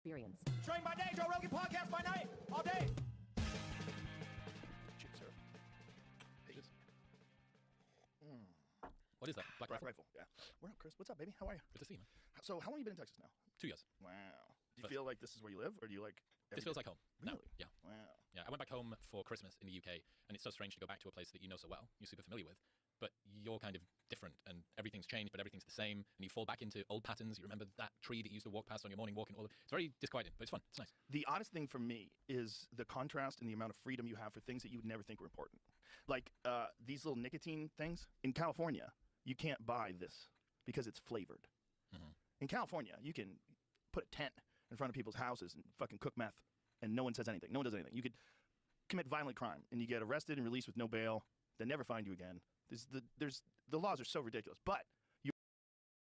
experience. Train by day, Joe Rogan podcast by night, all day. Cheers, sir. Pages. What is that? Black Rifle? Yeah. We're up, Chris. What's up, baby? How are you? Good to see you, man. So, how long have you been in Texas now? 2 years. Wow. Do you But- feel like this is where you live, or do you like? This feels like home. Really? No. Yeah. Wow. Yeah. I went back home for Christmas in the UK, and it's so strange to go back to a place that you know so well, you're super familiar with, but you're kind of different, and everything's changed, but everything's the same, and you fall back into old patterns. You remember that tree that you used to walk past on your morning walk, and all. It's very disquieting, but it's fun. It's nice. The oddest thing for me is the contrast in the amount of freedom you have for things that you would never think were important. Like these little nicotine things. In California, you can't buy this because it's flavored. Mm-hmm. In California, you can put a tent in front of people's houses and fucking cook meth, and no one says anything. No one does anything. You could commit violent crime, and you get arrested and released with no bail. They never find you again. The laws are so ridiculous, but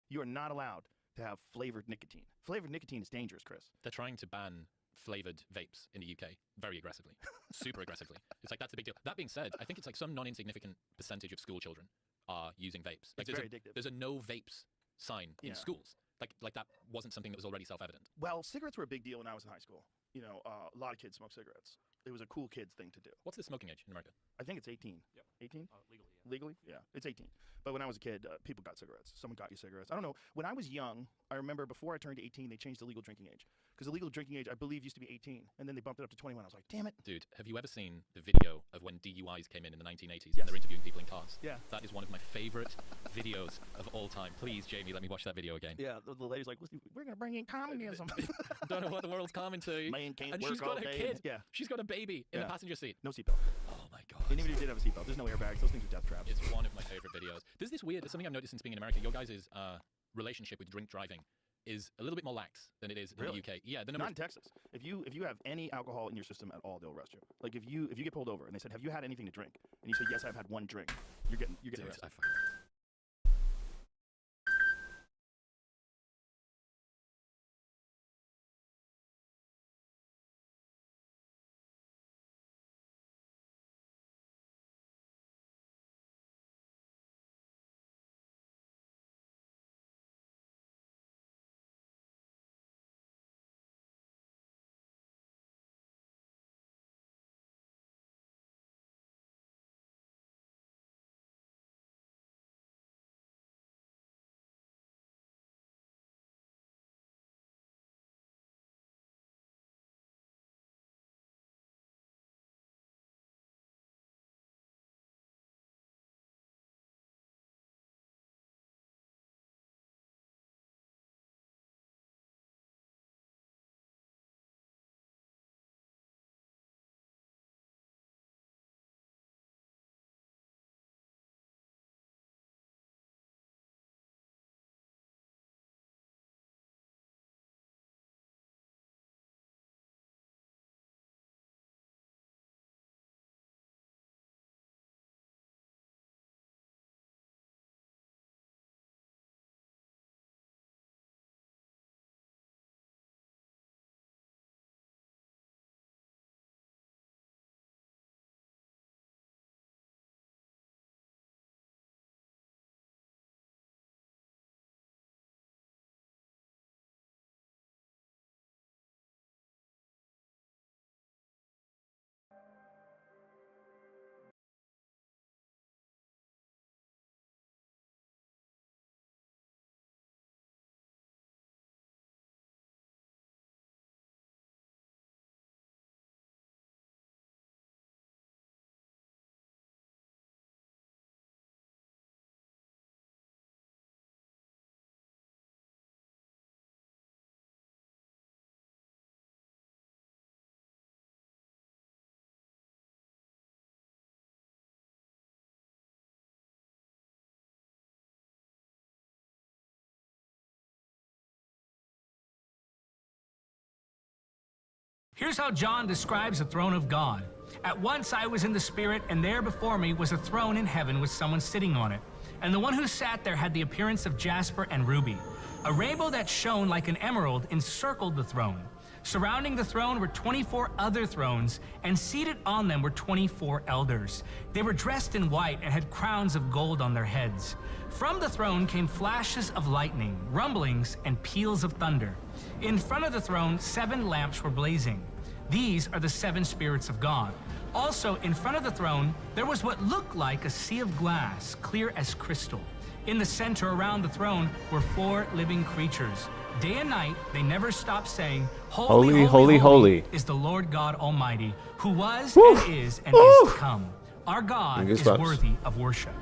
you are not allowed to have flavored nicotine. Flavored nicotine is dangerous, Chris. They're trying to ban flavored vapes in the UK very aggressively, super aggressively. It's like that's a big deal. That being said, I think it's like some non-insignificant percentage of school children are using vapes. Like It's very addictive. There's a no vapes sign in Yeah. schools. Like that wasn't something that was already self-evident. Well, cigarettes were a big deal when I was in high school. You know, a lot of kids smoke cigarettes. It was a cool kids thing to do. What's the smoking age in America? I think it's 18. Yep. 18? Legally, yeah. Legally? Yeah, it's 18. But when I was a kid, people got cigarettes. Someone got you cigarettes. I don't know. When I was young, I remember before I turned 18, they changed the legal drinking age. Because the legal drinking age, I believe, used to be 18. And then they bumped it up to 21. I was like, damn it. Dude, have you ever seen the video of when DUIs came in the 1980s and they're interviewing people in cars? Yeah. That is one of my favorite videos of all time. Please, Jamie, let me watch that video again. Yeah, the lady's like, we're going to bring in communism. Don't know what the world's coming to. Man can't and work she's got all a day. kid. Yeah. She's got a baby in Yeah. the passenger seat. No seatbelt. Oh my god. And even if you did have a seatbelt, there's no airbags. Those things are death traps. It's one of my favorite videos. There's this weird, something I've noticed since being in America, your guys' relationship with drink driving is a little bit more lax than it is in Really? the UK. Yeah, the number Not in Texas. If you have any alcohol in your system at all, they'll arrest you. Like if you get pulled over and they said, "Have you had anything to drink?" and you say, "Yes, I've had one drink," you're getting Dude, arrested. I fucking... Here's how John describes the throne of God. At once I was in the Spirit, and there before me was a throne in heaven with someone sitting on it. And the one who sat there had the appearance of jasper and ruby. A rainbow that shone like an emerald encircled the throne. Surrounding the throne were 24 other thrones, and seated on them were 24 elders. They were dressed in white and had crowns of gold on their heads. From the throne came flashes of lightning, rumblings, and peals of thunder. In front of the throne, 7 lamps were blazing. These are the 7 spirits of God. Also, in front of the throne, there was what looked like a sea of glass, clear as crystal. In the center around the throne were 4 living creatures. Day and night, they never stopped saying, Holy, holy, holy is the Lord God Almighty, who was and is to come. Our God is worthy of worship.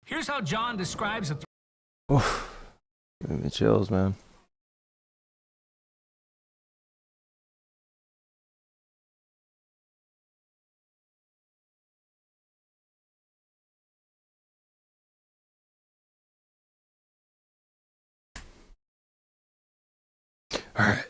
Here's how John describes the Give me chills, man. All right.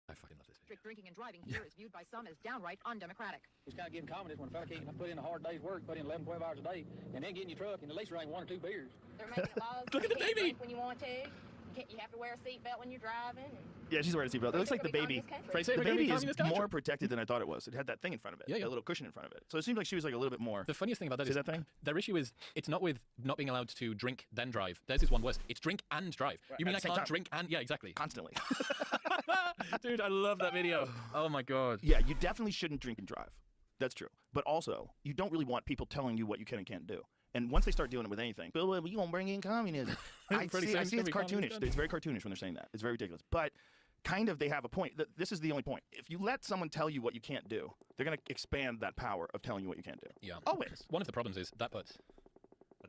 I fucking love this video. Strict drinking and driving here is viewed by some as downright undemocratic. It's kind of getting common when a fella can't put in a hard day's work, put in 11, 12 hours a day, and then get in your truck and at least drink 1 or 2 beers. They're making laws. Look at the can't baby. drink when you want to. You have to wear a seatbelt when you're driving. Yeah, she's wearing a seatbelt. It looks like the baby. The baby is more protected than I thought it was. It had that thing in front of it, Yeah. a little cushion in front of it. So it seems like she was like a little bit more. The funniest thing about that See is that thing? their issue is it's not with not being allowed to drink then drive. Theirs is one worse. It's drink and drive. You mean at I the same can't time. drink and yeah, exactly. Constantly. Dude, I love that video. Oh my god. Yeah, you definitely shouldn't drink and drive. That's true. But also, you don't really want people telling you what you can and can't do. And once they start doing it with anything, well, you won't bring in communism. I see it's cartoonish. It's very cartoonish when they're saying that. It's very ridiculous. But kind of they have a point. This is the only point. If you let someone tell you what you can't do, they're going to expand that power of telling you what you can't do. Yeah. Always. One of the problems is that puts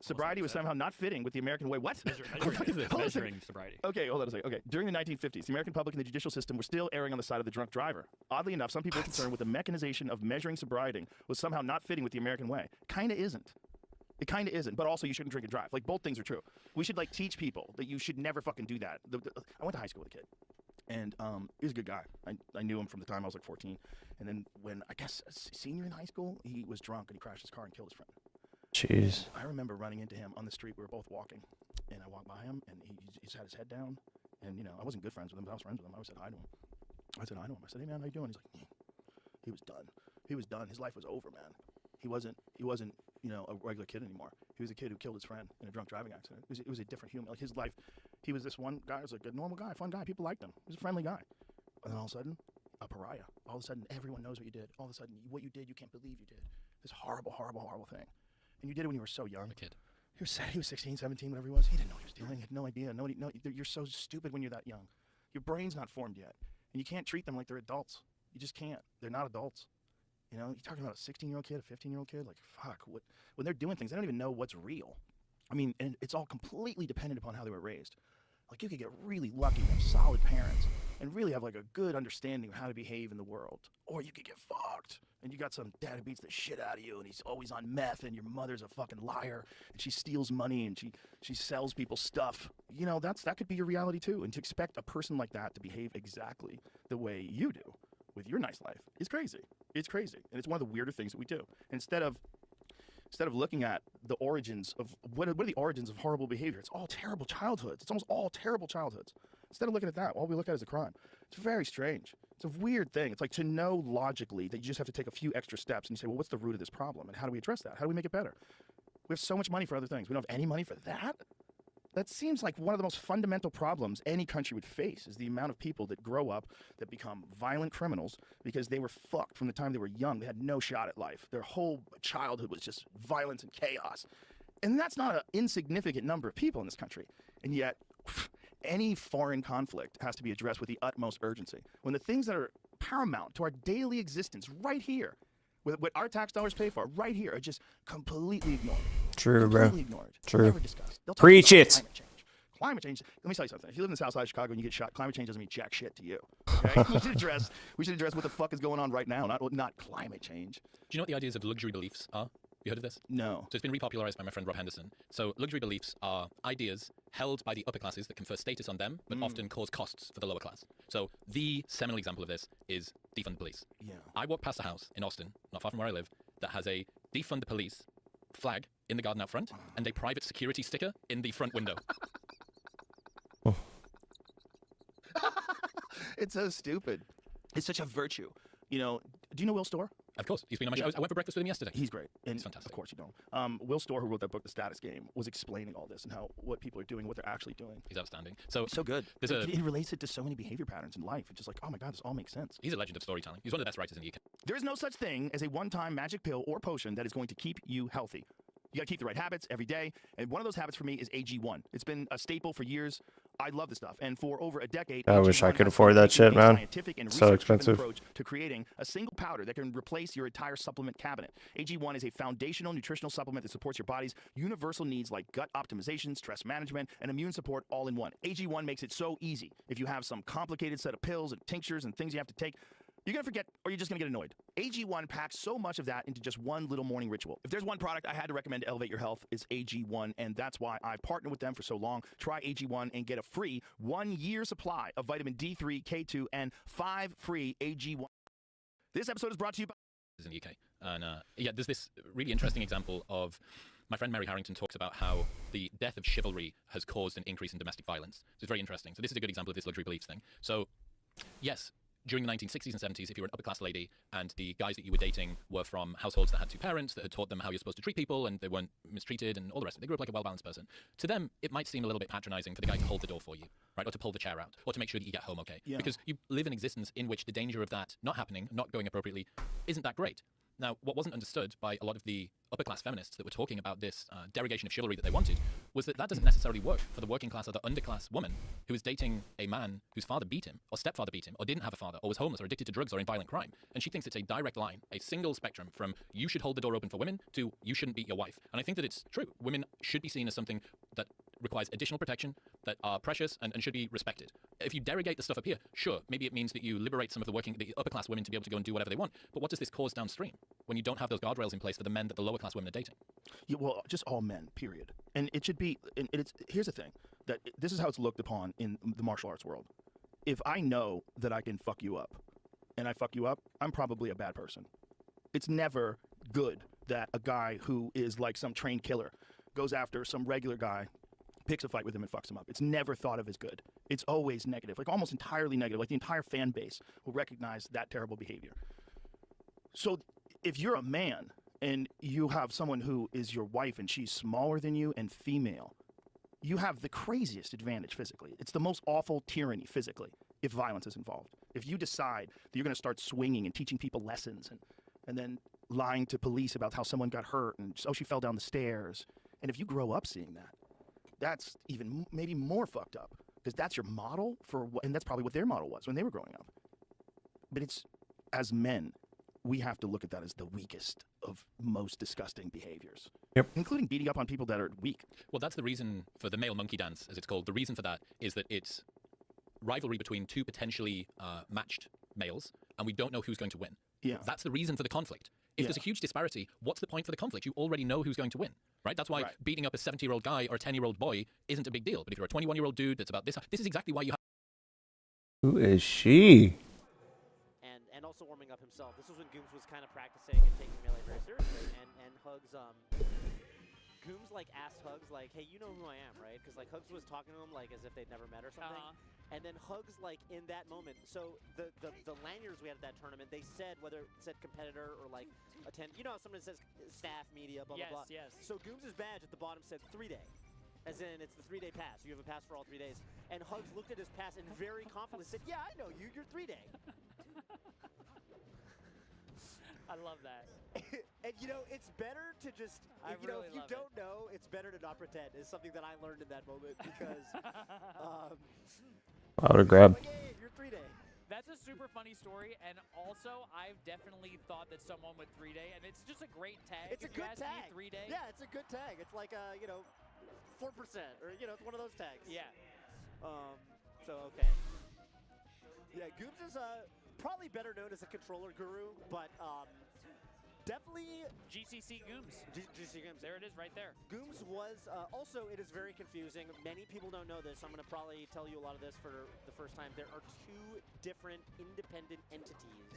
Sobriety was somehow not fitting with the American way. What? Measuring sobriety. Okay, hold on a second. Okay, during the 1950s, the American public and the judicial system were still erring on the side of the drunk driver. Oddly enough, some people are concerned with the mechanization of measuring sobriety was somehow not fitting with the American way. Kinda isn't. It kind of isn't, but also you shouldn't drink and drive. Like, both things are true. We should, like, teach people that you should never fucking do that. I went to high school with a kid, and he was a good guy. I knew him from the time I was, like, 14. And then when, I guess, a senior in high school, he was drunk, and he crashed his car and killed his friend. Jeez. I remember running into him on the street. We were both walking, and I walked by him, and he just had his head down. And, you know, I wasn't good friends with him, but I was friends with him. I said hi to him. I said, hey, man, how you doing? He's like, he was done. He was done. His life was over, man. He wasn't, you know, a regular kid anymore. He was a kid who killed his friend in a drunk driving accident. It was a different human. Like, his life, he was this one guy. He was like a normal guy, fun guy. People liked him. He was a friendly guy. And then all of a sudden, a pariah. All of a sudden, everyone knows what you did. All of a sudden, what you did, you can't believe you did. This horrible, horrible, horrible thing. And you did it when you were so young. a kid. He was 16, 17, whatever he was. He didn't know what he was doing. He had no idea. You're so stupid when you're that young. Your brain's not formed yet. And you can't treat them like they're adults. You just can't. They're not adults. You know, you're talking about a 16-year-old kid, a 15-year-old kid. Like, fuck, when they're doing things, they don't even know what's real. I mean, and it's all completely dependent upon how they were raised. Like, you could get really lucky to have solid parents and really have, like, a good understanding of how to behave in the world. Or you could get fucked, and you got some dad who beats the shit out of you, and he's always on meth, and your mother's a fucking liar, and she steals money, and she sells people stuff. You know, that could be your reality, too. And to expect a person like that to behave exactly the way you do with your nice life is crazy. It's crazy. And it's one of the weirder things that we do. And instead of looking at the origins of what are the origins of horrible behavior, it's all terrible childhoods. It's almost all terrible childhoods. Instead of looking at that, all we look at is a crime. It's very strange. It's a weird thing. It's like to know logically that you just have to take a few extra steps and you say, well, what's the root of this problem? And how do we address that? How do we make it better? We have so much money for other things. We don't have any money for that? That seems like one of the most fundamental problems any country would face is the amount of people that grow up that become violent criminals because they were fucked from the time they were young. They had no shot at life. Their whole childhood was just violence and chaos. And that's not an insignificant number of people in this country. And yet, any foreign conflict has to be addressed with the utmost urgency. When the things that are paramount to our daily existence right here, what our tax dollars pay for right here, are just completely ignored. True, bro. Completely ignored. True. Never discussed. They'll talk Preach about it. Climate change. Climate change. Let me tell you something. If you live in the south side of Chicago and you get shot, climate change doesn't mean jack shit to you. Okay? we should address what the fuck is going on right now, not climate change. Do you know what the ideas of luxury beliefs are? You heard of this? No. So it's been repopularized by my friend Rob Henderson. So luxury beliefs are ideas held by the upper classes that confer status on them, but often cause costs for the lower class. So the seminal example of this is defund the police. Yeah. I walked past a house in Austin, not far from where I live, that has a defund the police flag in the garden out front and a private security sticker in the front window. It's so stupid. It's such a virtue. You know, do you know Will Storr? Of course, he's been on my show. I went for breakfast with him yesterday. He's great. And He's fantastic. Of course you don't. Will Storr, who wrote that book, The Status Game, was explaining all this and what people are doing, what they're actually doing. He's outstanding. So good. There's He relates it to so many behavior patterns in life. It's just like, oh my God, this all makes sense. he's a legend of storytelling. He's one of the best writers in the UK. There is no such thing as a one-time magic pill or potion that is going to keep you healthy. You got to keep the right habits every day, and one of those habits for me is AG1. It's been a staple for years. I love this stuff, and for over a decade, I wish I AG1 could has afford been that taking shit, a man. scientific and So research-driven expensive. approach to creating a single powder that can replace your entire supplement cabinet. AG1 is a foundational nutritional supplement that supports your body's universal needs like gut optimization, stress management, and immune support all in one. AG1 makes it so easy. If you have some complicated set of pills and tinctures and things you have to take, you're going to forget, or you're just going to get annoyed. AG1 packs so much of that into just one little morning ritual. If there's one product I had to recommend to elevate your health, it's AG1, and that's why I've partnered with them for so long. Try AG1 and get a free 1-year supply of vitamin D3, K2, and 5 free AG1. This episode is brought to you by... In the UK. And yeah, there's this really interesting example of my friend Mary Harrington talks about how the death of chivalry has caused an increase in domestic violence. So it's very interesting. So this is a good example of this luxury beliefs thing. So yes, during the 1960s and 70s, if you were an upper-class lady and the guys that you were dating were from households that had 2 parents that had taught them how you're supposed to treat people and they weren't mistreated and all the rest of it, they grew up like a well-balanced person. To them, it might seem a little bit patronizing for the guy to hold the door for you, right, or to pull the chair out, or to make sure that you get home okay. Yeah. Because you live an existence in which the danger of that not happening, not going appropriately, isn't that great. Now, what wasn't understood by a lot of the upper-class feminists that were talking about this derogation of chivalry that they wanted was that that doesn't necessarily work for the working class or the underclass woman who is dating a man whose father beat him, or stepfather beat him, or didn't have a father, or was homeless, or addicted to drugs, or in violent crime. And she thinks it's a direct line, a single spectrum from you should hold the door open for women to you shouldn't beat your wife. And I think that it's true. Women should be seen as something that requires additional protection, that are precious and should be respected. If you derogate the stuff up here, sure, maybe it means that you liberate some of the upper-class women to be able to go and do whatever they want. But what does this cause downstream when you don't have those guardrails in place for the men that the lower-class women are dating? Yeah, well, just all men, period. And it should be, and here's the thing, that this is how it's looked upon in the martial arts world. If I know that I can fuck you up, and I fuck you up, I'm probably a bad person. It's never good that a guy who is like some trained killer goes after some regular guy, picks a fight with him and fucks him up. It's never thought of as good. It's always negative, like almost entirely negative. Like the entire fan base will recognize that terrible behavior. So if you're a man and you have someone who is your wife and she's smaller than you and female, you have the craziest advantage physically. It's the most awful tyranny physically if violence is involved. If you decide that you're going to start swinging and teaching people lessons and then lying to police about how someone got hurt and, oh, she fell down the stairs. And if you grow up seeing that, that's even maybe more fucked up because that's your model for what, and that's probably what their model was when they were growing up. But it's, as men, we have to look at that as the weakest of most disgusting behaviors. Yep. Including beating up on people that are weak. Well, that's the reason for the male monkey dance, as it's called. The reason for that is that it's rivalry between 2 potentially matched males, and we don't know who's going to win. Yeah. That's the reason for the conflict. If there's a huge disparity, what's the point for the conflict? You already know who's going to win, right? That's why beating up a 70-year-old guy or a 10-year-old boy isn't a big deal. But if you're a 21-year-old dude that's about this is exactly why you have... Who is she? And also warming up himself. This was when Gooms was kind of practicing and taking melee very seriously, and Hugs, Gooms like asked Hugs like, hey, you know who I am, right? Because like Hugs was talking to him like as if they'd never met or something. And then Hugs like in that moment, so the lanyards we had at that tournament, they said whether it said competitor or like attend, you know how someone says staff, media, blah, blah, blah. Yes. So Gooms' badge at the bottom said 3-day. As in, it's the 3-day pass. You have a pass for all 3 days. And Hugs looked at his pass and very confidently said, yeah, I know you. You're 3-day. I love that. And you know, it's better to just, if you don't know, it's better to not pretend. Is something that I learned in that moment because, Autograph. like, hey, you're 3-day. That's a super funny story, and also I've definitely thought that someone with 3-day, and it's just a great tag. It's a good tag. 3-day. Yeah, it's a good tag. It's like a, 4%, or it's one of those tags. Yeah. So okay. Yeah, Gooms is probably better known as a controller guru, but definitely GCC Gooms. GCC Gooms. There it is, right there. Gooms was also. It is very confusing. Many people don't know this. I'm going to probably tell you a lot of this for the first time. There are 2 different independent entities.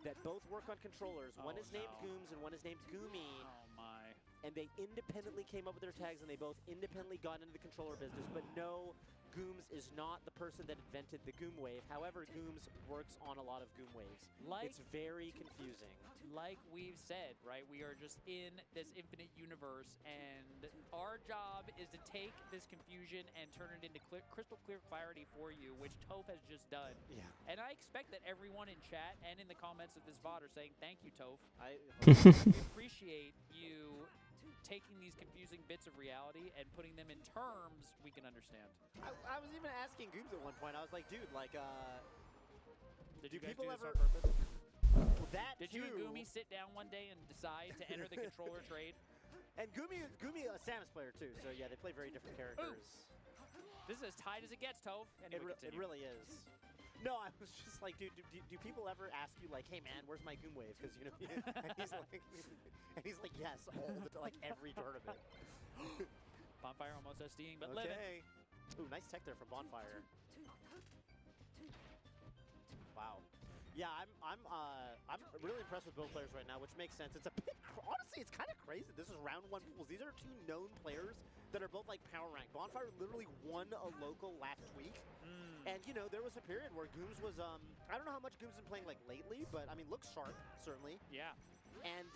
That both work on controllers. One is named Gooms and one is named Goomy. Oh my. And they independently came up with their tags and they both independently got into the controller business. But no, Gooms is not the person that invented the Goom wave. However, Gooms works on a lot of Goom waves. It's very confusing. Like we've said, right? We are just in this infinite universe, and our job is to take this confusion and turn it into crystal clear clarity for you, which Toph has just done. Yeah. And I expect that everyone in chat and in the comments of this VOD are saying, thank you, Toph. I Appreciate you taking these confusing bits of reality and putting them in terms we can understand. I was even asking Gooms at one point. I was like, dude, like, Did do you guys people do this ever... on purpose? That Did you and Goomy sit down one day and decide to enter the controller trade? And Goomy a Samus player too, so yeah, they play very different characters. This is as tight as it gets, Toph. Anyway, It really is. No, I was just like, dude, do people ever ask you like, hey man, where's my Goom wave? Because you know, and he's like, yes, all the like every tournament. Bonfire almost has steam, but living. Ooh, nice tech there from Bonfire. Wow. Yeah, I'm really impressed with both players right now, which makes sense. It's a bit, honestly, it's kind of crazy. This is round 1 pools. These are 2 known players that are both like power rank. Bonfire literally won a local last week. And, you know, there was a period where Gooms was, I don't know how much Gooms been playing like lately, but I mean, looks sharp, certainly. Yeah. And,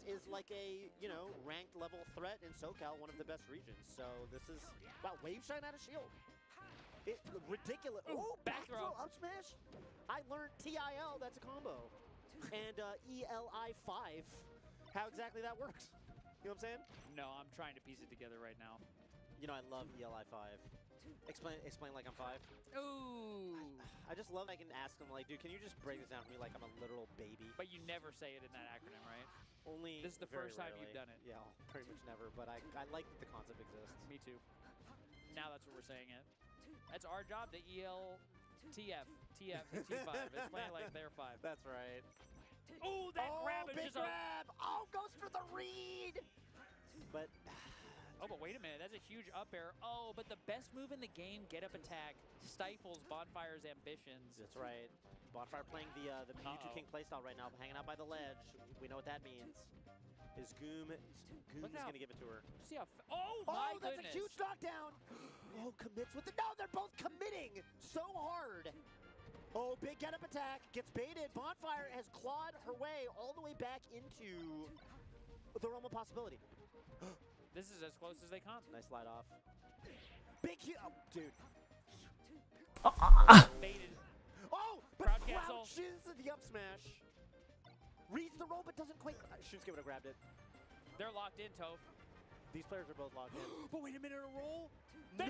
is like a, you know, ranked level threat in SoCal, one of the best regions. So this is, wow, Wave Shine out of shield. Ridiculous. Ooh, back throw. Up smash. I learned TIL, that's a combo. And ELI5, how exactly that works. You know what I'm saying? No, I'm trying to piece it together right now. You know, I love ELI5. Explain like I'm 5. Ooh. I just love I can ask them like, dude, can you just break this down for me like I'm a literal baby? But you never say it in that acronym, right? Only This is the very first time rarely. you've done it. Yeah, pretty much never, but I like that the concept exists. Me too. Now that's what we're saying it. That's our job, the ELTF, TF, and T5. Explain it like they're 5. That's right. Ooh, that grab is big just grab! Oh, goes for the read! But... Oh, but wait a minute. That's a huge up air. Oh, but the best move in the game, get up attack, stifles Bonfire's ambitions. That's right. Bonfire playing the Mewtwo King playstyle right now, hanging out by the ledge. We know what that means. Is Goom is going to give it to her. See how oh, my that's goodness. a huge knockdown! Oh, commits with the... No, they're both committing so hard! Oh, big get-up attack. Gets baited. Bonfire has clawed her way all the way back into the realm of possibility. This is as close as they come. Nice slide off. Big hit. Oh, dude. Baited. Oh, but Crowd cancel. crouches the up smash. Reads the roll, but doesn't quite. Shinsuke would have grabbed it. They're locked in, Toph. These players are both locked in. But wait a minute, a roll? No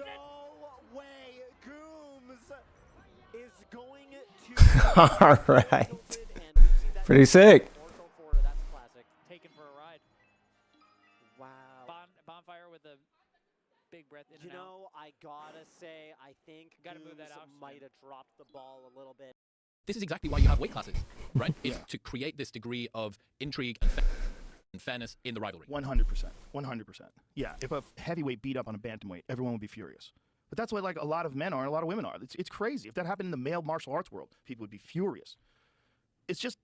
way. Gooms is going to... All right. Pretty sick. That's classic. Taken for a ride. Wow. Bonfire with a big breath in You and out. know, I gotta say, I think Gotta move that Gooms oxygen. might have dropped the ball a little bit. This is exactly why you have weight classes, right? It's to create this degree of intrigue and fairness in the rivalry. 100%. 100%. Yeah, if a heavyweight beat up on a bantamweight, everyone would be furious. But that's what like a lot of men are and a lot of women are. It's crazy. If that happened in the male martial arts world, people would be furious. It's just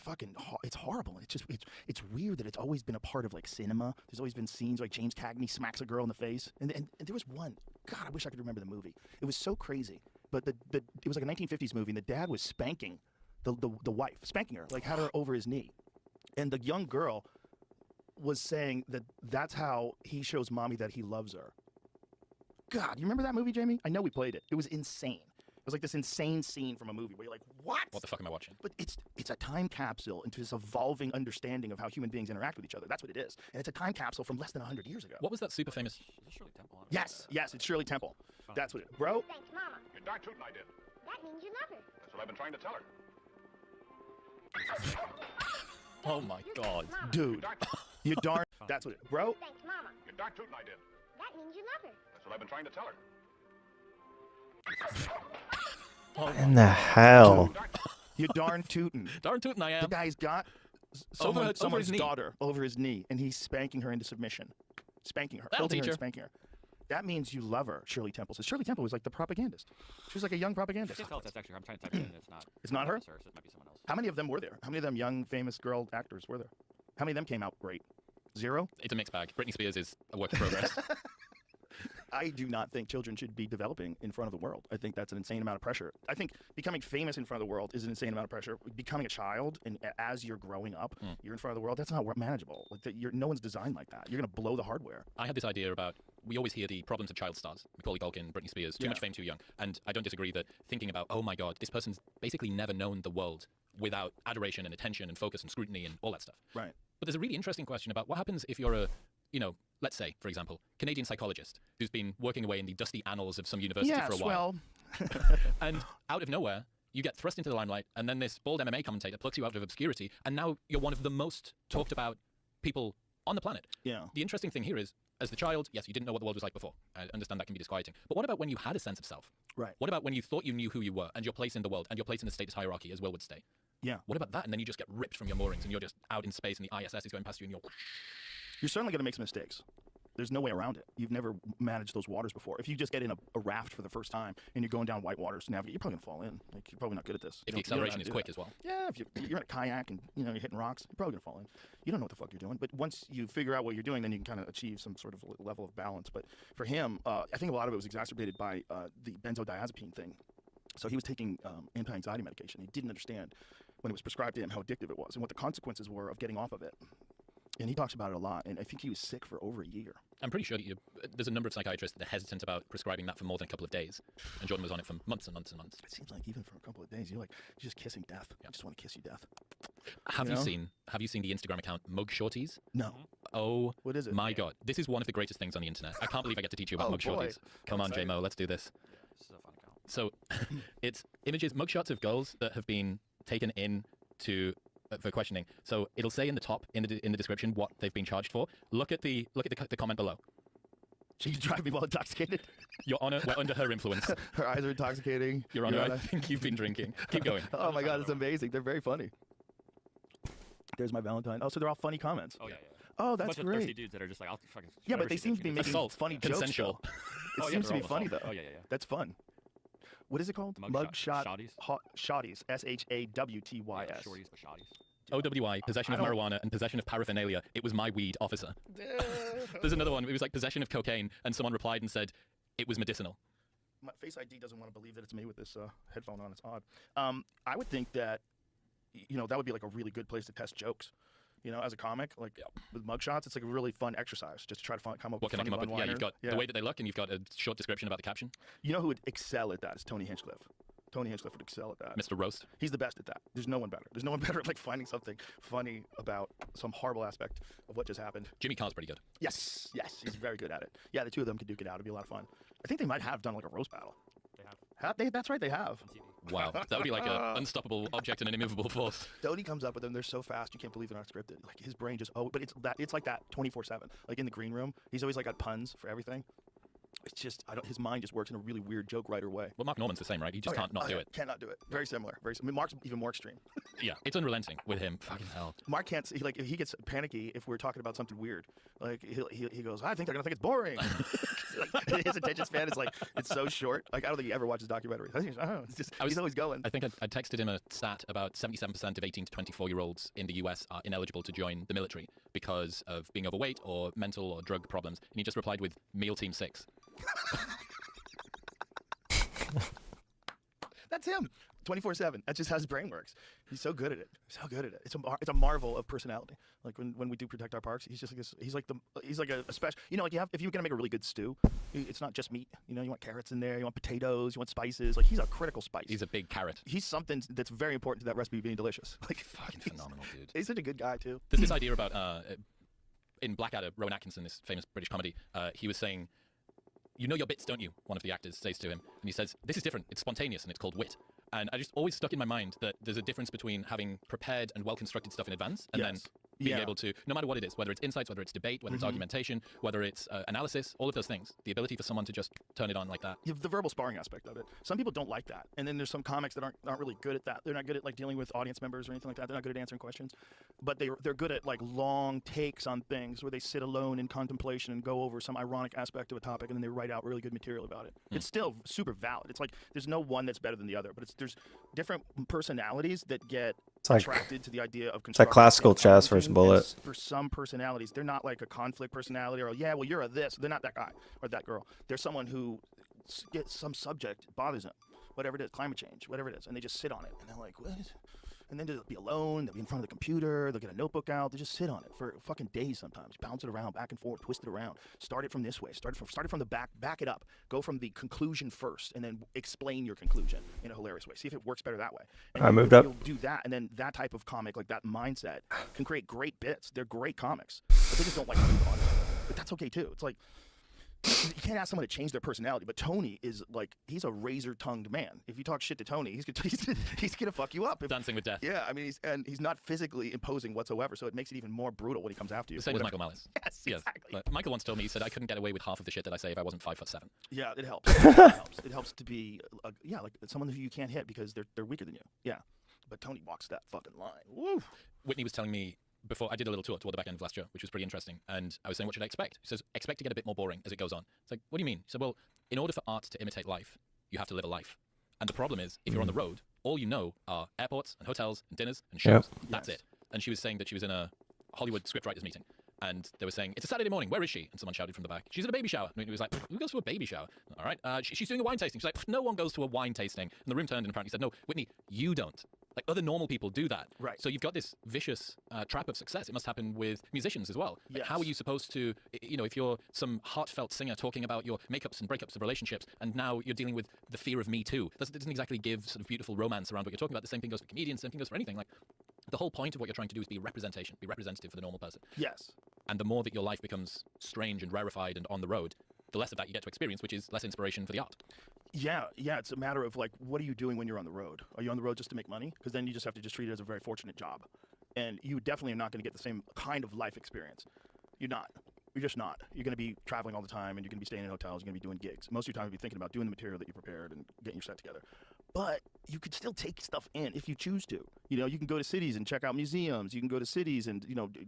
fucking, it's horrible. It's weird that it's always been a part of like cinema. There's always been scenes like James Cagney smacks a girl in the face. And there was one, God, I wish I could remember the movie. It was so crazy. But it was like a 1950s movie and the dad was spanking the wife, spanking her, like had her over his knee. And the young girl was saying that that's how he shows mommy that he loves her. God, you remember that movie, Jamie? I know we played it. It was insane. It was like this insane scene from a movie where you're like, what? What the fuck am I watching? But it's a time capsule into this evolving understanding of how human beings interact with each other. That's what it is. And it's a time capsule from less than 100 years ago. What was that super famous? Shirley Temple on it. Yes, it's Shirley Temple. That's what it is. Bro, Thanks, Mama. You're darn tootin' I did. That means you love her. That's what I've been trying to tell her. Oh my god. dude, you darn, that's what it is. Bro, Thanks, Mama. You're darn tootin' I did. That means you love her. That's what I've been trying to tell her. In the hell? you darn tootin'. Darn tootin' I The am. guy's got Over someone's his knee. daughter over his knee, and he's spanking her into submission. Spanking her. That'll Tilting her teach and her. spanking her. That means you love her, Shirley Temple says. Shirley Temple was like the propagandist. She was like a young I propagandist. can't tell if that's actually her. I'm trying to type it in. It's not. It's not her? So it might be someone else. How many of them were there? How many of them young, famous girl actors were there? How many of them came out great? 0? It's a mixed bag. Britney Spears is a work in progress. I do not think children should be developing in front of the world. I think that's an insane amount of pressure. I think becoming famous in front of the world is an insane amount of pressure. Becoming a child and as you're growing up, you're in front of the world. That's not manageable. Like no one's designed like that. You're gonna blow the hardware. I had this idea about, we always hear the problems of child stars. Macaulay Culkin, Britney Spears, too much fame too young. And I don't disagree that thinking about, oh my God, this person's basically never known the world without adoration and attention and focus and scrutiny and all that stuff. Right. But there's a really interesting question about what happens if you're a, let's say, for example, Canadian psychologist who's been working away in the dusty annals of some university for a while. And out of nowhere, you get thrust into the limelight, and then this bald MMA commentator plucks you out of obscurity, and now you're one of the most talked about people on the planet. Yeah. The interesting thing here is, as the child, yes, you didn't know what the world was like before. I understand that can be disquieting. But what about when you had a sense of self? Right. What about when you thought you knew who you were and your place in the world and your place in the status hierarchy, as Will would say? Yeah. What about that? And then you just get ripped from your moorings and you're just out in space and the ISS is going past you and You're certainly going to make some mistakes. There's no way around it. You've never managed those waters before. If you just get in a raft for the first time and you're going down white waters to navigate, you're probably going to fall in. Like, you're probably not good at this. If the acceleration is quick as well. Yeah, if you're in a kayak and you're hitting rocks, you're probably going to fall in. You don't know what the fuck you're doing. But once you figure out what you're doing, then you can kind of achieve some sort of level of balance. But for him, I think a lot of it was exacerbated by the benzodiazepine thing. So he was taking anti-anxiety medication. He didn't understand when it was prescribed to him how addictive it was and what the consequences were of getting off of it. And he talks about it a lot, and I think he was sick for over a year. I'm pretty sure that there's a number of psychiatrists that are hesitant about prescribing that for more than a couple of days. And Jordan was on it for months and months and months. It seems like even for a couple of days, you're just kissing death. Yeah. I just want to kiss you death. Have you seen the Instagram account Mug Shorties? No. Oh, what is it? My God. This is one of the greatest things on the internet. I can't believe I get to teach you about Mug Shorties. Come on, J-Mo, let's do this. This is a fun account. So it's images, mugshots of girls that have been taken in to for questioning. So it'll say in the top in the description what they've been charged for. Look at the comment below. She's driving me while intoxicated. Your Honor, we're under her influence. Her eyes are intoxicating. Your Honor, I think you've been drinking. Keep going. Oh my God, it's amazing. They're very funny. There's my Valentine. Oh, so they're all funny comments. Oh yeah. Oh, A that's bunch of great. thirsty dudes that are just like, I'll fucking. Yeah, but they seem to be making Assault. funny jokes. Consensual. It seems to be funny though. Oh yeah. That's fun. What is it called? Mugshot. Shotties. SHAWTYS. Shorties, but shotties. OWI, possession of marijuana and possession of paraphernalia. It was my weed, officer. There's another one. It was like possession of cocaine, and someone replied and said it was medicinal. My Face ID doesn't want to believe that it's me with this headphone on. It's odd. I would think that, that would be like a really good place to test jokes. As a comic, like with mugshots, it's like a really fun exercise just to try to come up What with can I come up with? Yeah, you've got Yeah. the way that they look, and you've got a short description about the caption. You know who would excel at that is Tony Hinchcliffe. Tony Hinchcliffe would excel at that. Mr. Roast. He's the best at that. There's no one better. There's no one better at like finding something funny about some horrible aspect of what just happened. Jimmy Carr's pretty good. Yes, he's very good at it. Yeah, the two of them could duke it out. It'd be a lot of fun. I think they might have done like a roast battle. They have. That's right, they have. On TV. Wow, that would be like an unstoppable object and an immovable force. Tony comes up with them. They're so fast, you can't believe they're not scripted. Like his brain just but it's like that 24/7. Like in the green room, he's always like got puns for everything. It's just his mind just works in a really weird joke writer way. Well, Mark Norman's the same, right? He just can't not do it. Cannot do it. Very similar. I mean, Mark's even more extreme. Yeah, it's unrelenting with him. Fucking hell. Mark can't if he gets panicky if we're talking about something weird. Like he goes, I think they're gonna think it's boring. Like, his attention span is like it's so short. Like I don't think he ever watches documentaries. It's just he's always going. I think I texted him a stat about 77% of 18 to 24-year-olds in the US are ineligible to join the military because of being overweight or mental or drug problems, and he just replied with Meal Team 6. That's him. 24/7. That's just how his brain works. He's so good at it. It's a marvel of personality. Like when we do protect our parks, he's just like this. He's like a special. Like if you're gonna make a really good stew, it's not just meat. You want carrots in there. You want potatoes. You want spices. Like he's a critical spice. He's a big carrot. He's something that's very important to that recipe being delicious. Like fucking phenomenal, dude. He's such a good guy too. There's this idea about in Blackadder, Rowan Atkinson, this famous British comedy. He was saying, "You know your bits, don't you?" One of the actors says to him, and he says, "This is different. It's spontaneous and it's called wit." And I just always stuck in my mind that there's a difference between having prepared and well-constructed stuff in advance and then being able to, no matter what it is, whether it's insights, whether it's debate, whether it's argumentation, whether it's analysis, all of those things, the ability for someone to just turn it on like that. You have the verbal sparring aspect of it. Some people don't like that. And then there's some comics that aren't really good at that. They're not good at like dealing with audience members or anything like that. They're not good at answering questions. But they're good at like long takes on things where they sit alone in contemplation and go over some ironic aspect of a topic and then they write out really good material about it. It's still super valid. It's like there's no one that's better than the other, but there's different personalities that get like- attracted to the idea of It's like classical chess versus bullet. For some personalities, they're not like a conflict personality or yeah, well you're a this. They're not that guy or that girl. They're someone who gets some subject bothers them, whatever it is, climate change, whatever it is, and they just sit on it and they're like, what? And then they'll be alone, they'll be in front of the computer, they'll get a notebook out, they just sit on it for fucking days sometimes, bounce it around, back and forth, twist it around, start it from this way, start it from the back it up, go from the conclusion first, and then explain your conclusion in a hilarious way. See if it works better that way. And I moved up. You'll do that, and then that type of comic, like that mindset, can create great bits. They're great comics, but they just don't like to do on it. But that's okay too. It's like, you can't ask someone to change their personality, but Tony is like, he's a razor-tongued man. If you talk shit to Tony, he's gonna fuck you up. Dancing with death. Yeah, I mean, he's not physically imposing whatsoever, so it makes it even more brutal when he comes after you. The same as Michael Malice. Yes, exactly. Like, Michael once told me, he said, I couldn't get away with half of the shit that I say if I wasn't 5'7". Yeah, it helps. It helps. It helps to be, like someone who you can't hit because they're weaker than you. Yeah, but Tony walks that fucking line. Woo. Whitney was telling me before I did a little tour toward the back end of last year, which was pretty interesting, and I was saying, what should I expect? He says, expect to get a bit more boring as it goes on. It's like, what do you mean? He said, well, in order for art to imitate life, you have to live a life. And the problem is, if you're on the road, all you know are airports and hotels and dinners and shows. Yep. That's it. And she was saying that she was in a Hollywood scriptwriters meeting, and they were saying, it's a Saturday morning, where is she? And someone shouted from the back, she's at a baby shower. And he was like, who goes to a baby shower? All right, she's doing a wine tasting. She's like, no one goes to a wine tasting. And the room turned and apparently said, no, Whitney, you don't. Like, other normal people do that. Right. So you've got this vicious trap of success. It must happen with musicians as well. Like, Yes. how are you supposed to, if you're some heartfelt singer talking about your makeups and breakups of relationships, and now you're dealing with the fear of Me Too, that doesn't exactly give sort of beautiful romance around what you're talking about. The same thing goes for comedians, same thing goes for anything. Like, the whole point of what you're trying to do is be representation, be representative for the normal person. Yes. And the more that your life becomes strange and rarefied and on the road, the less of that you get to experience, which is less inspiration for the art. Yeah, it's a matter of like, what are you doing when you're on the road? Are you on the road just to make money? Because then you just have to just treat it as a very fortunate job. And you definitely are not going to get the same kind of life experience. You're not. You're just not. You're going to be traveling all the time, and you're going to be staying in hotels, you're going to be doing gigs. Most of your time you'll be thinking about doing the material that you prepared and getting your set together. But you could still take stuff in if you choose to. You can go to cities and check out museums. You can go to cities and,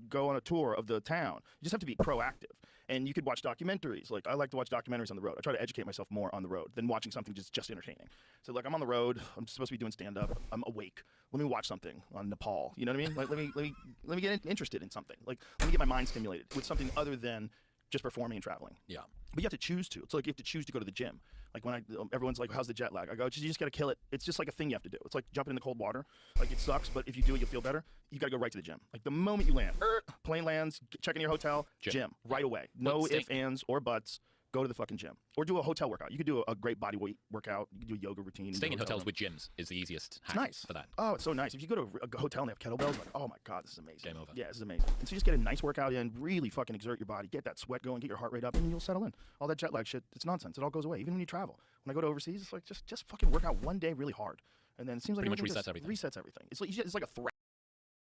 go on a tour of the town. You just have to be proactive. And you could watch documentaries. Like, I like to watch documentaries on the road. I try to educate myself more on the road than watching something just entertaining. So, like, I'm on the road. I'm supposed to be doing stand-up. I'm awake. Let me watch something on Nepal. You know what I mean? Like, let me get interested in something. Like, let me get my mind stimulated with something other than just performing and traveling. Yeah. But you have to choose to. It's like you have to choose to go to the gym. Like when everyone's like, how's the jet lag? I go, you just got to kill it. It's just like a thing you have to do. It's like jumping in the cold water. Like, it sucks, but if you do it, you'll feel better. You got to go right to the gym. Like, the moment you land, plane lands, check in your hotel, gym, right away. No ifs, ands, or buts. Go to the fucking gym. Or do a hotel workout. You could do a great body weight workout. You could do a yoga routine. Staying in hotels with gyms is the easiest hack nice for that. Oh, it's so nice. If you go to a hotel and they have kettlebells, like, oh my God, this is amazing. Game over. Yeah, this is amazing. And so you just get a nice workout in, really fucking exert your body, get that sweat going, get your heart rate up, and you'll settle in. All that jet lag shit, it's nonsense. It all goes away. Even when you travel. When I go to overseas, it's like, just fucking work out one day really hard. And then it seems like Pretty much everything resets everything. resets everything. It's like a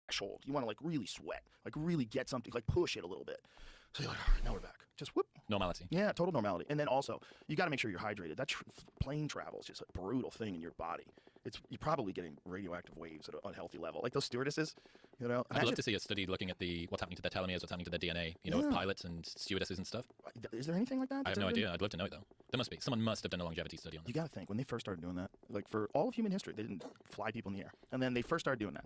threshold. You want to like really sweat, like really get something, like push it a little bit. So you're like, all right, now we're back. Just whoop. Normality. Yeah, total normality. And then also, you got to make sure you're hydrated. That plane travel is just a brutal thing in your body. You're probably getting radioactive waves at an unhealthy level, like those stewardesses. I'd love to see a study looking at what's happening to their telomeres, what's happening to their DNA. Of pilots and stewardesses and stuff. Is there anything like that? I have no idea. I'd love to know it though. There must be. Someone must have done a longevity study on that. You got to think when they first started doing that, like for all of human history, they didn't fly people in the air, and then they first started doing that.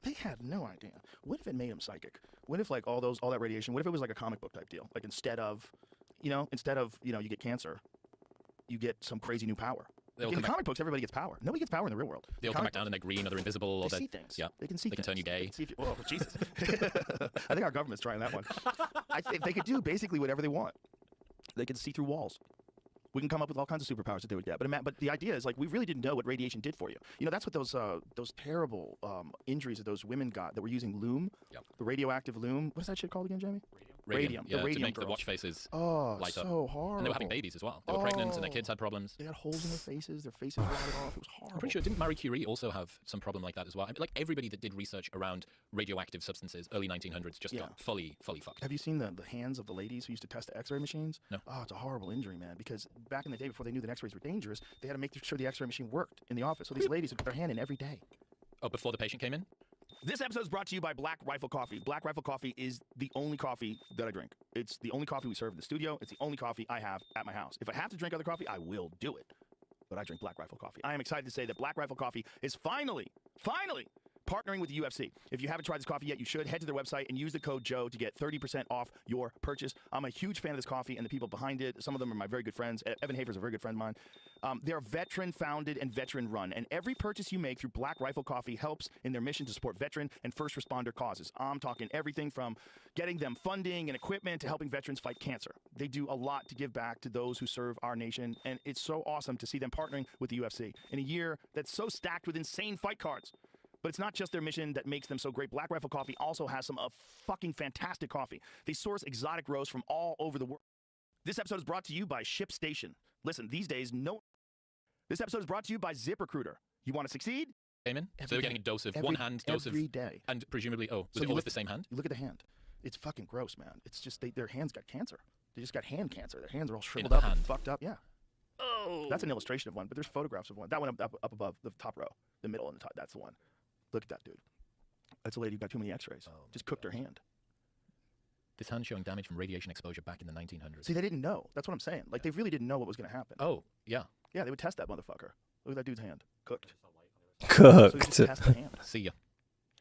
They had no idea. What if it made them psychic? What if like all that radiation? What if it was like a comic book type deal? Like instead of you get cancer, you get some crazy new power. Like in the comic books, everybody gets power. Nobody gets power in the real world. They all come back down and they're green or they're invisible. Or they see things. Yeah. They can see things. They can turn you gay. Oh, Jesus. I think our government's trying that one. I think they could do basically whatever they want. They could see through walls. We can come up with all kinds of superpowers that they would get. But the idea is, like, we really didn't know what radiation did for you. That's what those terrible injuries that those women got that were using loom, the radioactive loom. What is that shit called again, Jamie? Radium. Yeah, the radium to make girls. the watch faces light up. So horrible. And they were having babies as well. They were pregnant and their kids had problems. They had holes in their faces. Their faces rotted off. It was horrible. I'm pretty sure, didn't Marie Curie also have some problem like that as well? I mean, like everybody that did research around radioactive substances, early 1900s, just got fully fucked. Have you seen the hands of the ladies who used to test the X-ray machines? No. Oh, it's a horrible injury, man. Because back in the day, before they knew that X-rays were dangerous, they had to make sure the X-ray machine worked in the office. So these ladies would put their hand in every day. Oh, before the patient came in? This episode is brought to you by Black Rifle Coffee. Black Rifle Coffee is the only coffee that I drink. It's the only coffee we serve in the studio. It's the only coffee I have at my house. If I have to drink other coffee, I will do it. But I drink Black Rifle Coffee. I am excited to say that Black Rifle Coffee is finally partnering with the UFC. If you haven't tried this coffee yet, you should. Head to their website and use the code Joe to get 30% off your purchase. I'm a huge fan of this coffee and the people behind it. Some of them are my very good friends. Evan Hafer's a very good friend of mine. They're veteran-founded and veteran-run, and every purchase you make through Black Rifle Coffee helps in their mission to support veteran and first responder causes. I'm talking everything from getting them funding and equipment to helping veterans fight cancer. They do a lot to give back to those who serve our nation, and it's so awesome to see them partnering with the UFC in a year that's so stacked with insane fight cards. But it's not just their mission that makes them so great. Black Rifle Coffee also has some fucking fantastic coffee. They source exotic roasts from all over the world. This episode is brought to you by ShipStation. Listen, these days, This episode is brought to you by ZipRecruiter. You want to succeed? Amen. So they're getting a dose of one hand, dose of every day. And presumably, was So it you always look- the same hand? You look at the hand. It's fucking gross, man. It's just their hands got cancer. They just got hand cancer. Their hands are all shriveled the up and hand. fucked up. Yeah. Oh. That's an illustration of one, but there's photographs of one. That one up above, the top row, the middle and the top. That's the one. Look at that dude. That's a lady who got too many X-rays. Just cooked her hand. This hand showing damage from radiation exposure back in the 1900s. See, they didn't know. That's what I'm saying. Like, they really didn't know what was going to happen. Oh, yeah. Yeah, they would test that motherfucker. Look at that dude's hand. Cooked. So you Cooked. just test the hand. See ya.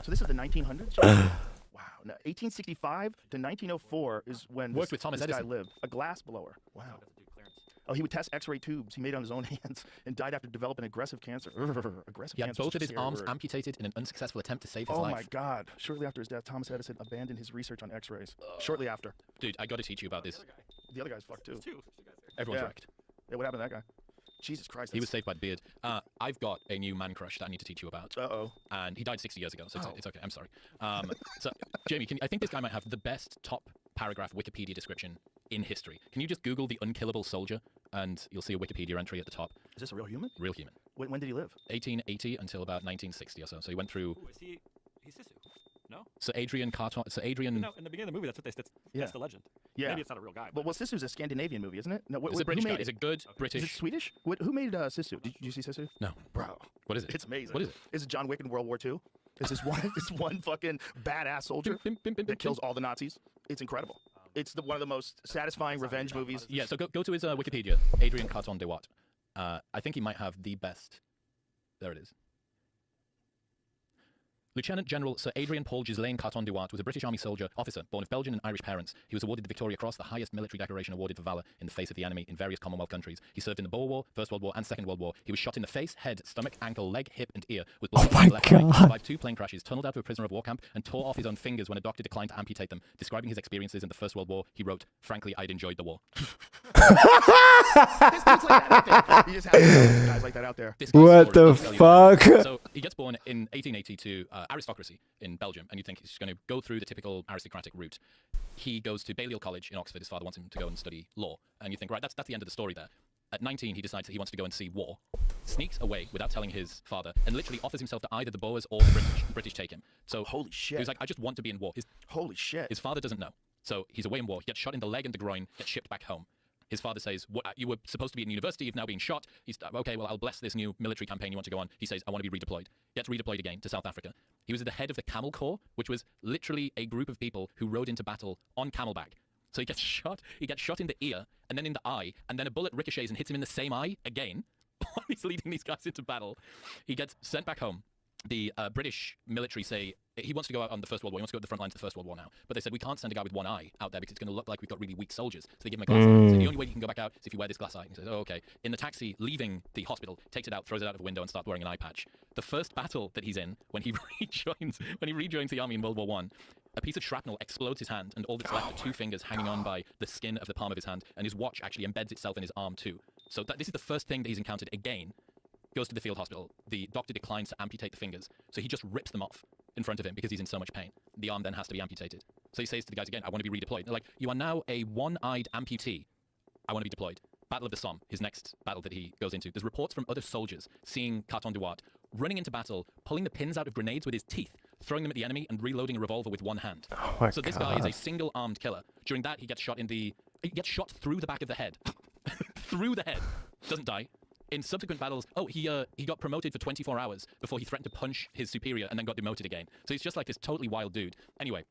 So this is the 1900s? Wow. No, 1865 to 1904 is when Worked with Thomas this guy Edison. lived. A glass blower. Wow. Oh, he would test X-ray tubes he made on his own hands and died after developing aggressive cancer. Aggressive He had cancer. both is of his a scary arms word. amputated in an unsuccessful attempt to save his Oh life. my God. Shortly after his death, Thomas Edison abandoned his research on X-rays. Shortly after. Dude, I got to teach you about this. The other guy's fucked too. Everyone's Yeah. wrecked. Yeah, what happened to that guy? Jesus Christ. He was saved by the beard. I've got a new man crush that I need to teach you about. Uh-oh. And he died 60 years ago, so Oh. it's okay. I'm sorry. So, Jamie, I think this guy might have the best top paragraph Wikipedia description in history. Can you just Google the unkillable soldier, and you'll see a Wikipedia entry at the top. Is this a real human? Real human. When did he live? 1880 until about 1960 or so. So he went through. Ooh, he's Sisu. No? So Adrian Carton. So Adrian. No, in the beginning of the movie, that's the legend. Yeah. Maybe it's not a real guy. But well, Sisu's a Scandinavian movie, isn't it? No, It's a who British guy. made It's a it? good Is British. it Swedish? Who made Sisu? Did you see Sisu? No. Bro. What is it? It's amazing. What is it? Is it John Wick in World War II? Is this one fucking badass soldier that kills all the Nazis? It's incredible. It's one of the most satisfying revenge movies. Yeah, so go to his Wikipedia, Adrian Carton de Watt. I think he might have the best. There it is. Lieutenant General Sir Adrian Paul Ghislaine Carton de Watt was a British Army soldier, officer, born of Belgian and Irish parents. He was awarded the Victoria Cross, the highest military decoration awarded for valor in the face of the enemy in various Commonwealth countries. He served in the Boer War, First World War, and Second World War. He was shot in the face, head, stomach, ankle, leg, hip, and ear. Was blown my in the left eye. He God. survived 2 plane crashes, tunneled out of a prisoner of war camp, and tore off his own fingers when a doctor declined to amputate them. Describing his experiences in the First World War, he wrote, "Frankly, I'd enjoyed the war." There's dudes like that out there. You just have guys like that out there. This guy's What story the will tell you everything. fuck? So he gets born in 1880 to aristocracy in Belgium, and you think he's going to go through the typical aristocratic route. He goes to Balliol College in Oxford. His father wants him to go and study law, and you think, right, that's the end of the story there. At 19, he decides that he wants to go and see war, sneaks away without telling his father, and literally offers himself to either the Boers or the British. The British take him. So Holy shit. he was like, I just want to be in war. Holy shit. His father doesn't know. So he's away in war. He gets shot in the leg and the groin, gets shipped back home. His father says, "What? You were supposed to be in university, you've now been shot." He's okay, well, I'll bless this new military campaign you want to go on. He says, "I want to be redeployed." Gets redeployed again to South Africa. He was at the head of the Camel Corps, which was literally a group of people who rode into battle on camelback. So he gets shot in the ear, and then in the eye, and then a bullet ricochets and hits him in the same eye again while he's leading these guys into battle. He gets sent back home. The British military say he wants to go out on the First World War. He wants to go to the front lines of the First World War now. But they said, we can't send a guy with one eye out there because it's going to look like we've got really weak soldiers. So they give him a glass eye. So the only way you can go back out is if you wear this glass eye. And he says, oh, okay. In the taxi, leaving the hospital, takes it out, throws it out of the window, and starts wearing an eye patch. The first battle that he's in, when he rejoins the army in World War I, a piece of shrapnel explodes his hand, and all that's left are 2 fingers hanging on by the skin of the palm of his hand, and his watch actually embeds itself in his arm too. So this is the first thing that he's encountered again. Goes to the field hospital. The doctor declines to amputate the fingers, so he just rips them off in front of him because he's in so much pain. The arm then has to be amputated. So he says to the guys again, I want to be redeployed. They're like, you are now a one-eyed amputee. I want to be deployed. Battle of the Somme, his next battle that he goes into. There's reports from other soldiers seeing Carton de Watt running into battle, pulling the pins out of grenades with his teeth, throwing them at the enemy, and reloading a revolver with one hand. Oh my So this guy is a single-armed killer. During that, he gets shot through the back of the head. Through the head. Doesn't die. In subsequent battles, he got promoted for 24 hours before he threatened to punch his superior and then got demoted again. So he's just like this totally wild dude. Anyway,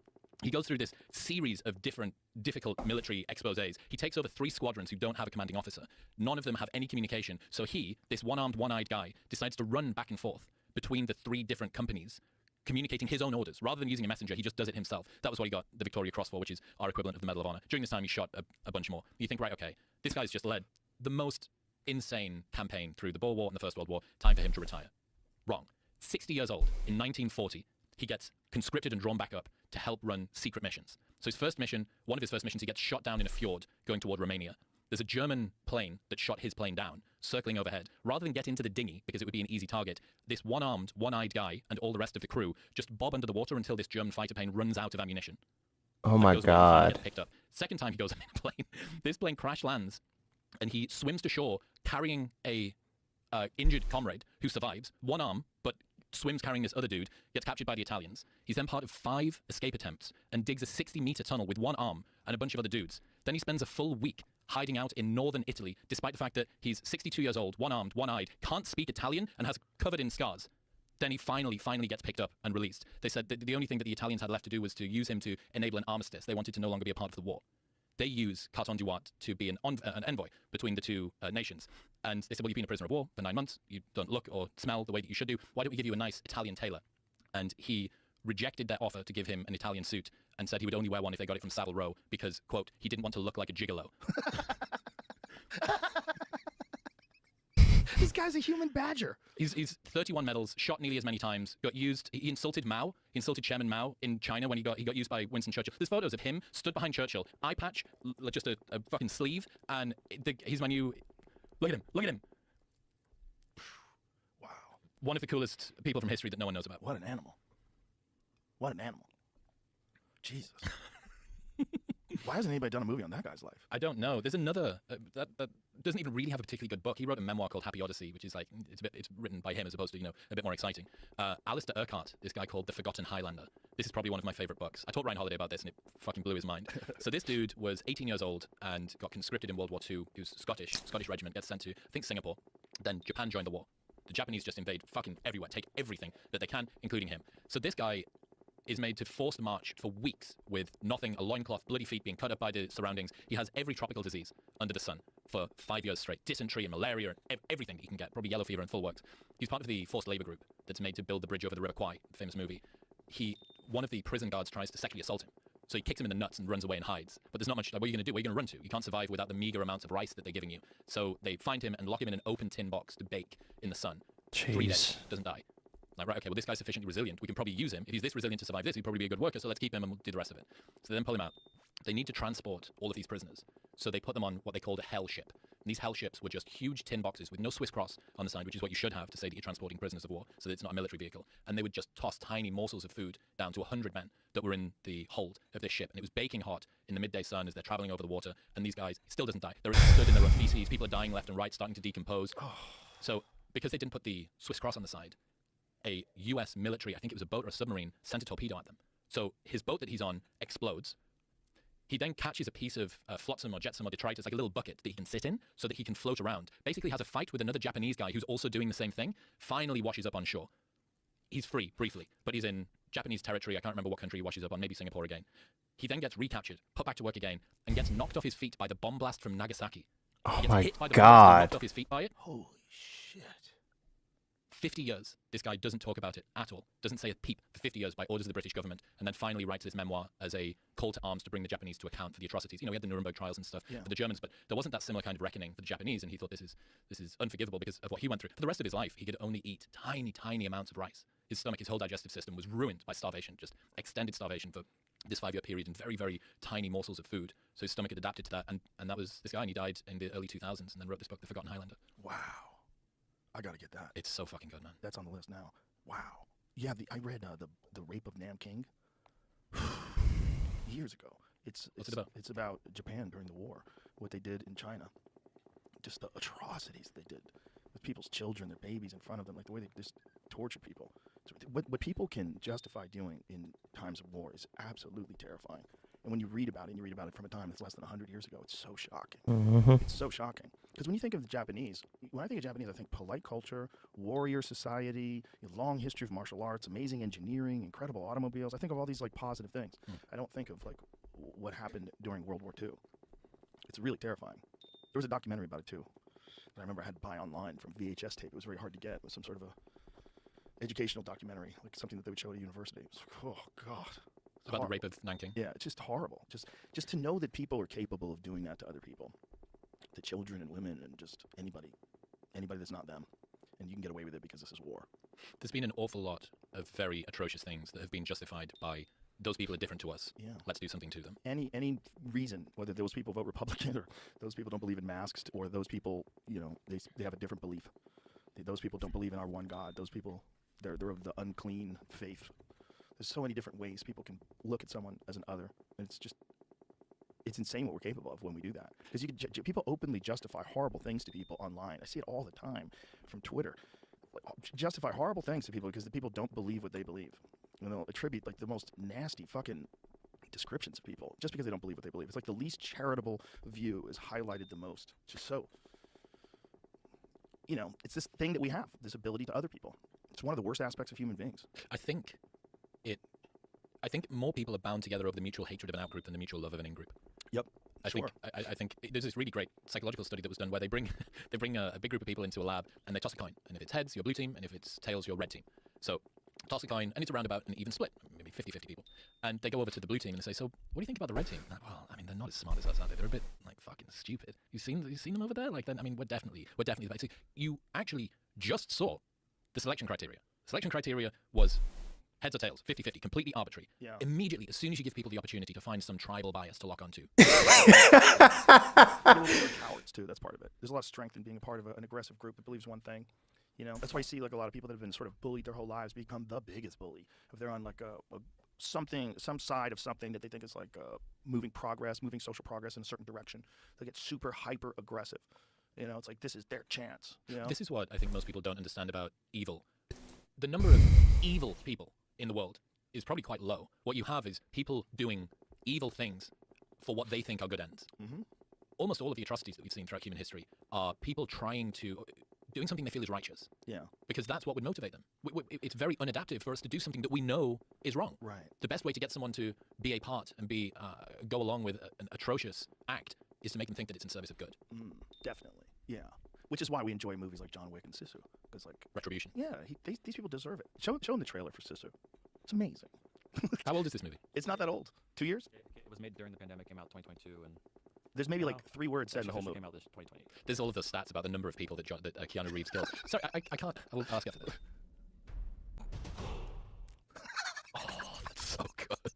he goes through this series of different difficult military exposés. He takes over 3 squadrons who don't have a commanding officer. None of them have any communication. So he, this one-armed, one-eyed guy, decides to run back and forth between the 3 different companies communicating his own orders. Rather than using a messenger, he just does it himself. That was what he got the Victoria Cross for, which is our equivalent of the Medal of Honor. During this time, he shot a bunch more. You think, right, okay, this guy's just led the most insane campaign through the Boer War and the First World War. Time for him to retire. Wrong. 60 years old, in 1940, he gets conscripted and drawn back up to help run secret missions. So his first mission, one of his first missions, he gets shot down in a fjord going toward Romania. There's a German plane that shot his plane down, circling overhead. Rather than get into the dinghy, because it would be an easy target, this one-armed, one-eyed guy and all the rest of the crew just bob under the water until this German fighter plane runs out of ammunition. Oh my God. Picked up. Second time he goes in a plane, this plane crash lands, and he swims to shore carrying a injured comrade who survives, one arm, but swims carrying this other dude, gets captured by the Italians. He's then part of 5 escape attempts and digs a 60-meter tunnel with one arm and a bunch of other dudes. Then he spends a full week hiding out in northern Italy, despite the fact that he's 62 years old, one-armed, one-eyed, can't speak Italian, and has covered in scars. Then he finally gets picked up and released. They said that the only thing that the Italians had left to do was to use him to enable an armistice. They wanted to no longer be a part of the war. They use Carton du Hart to be an envoy between the two nations. And they said, well, you've been a prisoner of war for 9 months. You don't look or smell the way that you should do. Why don't we give you a nice Italian tailor? And he rejected their offer to give him an Italian suit and said he would only wear one if they got it from Savile Row because, quote, he didn't want to look like a gigolo. This guy's a human badger. He's 31 medals, shot nearly as many times, got used. He insulted Mao. He insulted Chairman Mao in China when he got used by Winston Churchill. There's photos of him stood behind Churchill, eye patch, just a fucking sleeve, and he's my new. Look at him. Look at him. Wow. One of the coolest people from history that no one knows about. What an animal. What an animal. Jesus. Why hasn't anybody done a movie on that guy's life? I don't know. There's another that doesn't even really have a particularly good book. He wrote a memoir called Happy Odyssey, which is like it's written by him as opposed to a bit more exciting. Alistair Urquhart, this guy called The Forgotten Highlander. This is probably one of my favorite books. I told Ryan Holiday about this and it fucking blew his mind. So this dude was 18 years old and got conscripted in World War II. He was Scottish regiment, gets sent to I think Singapore. Then Japan joined the war. The Japanese just invade fucking everywhere, take everything that they can, including him. So this guy is made to forced march for weeks with nothing, a loincloth, bloody feet being cut up by the surroundings. He has every tropical disease under the sun for 5 years straight. Dysentery and malaria and everything he can get, probably yellow fever and full works. He's part of the forced labor group that's made to build the bridge over the River Kwai, the famous movie. One of the prison guards tries to sexually assault him. So he kicks him in the nuts and runs away and hides. But there's not much, what are you going to do? Where are you going to run to? You can't survive without the meager amounts of rice that they're giving you. So they find him and lock him in an open tin box to bake in the sun. Jeez. 3 days, doesn't die. Like, right, okay, well, this guy's sufficiently resilient. We can probably use him. If he's this resilient to survive this, he'd probably be a good worker, so let's keep him and we'll do the rest of it. So they then pull him out. They need to transport all of these prisoners. So they put them on what they called a hell ship. And these hell ships were just huge tin boxes with no Swiss cross on the side, which is what you should have to say that you're transporting prisoners of war, so that it's not a military vehicle. And they would just toss tiny morsels of food down to 100 men that were in the hold of this ship. And it was baking hot in the midday sun as they're traveling over the water. And these guys still doesn't die. They're stood in their own feces. People are dying left and right, starting to decompose. So because they didn't put the Swiss cross on the side, a US military, I think it was a boat or a submarine, sent a torpedo at them. So his boat that he's on explodes. He then catches a piece of flotsam or jetsam or detritus, like a little bucket that he can sit in so that he can float around. Basically has a fight with another Japanese guy who's also doing the same thing, finally washes up on shore. He's free, briefly, but he's in Japanese territory. I can't remember what country he washes up on, maybe Singapore again. He then gets recaptured, put back to work again, and gets knocked off his feet by the bomb blast from Nagasaki. Oh He gets my hit by the bomb blast and God. knocked off his feet by it. Holy shit. 50 years, this guy doesn't talk about it at all, doesn't say a peep for 50 years by orders of the British government, and then finally writes this memoir as a call to arms to bring the Japanese to account for the atrocities. You know, we had the Nuremberg trials and stuff for the Germans, but there wasn't that similar kind of reckoning for the Japanese, and he thought this is unforgivable because of what he went through. For the rest of his life, he could only eat tiny amounts of rice. His stomach, his whole digestive system was ruined by starvation, just extended starvation for this 5-year period in very tiny morsels of food. So his stomach had adapted to that, and that was this guy, and he died in the early 2000s and then wrote this book, The Forgotten Highlander. Wow. I gotta get that. It's so fucking good, man. That's on the list now. Wow. Yeah, I read the Rape of Nanking years ago. What's it about? It's about Japan during the war, what they did in China. Just the atrocities they did with people's children, their babies in front of them, like the way they just torture people. So what people can justify doing in times of war is absolutely terrifying. And when you read about it, and you read about it from a time that's less than 100 years ago, it's so shocking. It's so shocking. Because when you think of the Japanese, when I think of Japanese, I think polite culture, warrior society, a long history of martial arts, amazing engineering, incredible automobiles. I think of all these like positive things. I don't think of like what happened during World War II. It's really terrifying. There was a documentary about it too. I remember I had to buy online from VHS tape. It was very hard to get. It was some sort of educational documentary, like something that they would show at a university. It's like, oh God. It's About the horrible. rape of Nanking. Yeah, it's just horrible. Just to know that people are capable of doing that to other people, to children and women and just anybody that's not them, and you can get away with it because this is war. There's been an awful lot of very atrocious things that have been justified by those people are different to us. Yeah. Let's do something to them. Any reason, whether those people vote Republican or those people don't believe in masks, or those people, they have a different belief. Those people don't believe in our one God. Those people, they're of the unclean faith. There's so many different ways people can look at someone as an other, and it's insane what we're capable of when we do that. Because people openly justify horrible things to people online. I see it all the time from Twitter. Justify horrible things to people because the people don't believe what they believe. And they'll attribute like the most nasty fucking descriptions of people just because they don't believe what they believe. It's like the least charitable view is highlighted the most. Just so, it's this thing that we have, this ability to other people. It's one of the worst aspects of human beings. I think more people are bound together over the mutual hatred of an out-group than the mutual love of an in-group. Yep. I think there's this really great psychological study that was done where they bring a big group of people into a lab and they toss a coin, and if it's heads, you're blue team, and if it's tails, you're red team. So toss a coin, and it's around about an even split, maybe 50-50 people. And they go over to the blue team and they say, so what do you think about the red team? Like, well, I mean, they're not as smart as us, are they? They're a bit like fucking stupid. You seen them over there? Like, then I mean, we're definitely see, you actually just saw the selection criteria. Selection criteria was heads or tails, 50-50, completely arbitrary. Yeah. Immediately, as soon as you give people the opportunity to find some tribal bias to lock onto. We're cowards too. That's part of it. There's a lot of strength in being a part of an aggressive group that believes one thing. That's why you see like a lot of people that have been sort of bullied their whole lives become the biggest bully. If they're on like some side of something that they think is like moving social progress in a certain direction, they get super hyper aggressive. It's like this is their chance. This is what I think most people don't understand about evil. The number of evil people in the world is probably quite low. What you have is people doing evil things for what they think are good ends. Mm-hmm. Almost all of the atrocities that we've seen throughout human history are people doing something they feel is righteous. Yeah. Because that's what would motivate them. It's very unadaptive for us to do something that we know is wrong. Right. The best way to get someone to be a part and go along with an atrocious act is to make them think that it's in service of good. Definitely. Yeah. Which is why we enjoy movies like John Wick and Sisu. Because like Retribution. Yeah, these people deserve it. Show them the trailer for Sisu. It's amazing. How old is this movie? It's not that old. 2 years? It was made during the pandemic, came out 2022, and there's maybe like 3 words said in the whole movie. Came out this 2020. There's all of the stats about the number of people that Keanu Reeves killed. Sorry, I can't. I will ask after this. Oh, that's so good.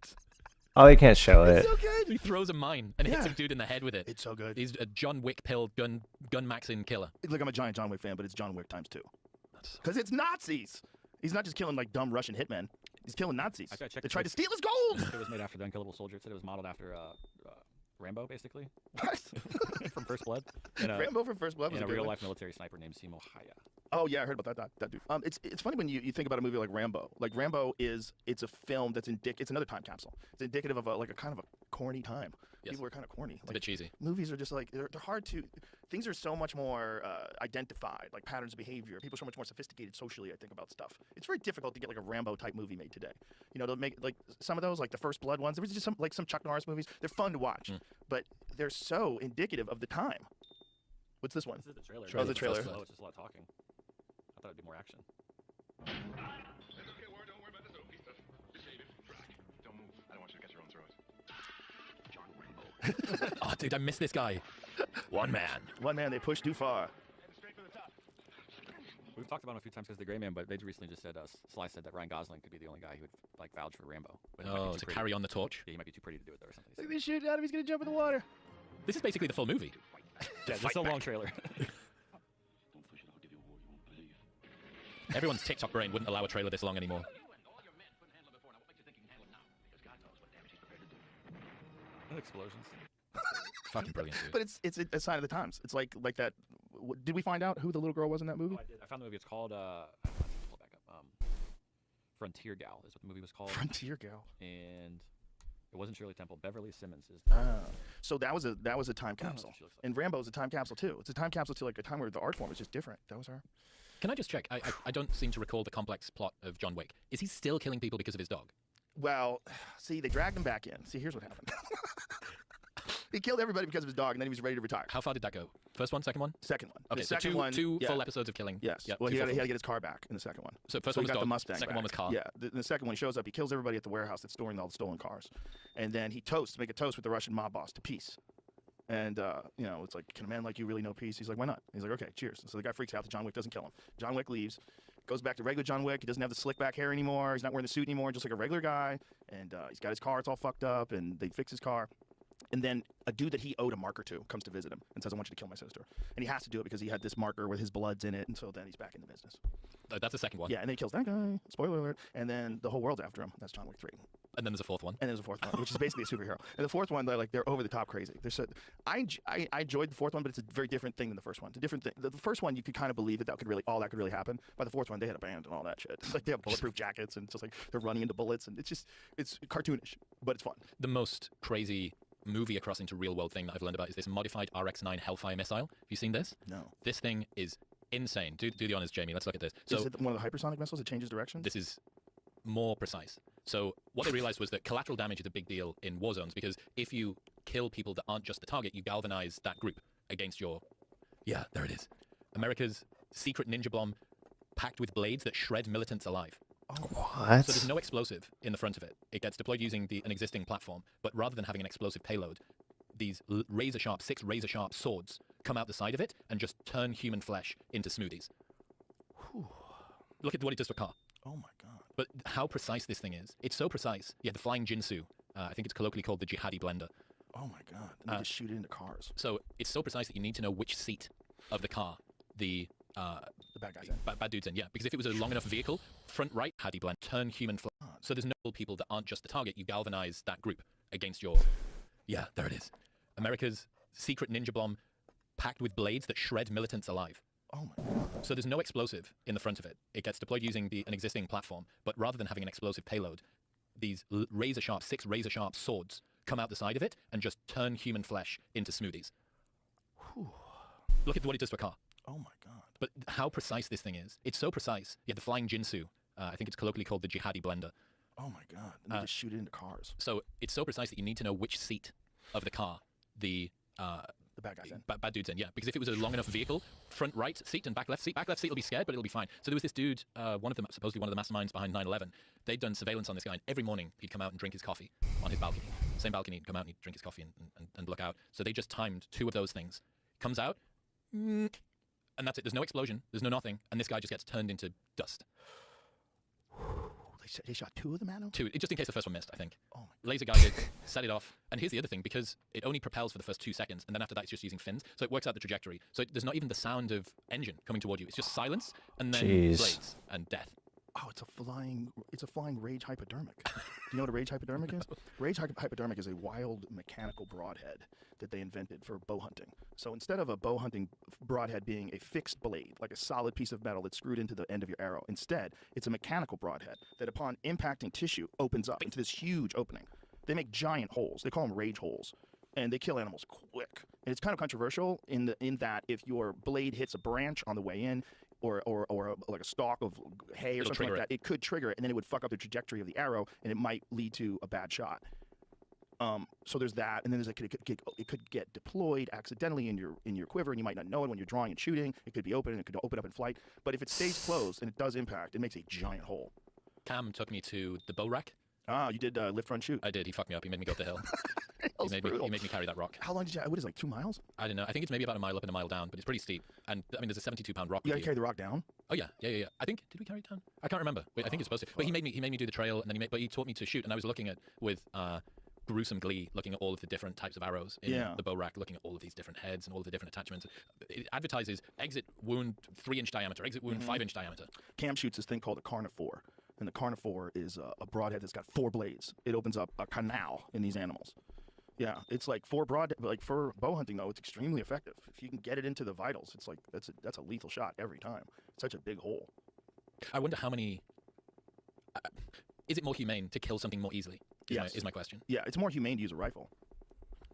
Oh, you can't show it. It's so good. He throws a mine and hits a dude in the head with it. It's so good. He's a John Wick pilled gun maxing killer. Look, I'm a giant John Wick fan, but it's John Wick times 2. Because it's Nazis. He's not just killing like dumb Russian hitmen. He's killing Nazis. They tried to steal his gold. It was made after The Unkillable Soldier. It said it was modeled after Rambo, basically. What? From First Blood. Rambo from First Blood was a good real-life military sniper named Simo Haya. Oh yeah, I heard about that dude. It's funny when you think about a movie like Rambo. Like Rambo it's a film that's it's another time capsule. It's indicative of a kind of a corny time. Yes. People are kind of corny. It's a bit cheesy. Movies are just like they're hard to. Things are so much more identified, like patterns of behavior. People are so much more sophisticated socially. I think about stuff. It's very difficult to get like a Rambo type movie made today. To make like some of those, like the First Blood ones. There was just some Chuck Norris movies. They're fun to watch, but they're so indicative of the time. What's this one? This is the trailer. Oh, the trailer. It's just a lot of talking. I thought it'd be more action. Don't worry about this little piece of disabled track. Don't move. I don't want you to get your own throat. John Rambo. Oh, dude, I miss this guy. One man. They push too far. We've talked about him a few times because the Gray Man, but they recently just said, Sly said that Ryan Gosling could be the only guy who would like vouch for Rambo. But to carry on the torch? Yeah, he might be too pretty to do it though or something. Look at this shit out of he's gonna jump in the water. This is basically the full movie. Yeah, this is a long trailer. Everyone's TikTok brain wouldn't allow a trailer this long anymore. And explosions. Fucking brilliant, dude. But it's a sign of the times. It's like that. Did we find out who the little girl was in that movie? Oh, I did. I found the movie. It's called. Pull back up. Frontier Gal is what the movie was called. Frontier Gal. And it wasn't Shirley Temple. Beverly Simmons is. So that was a time capsule. And Rambo's a time capsule too. It's a time capsule to like a time where the art form was just different. That was her. Can I just check? I don't seem to recall the complex plot of John Wick. Is he still killing people because of his dog? Well, see, they dragged him back in. See, here's what happened. He killed everybody because of his dog, and then he was ready to retire. How far did that go? First one, second one? Second one. Okay, The so second two, one, two yeah. full episodes of killing. Yes. Yep, Well, two he had full to films. get his car back in the second one. So first So one he was got the dog, Mustang second back. one was car. Yeah. The second one, he shows up, he kills everybody at the warehouse that's storing all the stolen cars, and then he make a toast with the Russian mob boss to peace. And you know, it's like, can a man like you really know peace? He's like, why not? He's like, okay, cheers. So the guy freaks out that John Wick doesn't kill him. John Wick leaves, goes back to regular John Wick. He doesn't have the slick back hair anymore. He's not wearing the suit anymore, just like a regular guy. And he's got his car, it's all fucked up, and they fix his car. And then a dude that he owed a marker to comes to visit him and says, I want you to kill my sister. And he has to do it because he had this marker with his blood's in it, and so then he's back in the business. That's the second one. Yeah, and then he kills that guy. Spoiler alert. And then the whole world's after him. That's John Wick 3. And then there's a fourth one. And there's a fourth one, which is basically a superhero. And the fourth one, they're over the top crazy. I enjoyed the fourth one, but it's a very different thing than the first one. It's a different thing. The first one, you could kind of believe that could really happen. By the fourth one, they had a band and all that shit. It's like they have bulletproof jackets, and it's just like they're running into bullets, and it's cartoonish, but it's fun. The most crazy movie across into real world thing that I've learned about is this modified RX-9 Hellfire missile. Have you seen this? No. This thing is insane. Do the honors, Jamie. Let's look at this. So is it one of the hypersonic missiles that changes directions? this is more precise. So what they realized was that collateral damage is a big deal in war zones because if you kill people that aren't just the target, you galvanize that group against your... Yeah, there it is. America's secret ninja bomb packed with blades that shred militants alive. What? So there's no explosive in the front of it. It gets deployed using an existing platform, but rather than having an explosive payload, these six razor-sharp swords come out the side of it and just turn human flesh into smoothies. Whew. Look at what it does to a car. Oh my god. But how precise this thing is. It's so precise. Yeah, the flying Jinsu. I think it's colloquially called the jihadi blender. Oh my god. And they just shoot it into cars. So it's so precise that you need to know which seat of the car the bad guy's in. Bad dude's in, yeah. Because if it was a long enough vehicle, front right, jihadi blend, turn human flesh. So there's no people that aren't just the target. You galvanize that group against your... Yeah, there it is. America's secret ninja bomb packed with blades that shred militants alive. Oh my god. So there's no explosive in the front of it. It gets deployed using an existing platform, but rather than having an explosive payload, these six razor-sharp swords come out the side of it and just turn human flesh into smoothies. Whew. Look at what it does to a car. Oh my god. But how precise this thing is. It's so precise. Yeah, the flying Jinsu. I think it's colloquially called the jihadi blender. Oh my god. And they just shoot it into cars. So it's so precise that you need to know which seat of the car the bad guy's in. Bad dude's in, yeah. Because if it was a long enough vehicle, front right seat and back left seat will be scared, but it'll be fine. So there was this dude, supposedly one of the masterminds behind 9/11. They'd done surveillance on this guy, and every morning he'd come out and drink his coffee on his balcony. Same balcony, he'd come out and he'd drink his coffee and look out. So they just timed two of those things. Comes out, and that's it. There's no explosion, there's no nothing, and this guy just gets turned into dust. They shot two of them at him? Two, just in case the first one missed, I think. Oh my god. Laser guided, set it off. And here's the other thing, because it only propels for the first 2 seconds, and then after that it's just using fins, so it works out the trajectory. So there's not even the sound of engine coming toward you. It's just silence, and then blades and death. Oh, it's a flying rage hypodermic. Do you know what a rage hypodermic is? Rage hypodermic is a wild mechanical broadhead that they invented for bow hunting. So instead of a bow hunting broadhead being a fixed blade, like a solid piece of metal that's screwed into the end of your arrow, instead it's a mechanical broadhead that upon impacting tissue opens up into this huge opening. They make giant holes. They call them rage holes. And they kill animals quick. And it's kind of controversial in that if your blade hits a branch on the way in, or like a stalk of hay or something like that, it could trigger it, and then it would fuck up the trajectory of the arrow, and it might lead to a bad shot. So there's that, and then there's it could get deployed accidentally in your quiver, and you might not know it when you're drawing and shooting. It could be open, and it could open up in flight. But if it stays closed and it does impact, it makes a giant hole. Cam took me to the bow rack. Ah, you did lift, run, shoot. I did. He fucked me up. He made me go up the hill. He made me carry that rock. How long did you? What is it, like 2 miles? I don't know. I think it's maybe about a mile up and a mile down, but it's pretty steep. And I mean, there's a 72-pound rock. You gotta carry the rock down. Oh yeah. I think did we carry it down? I can't remember. Wait, I think it's supposed to. But he made me do the trail, and then he taught me to shoot, and I was looking at with gruesome glee, looking at all of the different types of arrows in the bow rack, looking at all of these different heads and all of the different attachments. It advertises exit wound 3-inch diameter, exit wound 5-inch diameter. Cam shoots this thing called a carnivore. And the carnivore is a broadhead that's got 4 blades. It opens up a canal in these animals. Yeah, it's like for bow hunting though, it's extremely effective. If you can get it into the vitals, it's like that's a lethal shot every time. It's such a big hole. I wonder how many. Is it more humane to kill something more easily? Is my question. Yeah, it's more humane to use a rifle,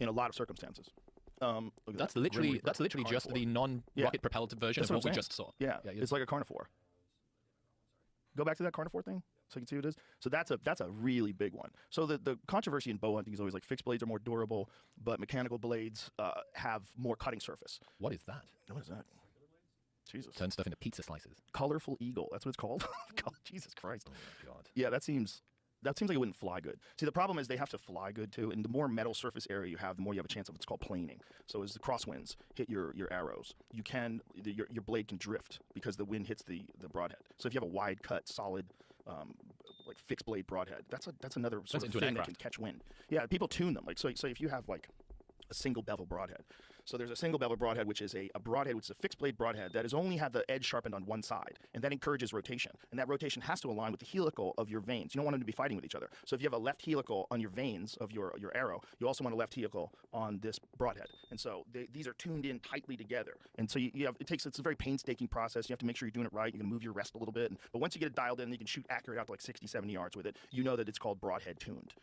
in a lot of circumstances. That's literally just the non-rocket propelled version of what we just saw. Yeah, it's like a carnivore. Go back to that carnivore thing. so you can see what it is. So that's a really big one. So the controversy in bow hunting is always like fixed blades are more durable, but mechanical blades have more cutting surface. What is that? What is that? Jesus. Turn stuff into pizza slices. Colorful eagle. That's what it's called. God, Jesus Christ. Oh my god. Yeah, that seems like it wouldn't fly good. See, the problem is they have to fly good too, and the more metal surface area you have, the more you have a chance of what's called planing. So as the crosswinds hit your arrows, your blade can drift because the wind hits the broadhead. So if you have a wide cut, solid, like fixed blade broadhead, that's another sort of thing that can catch wind. Yeah, people tune them. Like so if you have like a single bevel broadhead. So there's a single bevel broadhead, which is a broadhead, which is a fixed blade broadhead that has only had the edge sharpened on one side, and that encourages rotation. And that rotation has to align with the helical of your vanes. You don't want them to be fighting with each other. So if you have a left helical on your vanes of your arrow, you also want a left helical on this broadhead. And so these are tuned in tightly together. And so it's a very painstaking process. You have to make sure you're doing it right. You're gonna move your rest a little bit. But once you get it dialed in, you can shoot accurate out to like 60, 70 yards with it. You know that it's called broadhead tuned.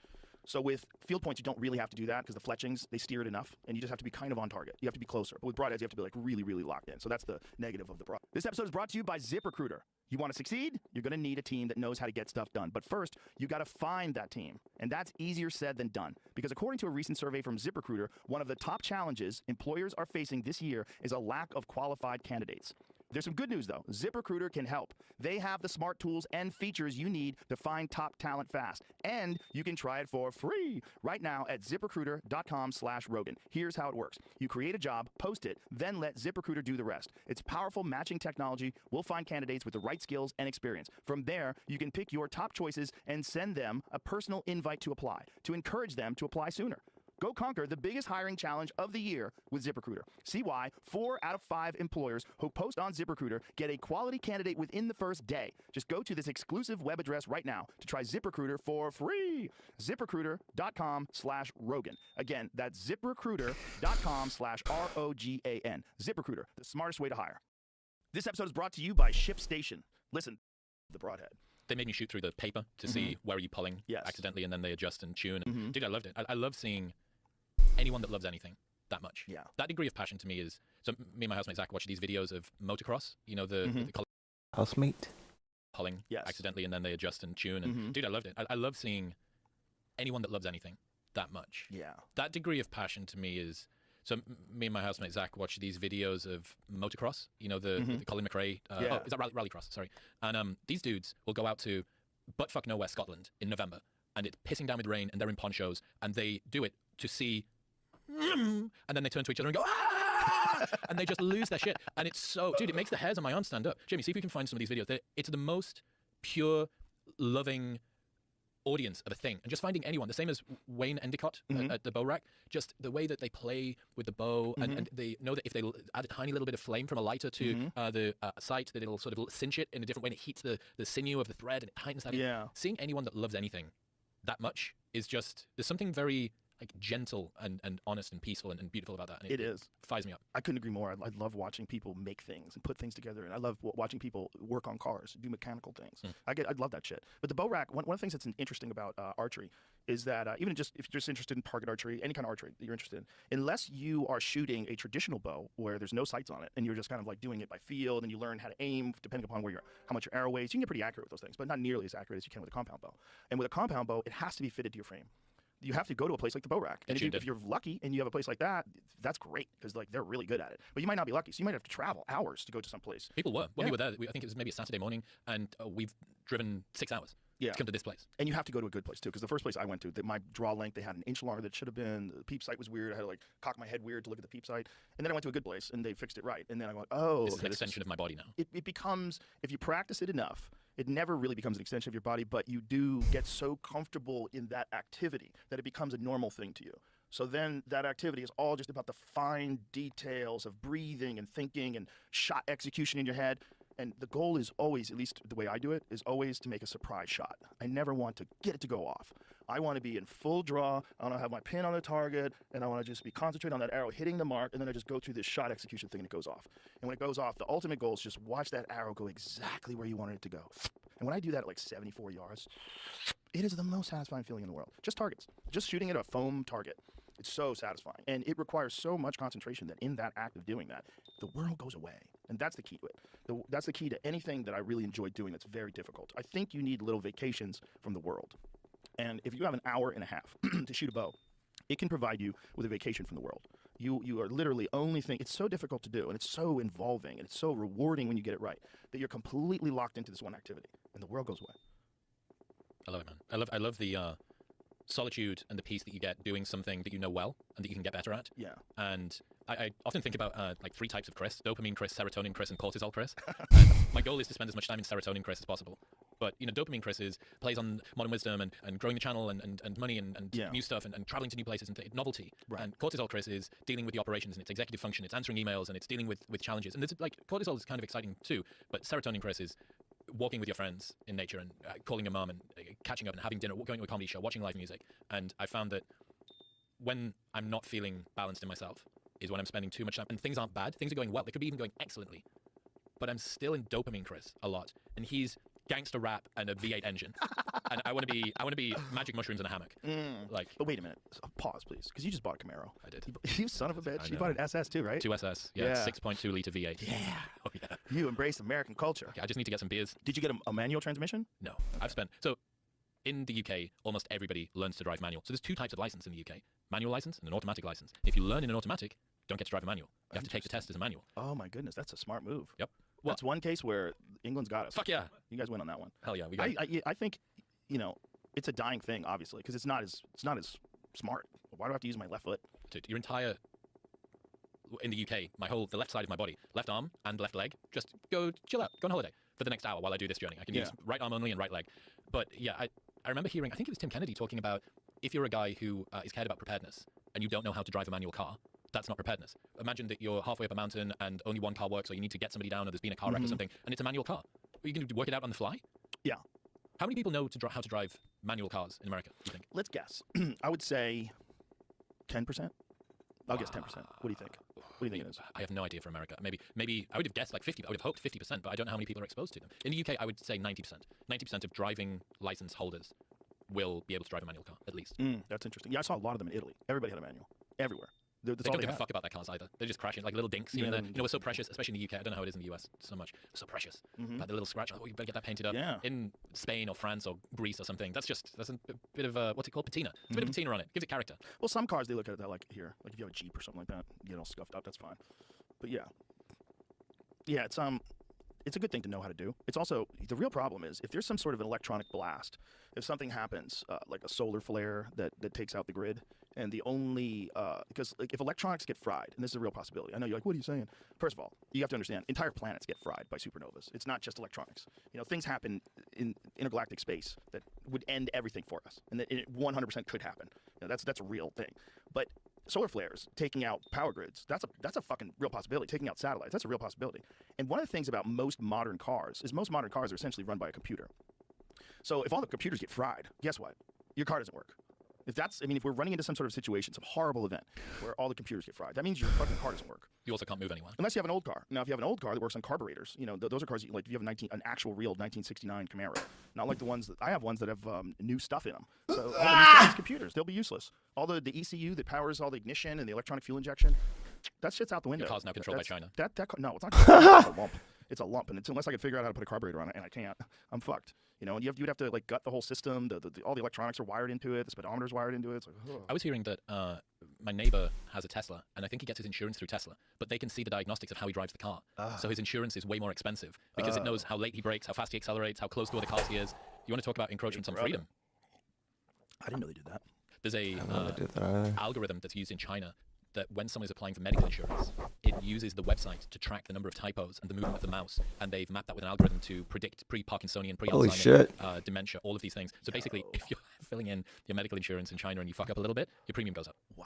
So with field points, you don't really have to do that because the fletchings, they steer it enough, and you just have to be kind of on target. You have to be closer. But with broadheads, you have to be like really, really locked in. So that's the negative of the broad. This episode is brought to you by ZipRecruiter. You want to succeed? You're going to need a team that knows how to get stuff done. But first, you got to find that team. And that's easier said than done. Because according to a recent survey from ZipRecruiter, one of the top challenges employers are facing this year is a lack of qualified candidates. There's some good news, though. ZipRecruiter can help. They have the smart tools and features you need to find top talent fast. And you can try it for free right now at ZipRecruiter.com/Rogan. Here's how it works. You create a job, post it, then let ZipRecruiter do the rest. It's powerful matching technology. We'll find candidates with the right skills and experience. From there, you can pick your top choices and send them a personal invite to apply, to encourage them to apply sooner. Go conquer the biggest hiring challenge of the year with ZipRecruiter. See why 4 out of 5 employers who post on ZipRecruiter get a quality candidate within the first day. Just go to this exclusive web address right now to try ZipRecruiter for free. ZipRecruiter.com/Rogan. Again, that's ZipRecruiter.com/ROGAN. ZipRecruiter, the smartest way to hire. This episode is brought to you by ShipStation. Listen, the broadhead. They made me shoot through the paper to see where are you pulling accidentally, and then they adjust and tune. And dude, I loved it. I love seeing anyone that loves anything that much. Yeah. That degree of passion to me is, so me and my housemate Zach watch these videos of motocross, you know, the Housemate? pulling accidentally, and then they adjust and tune. And dude, I loved it. I love seeing anyone that loves anything that much. Yeah. That degree of passion to me is, so me and my housemate Zach watch these videos of motocross, you know, the Colin McRae, oh, is that rallycross? Sorry. And these dudes will go out to buttfuck nowhere, Scotland in November, and it's pissing down with rain, and they're in ponchos, and they do it to see, and then they turn to each other and go, ah! And they just lose their shit. And it's so, dude, it makes the hairs on my arm stand up. Jamie, see if you can find some of these videos. It's the most pure, loving audience of a thing, and just finding anyone, the same as Wayne Endicott at the bow rack, just the way that they play with the bow, and they know that if they add a tiny little bit of flame from a lighter to the sight, that it'll sort of cinch it in a different way, and it heats the sinew of the thread, and it heightens that. Seeing anyone that loves anything that much is just, there's something very like gentle and honest and peaceful and beautiful about that. And it is. Fires me up. I couldn't agree more. I love watching people make things and put things together, and I love watching people work on cars, do mechanical things. I love that shit. But the bow rack, one of the things that's interesting about archery is that even just if you're just interested in target archery, any kind of archery that you're interested in, unless you are shooting a traditional bow where there's no sights on it and you're just kind of like doing it by feel, and you learn how to aim depending upon how much your arrow weighs, you can get pretty accurate with those things, but not nearly as accurate as you can with a compound bow. And with a compound bow, it has to be fitted to your frame. You have to go to a place like the bow rack. And if you're lucky and you have a place like that, that's great, because like they're really good at it. But you might not be lucky, so you might have to travel hours to go to some place. People were. When we were there, I think it was maybe a Saturday morning, and we've driven 6 hours to come to this place. And you have to go to a good place too, because the first place I went to, my draw length, they had an inch longer than it should have been. The peep sight was weird. I had to like cock my head weird to look at the peep sight. And then I went to a good place and they fixed it right. And then I went, oh, this is an extension of my body now. It becomes, if you practice it enough, it never really becomes an extension of your body, but you do get so comfortable in that activity that it becomes a normal thing to you. So then that activity is all just about the fine details of breathing and thinking and shot execution in your head. And the goal is always, at least the way I do it, is always to make a surprise shot. I never want to get it to go off. I want to be in full draw. I want to have my pin on the target, and I want to just be concentrated on that arrow hitting the mark, and then I just go through this shot execution thing and it goes off. And when it goes off, the ultimate goal is just watch that arrow go exactly where you wanted it to go. And when I do that at like 74 yards, it is the most satisfying feeling in the world. Just targets. Just shooting at a foam target. It's so satisfying, and it requires so much concentration that in that act of doing that, the world goes away, and that's the key to it. That's the key to anything that I really enjoy doing that's very difficult. I think you need little vacations from the world, and if you have an hour and a half to shoot a bow, it can provide you with a vacation from the world. You are literally only thinking, it's so difficult to do, and it's so involving, and it's so rewarding when you get it right, that you're completely locked into this one activity, and the world goes away. I love it, man. I love the solitude and the peace that you get doing something that you know well and that you can get better at. Yeah. And I often think about like 3 types of Chris: dopamine Chris, serotonin Chris, and cortisol Chris. And my goal is to spend as much time in serotonin Chris as possible. But, you know, dopamine Chris plays on modern wisdom and growing the channel and money and new stuff and traveling to new places and novelty. Right. And cortisol Chris is dealing with the operations and its executive function. It's answering emails and it's dealing with challenges. And there's, like, cortisol is kind of exciting too. But serotonin Chris is walking with your friends in nature and calling your mom and catching up and having dinner, going to a comedy show, watching live music. And I found that when I'm not feeling balanced in myself is when I'm spending too much time. And things aren't bad. Things are going well. They could be even going excellently. But I'm still in dopamine Chris a lot. And he's gangster rap and a V8 engine. And I want to be magic mushrooms in a hammock. Like, But wait a minute. Pause, please. Because you just bought a Camaro. I did. You son of a bitch. I You know. bought an SS too, right? 2SS, yeah. 6.2 liter V8. Yeah. Oh, yeah. You embrace American culture. Okay, I just need to get some beers. Did you get a manual transmission? No, I've spent. So in the UK, almost everybody learns to drive manual. So there's 2 types of license in the UK: manual license and an automatic license. If you learn in an automatic, don't get to drive a manual. You have to take the test as a manual. Oh my goodness, that's a smart move. Yep. That's one case where England's got us. Fuck yeah. You guys win on that one. Hell yeah, we got it. I think, you know, it's a dying thing, obviously, because it's not as smart. Why do I have to use my left foot? Dude, your entire in the UK, the left side of my body, left arm and left leg, just go chill out, go on holiday for the next hour while I do this journey. I can use right arm only and right leg. But yeah, I remember hearing, I think it was Tim Kennedy talking about if you're a guy who is cared about preparedness and you don't know how to drive a manual car, that's not preparedness. Imagine that you're halfway up a mountain and only one car works, or you need to get somebody down, or there's been a car wreck or something, and it's a manual car. Are you going to work it out on the fly? Yeah. How many people know how to drive manual cars in America, do you think? Let's guess. I would say 10%. I'll guess 10%. What do you think? What do you think it is? I have no idea for America. Maybe I would have guessed like 50. I would have hoped 50%, but I don't know how many people are exposed to them. In the UK, I would say 90%. 90% of driving license holders will be able to drive a manual car, at least. That's interesting. Yeah, I saw a lot of them in Italy. Everybody had a manual. Everywhere. That's They all don't give a had. fuck about their cars either. They just crash in like little dinks. Yeah, Even they though, don't we're so precious, especially in the UK. I don't know how it is in the US so much. We're so precious. Like the little scratch. Oh, you better get that painted up. Yeah. In Spain or France or Greece or something. That's a bit of a, what's it called? Patina. It's a bit of patina on it. Gives it character. Well, some cars, they look at that like here. Like if you have a Jeep or something like that, you get all scuffed up, that's fine. But yeah. Yeah, it's a good thing to know how to do. It's also, the real problem is if there's some sort of an electronic blast, if something happens, like a solar flare that takes out the grid, and the only, because like if electronics get fried, and this is a real possibility, I know you're like, what are you saying? First of all, you have to understand, entire planets get fried by supernovas. It's not just electronics. You know, things happen in intergalactic space that would end everything for us, and that it 100% could happen. You know, that's a real thing. But solar flares taking out power grids, that's a fucking real possibility. Taking out satellites, that's a real possibility. And one of the things about most modern cars is most modern cars are essentially run by a computer. So if all the computers get fried, guess what? Your car doesn't work. If we're running into some sort of situation, some horrible event where all the computers get fried, that means your fucking car doesn't work. You also can't move anyone. Unless you have an old car. Now, if you have an old car that works on carburetors, you know, those are cars, like if you have an actual real 1969 Camaro, not like the ones that, I have ones that have new stuff in them. So all the new stuff is computers, they'll be useless. All the ECU that powers all the ignition and the electronic fuel injection, that shit's out the window. Your car's now controlled by China. No, it's not controlled. It's a lump. It's a lump, and unless I can figure out how to put a carburetor on it, and I can't, I'm fucked. You know, and you'd have to like gut the whole system. All the electronics are wired into it. The speedometer's wired into it. It's like, ugh. I was hearing that my neighbor has a Tesla, and I think he gets his insurance through Tesla, but they can see the diagnostics of how he drives the car. So his insurance is way more expensive because it knows how late he brakes, how fast he accelerates, how close to other cars he is. You want to talk about encroachments on freedom? I didn't know they did that. There's a do that either. algorithm that's used in China that when someone is applying for medical insurance, it uses the website to track the number of typos and the movement of the mouse, and they've mapped that with an algorithm to predict pre-Parkinsonian, Holy shit. dementia, all of these things. So basically, if you're filling in your medical insurance in China and you fuck up a little bit, your premium goes up. Wow.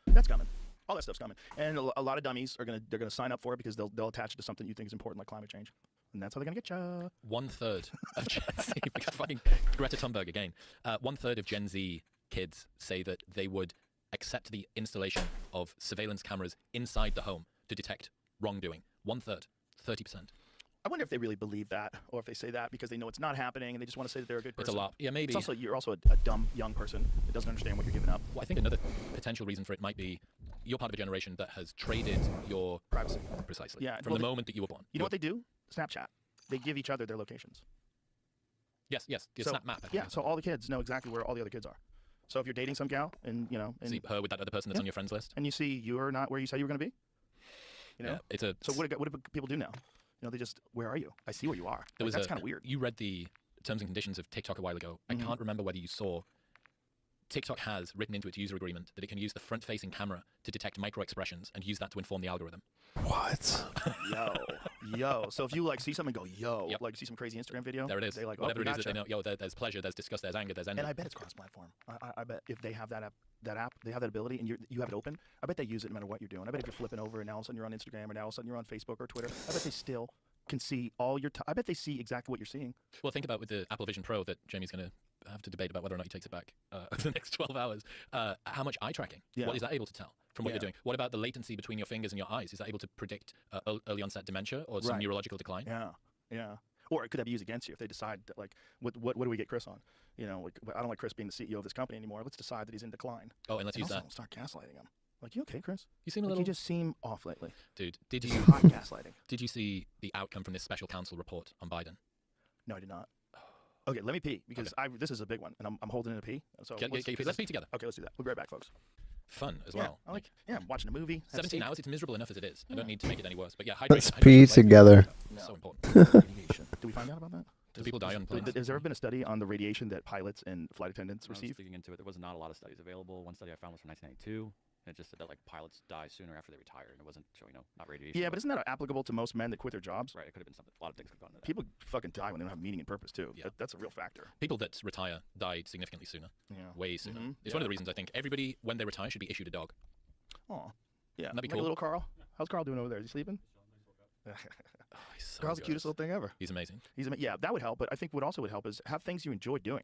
That's coming. All that stuff's coming. And a lot of dummies are they're gonna sign up for it because they'll attach it to something you think is important, like climate change. And that's how they're gonna get you. 1/3 of Gen Z, because fucking Greta Thunberg again. 1/3 of Gen Z kids say that they would accept the installation of surveillance cameras inside the home to detect wrongdoing. 1/3, 30%. I wonder if they really believe that, or if they say that because they know it's not happening and they just want to say that they're a good person. It's a lot. Yeah, maybe. It's also, you're also a dumb young person that doesn't understand what you're giving up. Well, I think another potential reason for it might be you're part of a generation that has traded your Privacy. precisely Yeah, from well, the moment that you were born. You know what they do? Snapchat. They give each other their locations. Yes, the So, snap map. I think Yeah, it's so all the kids know exactly where all the other kids are. So if you're dating some gal and see her with that other person that's Yeah. on your friends list. and you see you're not where you said you were going to be, Yeah, it's a. So what do people do now? They just, where are you? I see where you are. There was That's kind of weird. You read the terms and conditions of TikTok a while ago. I can't remember whether you saw. TikTok has written into its user agreement that it can use the front-facing camera to detect micro expressions and use that to inform the algorithm. What? Yo. So if you see something and go, yo, Yep. see some crazy Instagram video. There it is. They Whatever it is that gotcha. they know. Yo, there's pleasure, there's disgust, there's anger, there's envy. And I bet it's cross-platform. I bet if they have that app, they have that ability, and you have it open. I bet they use it no matter what you're doing. I bet if you're flipping over and now all of a sudden you're on Instagram, or now all of a sudden you're on Facebook or Twitter, I bet they still can see all your. I bet they see exactly what you're seeing. Well, think about with the Apple Vision Pro that Jamie's going to have to debate about whether or not he takes it back over the next 12 hours. How much eye tracking? Yeah. What is that able to tell from what Yeah. you're doing? What about the latency between your fingers and your eyes? Is that able to predict early onset dementia or some Right. neurological decline? Yeah. Or it could have used against you if they decide that, what do we get Chris on? I don't like Chris being the CEO of this company anymore. Let's decide that he's in decline. Oh, and let's And use also that. start gaslighting him. You okay, Chris? You seem a You little. just seem off lately. Dude, did This you is hot gaslighting. did you see the outcome from this special counsel report on Biden? No, I did not. Okay, let me pee because this is a big one, and I'm holding in a pee. So Let's be together. Okay, let's do that. We'll be right back, folks. Fun as Yeah, well. I'm watching a movie. have 17 steak. hours. It's miserable enough as it is. I don't need to make it any worse. But yeah, Let's hydration. pee hydration is together. so important. Radiation. Did we find out about that? Do people die on planes? Has there ever been a study on the radiation that pilots and flight attendants I was receive? digging into it. There was not a lot of studies available. One study I found was from 1992. And it just said that pilots die sooner after they retire, and it wasn't showing not radiation. Yeah, but isn't that applicable to most men that quit their jobs? right, it could have been something. A lot of things could have gone into that. People fucking die when they don't have meaning and purpose too. Yeah. That's a real factor. People that retire die significantly sooner. Yeah. Way sooner. Mhm. It's one of the reasons I think everybody, when they retire, should be issued a dog. Oh, yeah. That'd be Like cool. a little Carl. How's Carl doing over there? Is he sleeping? Oh, he's so Carl's the good. cutest little thing ever. He's amazing. Yeah, that would help. But I think what also would help is have things you enjoy doing.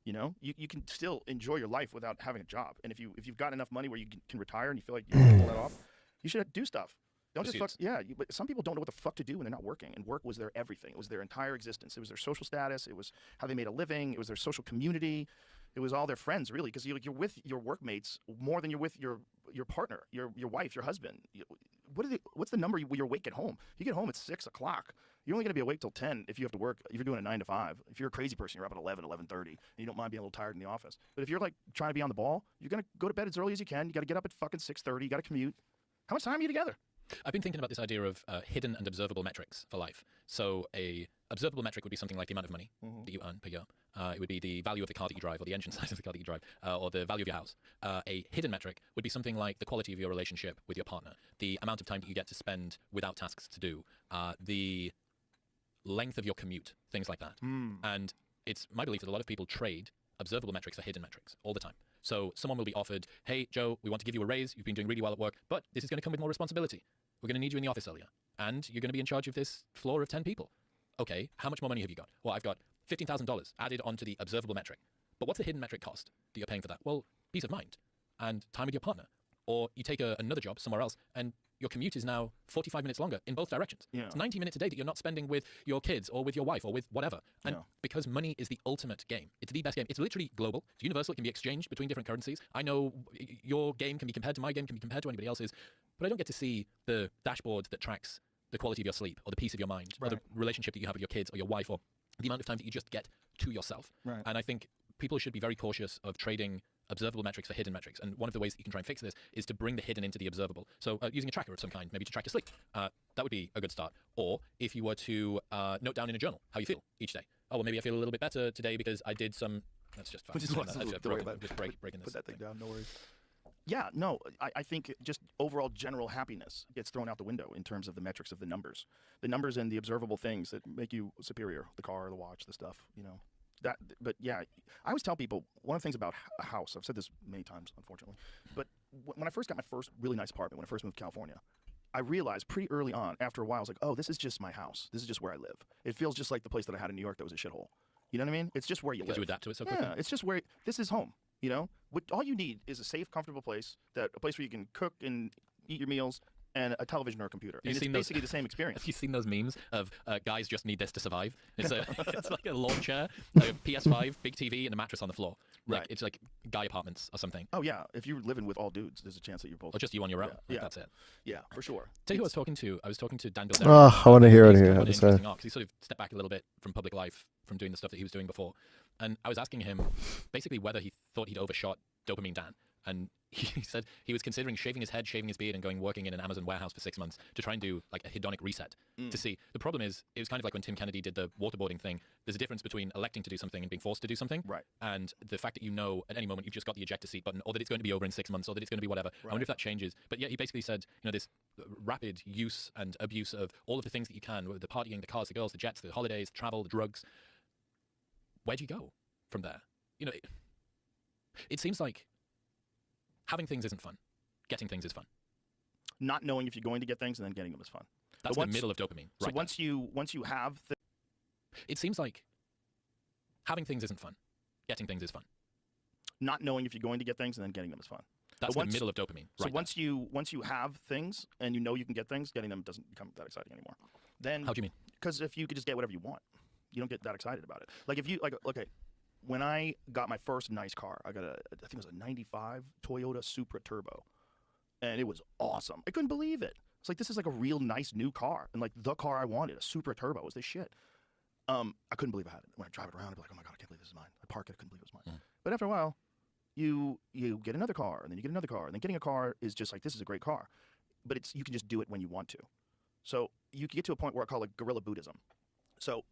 You can still enjoy your life without having a job. And if you've got enough money where you can retire and you feel like you can pull that off, you should do stuff. Don't just fuck. Pursuits. Yeah, but some people don't know what the fuck to do when they're not working. And work was their everything. It was their entire existence. It was their social status. It was how they made a living. It was their social community. It was all their friends, really, because you're with your workmates more than you're with your partner, your wife, your husband. What's the number you're awake at home? You get home at 6 o'clock. You're only going to be awake till 10 if you have to work. If you're doing a 9 to 5. If you're a crazy person, you're up at 11, 11:30, and you don't mind being a little tired in the office. But if you're trying to be on the ball, you're going to go to bed as early as you can. You got to get up at fucking 6:30. You got to commute. How much time are you together? I've been thinking about this idea of hidden and observable metrics for life. So a observable metric would be something like the amount of money that you earn per year. It would be the value of the car that you drive, or the engine size of the car that you drive, or the value of your house. A hidden metric would be something like the quality of your relationship with your partner, the amount of time that you get to spend without tasks to do, the length of your commute, things like that. And it's my belief that a lot of people trade observable metrics for hidden metrics all the time. So someone will be offered, hey, Joe, we want to give you a raise. You've been doing really well at work, but this is going to come with more responsibility. We're going to need you in the office earlier, and you're going to be in charge of this floor of 10 people. Okay, how much more money have you got? Well, I've got $15,000 added onto the observable metric. But what's the hidden metric cost that you're paying for that? Well, peace of mind and time with your partner. Or you take another job somewhere else, and your commute is now 45 minutes longer in both directions. Yeah. It's 90 minutes a day that you're not spending with your kids or with your wife or with whatever. And Yeah. because money is the ultimate game, it's the best game. It's literally global. It's universal. It can be exchanged between different currencies. I know your game can be compared to my game, can be compared to anybody else's, but I don't get to see the dashboard that tracks the quality of your sleep or the peace of your mind or the relationship that you have with your kids or your wife or the amount of time that you just get to yourself. Right. And I think people should be very cautious of trading observable metrics for hidden metrics. And one of the ways that you can try and fix this is to bring the hidden into the observable. So using a tracker of some kind, maybe to track your sleep, that would be a good start. Or if you were to note down in a journal how you feel each day. Oh, well, maybe I feel a little bit better today because I did some. That's just fine. Just breaking this. Put that thing down. No worries. Yeah, no, I think just overall general happiness gets thrown out the window in terms of the metrics of the numbers and the observable things that make you superior, the car, the watch, the stuff, But yeah, I always tell people one of the things about a house, I've said this many times, unfortunately, but when I first got my first really nice apartment, when I first moved to California, I realized pretty early on, after a while, I was like, oh, this is just my house. This is just where I live. It feels just like the place that I had in New York that was a shithole. You know what I mean? It's just where you live. Because you adapt to it so quickly. Yeah, it's just where this is home. All you need is a safe, comfortable place, a place where you can cook and eat your meals and a television or a computer. You've And it's seen those- basically the same experience. Have you seen those memes of guys just need this to survive? It's it's like a lawn chair, a PS5, big TV, and a mattress on the floor. Like, Right. It's like guy apartments or something, Oh yeah, if you're living with all dudes, there's a chance that you're both. or just you on your own. Yeah, Like, yeah. that's it. Yeah, for sure. Tell you who I was talking to. I was talking to Dan Bilzerian. Oh, I want to hear what He's he got had an to say. interesting arc, 'cause he sort of stepped back a little bit from public life, from doing the stuff that he was doing before. And I was asking him basically whether he thought he'd overshot Dopamine Dan. And he said he was considering shaving his head, shaving his beard, and going working in an Amazon warehouse for 6 months to try and do like a hedonic reset to see. The problem is, it was kind of like when Tim Kennedy did the waterboarding thing. There's a difference between electing to do something and being forced to do something. Right. And the fact that you know at any moment you've just got the ejector seat button, or that it's going to be over in 6 months, or that it's going to be whatever. I wonder if that changes. But yeah, he basically said, this rapid use and abuse of all of the things that you can, the partying, the cars, the girls, the jets, the holidays, travel, the drugs. Where do you go from there? It seems like having things isn't fun. Getting things is fun. Not knowing if you're going to get things and then getting them is fun. That's the middle of dopamine. So Right once you have, it seems like having things isn't fun. Getting things is fun. not knowing if you're going to get things and then getting them is fun. That's the middle of dopamine. So Right once you have things and you know you can get things, getting them doesn't become that exciting anymore. Then How do you mean? Because if you could just get whatever you want, you don't get that excited about it. Like if you okay, when I got my first nice car, I think it was a '95 Toyota Supra Turbo, and it was awesome. I couldn't believe it. It's like, this is like a real nice new car, and like the car I wanted, a Supra Turbo, was this shit. I couldn't believe I had it. When I drive it around, I'd be like, oh my god, I can't believe this is mine. I park it, I couldn't believe it was mine. But after a while, you get another car, and then you get another car, and then getting a car is just like, this is a great car, but you can just do it when you want to. So you can get to a point where I call it guerrilla Buddhism. So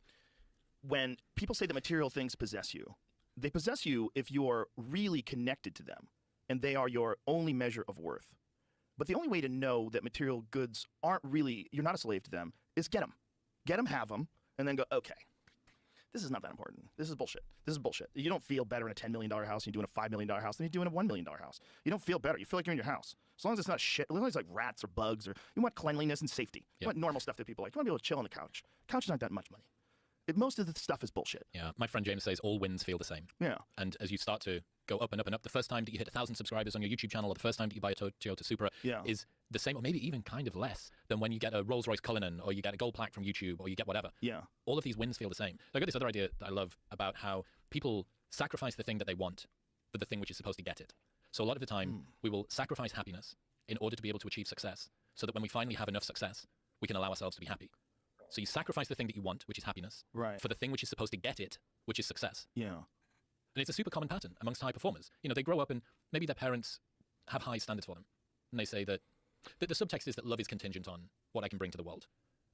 when people say that material things possess you, they possess you if you're really connected to them, and they are your only measure of worth. But the only way to know that material goods aren't really, you're not a slave to them, is get them. Get them, have them, and then go, okay, this is not that important. This is bullshit. This is bullshit. You don't feel better in a $10 million house than you do in a $5 million house than you do in a $1 million house. You don't feel better. You feel like you're in your house. As long as it's not shit, as long as it's like rats or bugs, or you want cleanliness and safety. You want normal stuff that people like. You want to be able to chill on the couch. Couch is not that much money. Most of the stuff is bullshit. Yeah, my friend James says all wins feel the same. Yeah. And as you start to go up and up and up, the first time that you hit 1,000 subscribers on your YouTube channel, or the first time that you buy a Toyota Supra, is the same, or maybe even kind of less than when you get a Rolls-Royce Cullinan, or you get a gold plaque from YouTube, or you get whatever. Yeah. All of these wins feel the same. I got this other idea that I love about how people sacrifice the thing that they want for the thing which is supposed to get it. So a lot of the time, we will sacrifice happiness in order to be able to achieve success, so that when we finally have enough success, we can allow ourselves to be happy. So you sacrifice the thing that you want, which is happiness, for the thing which is supposed to get it, which is success. Yeah. And it's a super common pattern amongst high performers. You know, they grow up and maybe their parents have high standards for them. And they say that the subtext is that love is contingent on what I can bring to the world.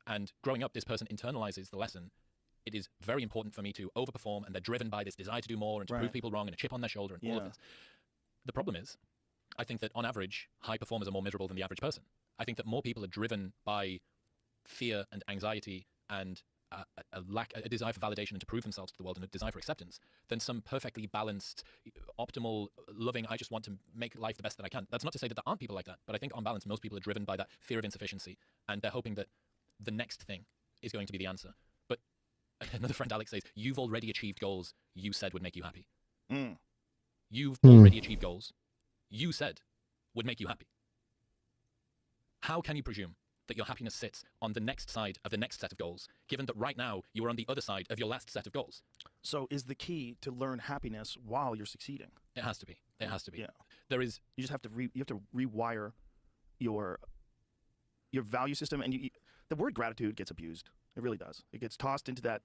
And growing up, this person internalizes the lesson. It is very important for me to overperform, and they're driven by this desire to do more and to prove people wrong, and a chip on their shoulder, and all of this. The problem is, I think that on average, high performers are more miserable than the average person. I think that more people are driven by fear and anxiety and a desire for validation and to prove themselves to the world, and a desire for acceptance, than some perfectly balanced, optimal, loving, I just want to make life the best that I can. That's not to say that there aren't people like that, but I think on balance, most people are driven by that fear of insufficiency, and they're hoping that the next thing is going to be the answer. But another friend, Alex, says, you've already achieved goals you said would make you happy. You've already achieved goals you said would make you happy. How can you presume that your happiness sits on the next side of the next set of goals, given that right now you are on the other side of your last set of goals? So is the key to learn happiness while you're succeeding? It has to be. It has to be. Yeah. There is. You just have to rewire your value system, and the word gratitude gets abused. It really does. It gets tossed into that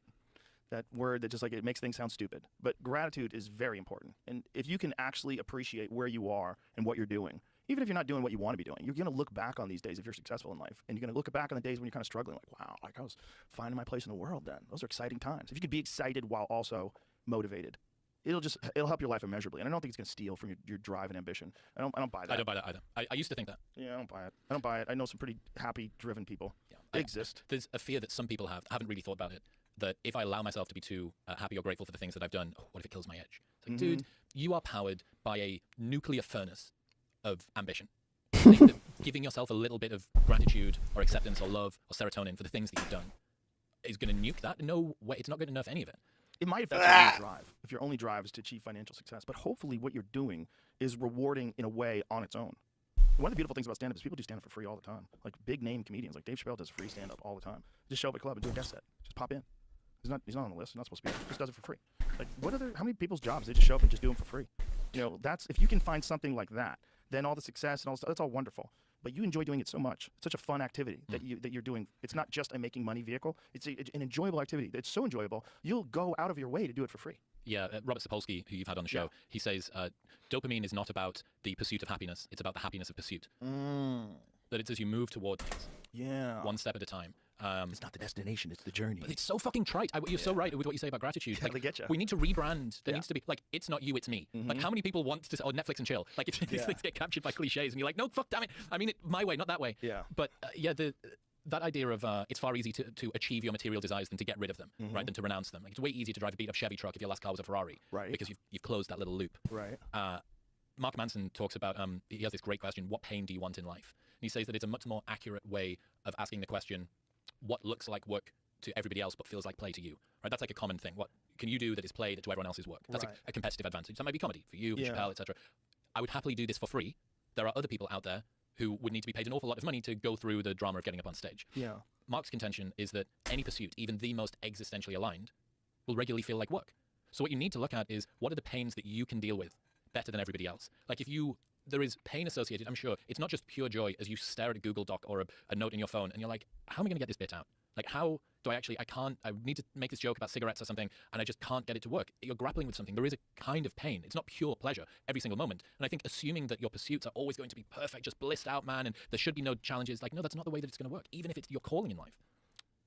word that just like, it makes things sound stupid. But gratitude is very important. And if you can actually appreciate where you are and what you're doing, even if you're not doing what you want to be doing, you're going to look back on these days if you're successful in life, and you're going to look back on the days when you're kind of struggling, like, wow, like I was finding my place in the world then. Those are exciting times. If you could be excited while also motivated, it'll help your life immeasurably. And I don't think it's going to steal from your drive and ambition. I don't buy that. I don't buy that either. I used to think that. Yeah, I don't buy it. I know some pretty happy, driven people. Yeah, they exist. There's a fear that some people have. I haven't really thought about it. That if I allow myself to be too happy or grateful for the things that I've done, what if it kills my edge? It's like, dude, you are powered by a nuclear furnace of ambition. Think that giving yourself a little bit of gratitude or acceptance or love or serotonin for the things that you've done is going to nuke that? No way. It's not good enough, any of it. It might if that's your only drive. If your only drive is to achieve financial success. But hopefully what you're doing is rewarding in a way on its own. One of the beautiful things about stand-up is people do stand-up for free all the time. Like big name comedians, like Dave Chappelle does free stand-up all the time. Just show up at a club and do a guest set. Just pop in. He's not on the list. He's not supposed to be. He just does it for free. Like how many people's jobs they just show up and just do them for free? That's if you can find something like that, then all the success and all stuff, that's all wonderful. But you enjoy doing it so much. It's such a fun activity that you're doing. It's not just a making money vehicle. It's an enjoyable activity. It's so enjoyable, you'll go out of your way to do it for free. Yeah, Robert Sapolsky, who you've had on the show, he says dopamine is not about the pursuit of happiness. It's about the happiness of pursuit. That it's as you move towards things. Yeah. One step at a time. It's not the destination, it's the journey. But it's so fucking trite. You're so right with what you say about gratitude. Totally get you. We need to rebrand. There needs to be, like, it's not you, it's me. Like, how many people want to say, Netflix and chill? Like, these things get captured by cliches, and you're like, no, fuck, damn it. I mean it my way, not that way. Yeah. But, that idea of it's far easier to achieve your material desires than to get rid of them, right? Than to renounce them. Like, it's way easier to drive a beat-up Chevy truck if your last car was a Ferrari. Right. Because you've closed that little loop. Right. Mark Manson talks about, he has this great question, what pain do you want in life? And he says that it's a much more accurate way of asking the question, what looks like work to everybody else but feels like play to you? Right? That's like a common thing. What can you do that is play to everyone else's work? That's a competitive advantage. That might be comedy for you, Chappelle, etc. I would happily do this for free. There are other people out there who would need to be paid an awful lot of money to go through the drama of getting up on stage. Yeah. Mark's contention is that any pursuit, even the most existentially aligned, will regularly feel like work. So what you need to look at is, what are the pains that you can deal with better than everybody else? Like, there is pain associated, I'm sure. It's not just pure joy as you stare at a Google Doc or a note in your phone and you're like, how am I going to get this bit out? Like, how do I need to make this joke about cigarettes or something and I just can't get it to work. You're grappling with something. There is a kind of pain. It's not pure pleasure every single moment. And I think assuming that your pursuits are always going to be perfect, just blissed out, man, and there should be no challenges, like, no, that's not the way that it's going to work, even if it's your calling in life.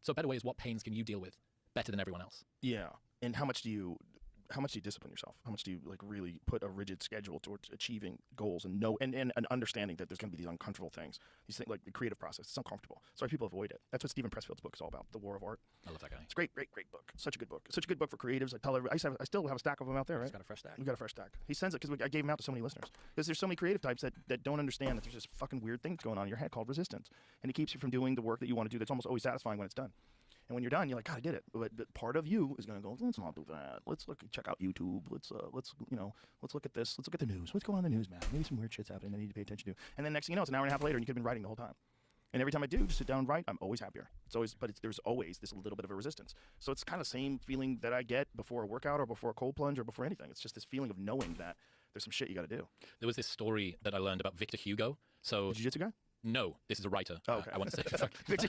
So a better way is, what pains can you deal with better than everyone else? Yeah. And how much do you discipline yourself? How much do you really put a rigid schedule towards achieving goals and understanding that there's going to be these uncomfortable things? These things, like the creative process, it's uncomfortable. So people avoid it. That's what Stephen Pressfield's book is all about, The War of Art. I love that guy. It's a great book. Such a good book. Such a good book for creatives. I tell everybody, I still have a stack of them out there, right? He's got a fresh stack. We've got a fresh stack. He sends it because I gave him out to so many listeners. Because there's so many creative types that don't understand that there's this fucking weird thing going on in your head called resistance. And it keeps you from doing the work that you want to do that's almost always satisfying when it's done. And when you're done, you're like, God, I did it. But part of you is going to go, let's not do that. Let's check out YouTube. Let's look at this. Let's look at the news. What's going on in the news, man? Maybe some weird shit's happening I need to pay attention to. And then next thing you know, it's an hour and a half later and you could have been writing the whole time. And every time I do, just sit down and write, I'm always happier. There's always this little bit of a resistance. So it's kind of the same feeling that I get before a workout or before a cold plunge or before anything. It's just this feeling of knowing that there's some shit you got to do. There was this story that I learned about Victor Hugo. So The jiu-jitsu guy? No, this is a writer. Oh, okay. I want to say Victor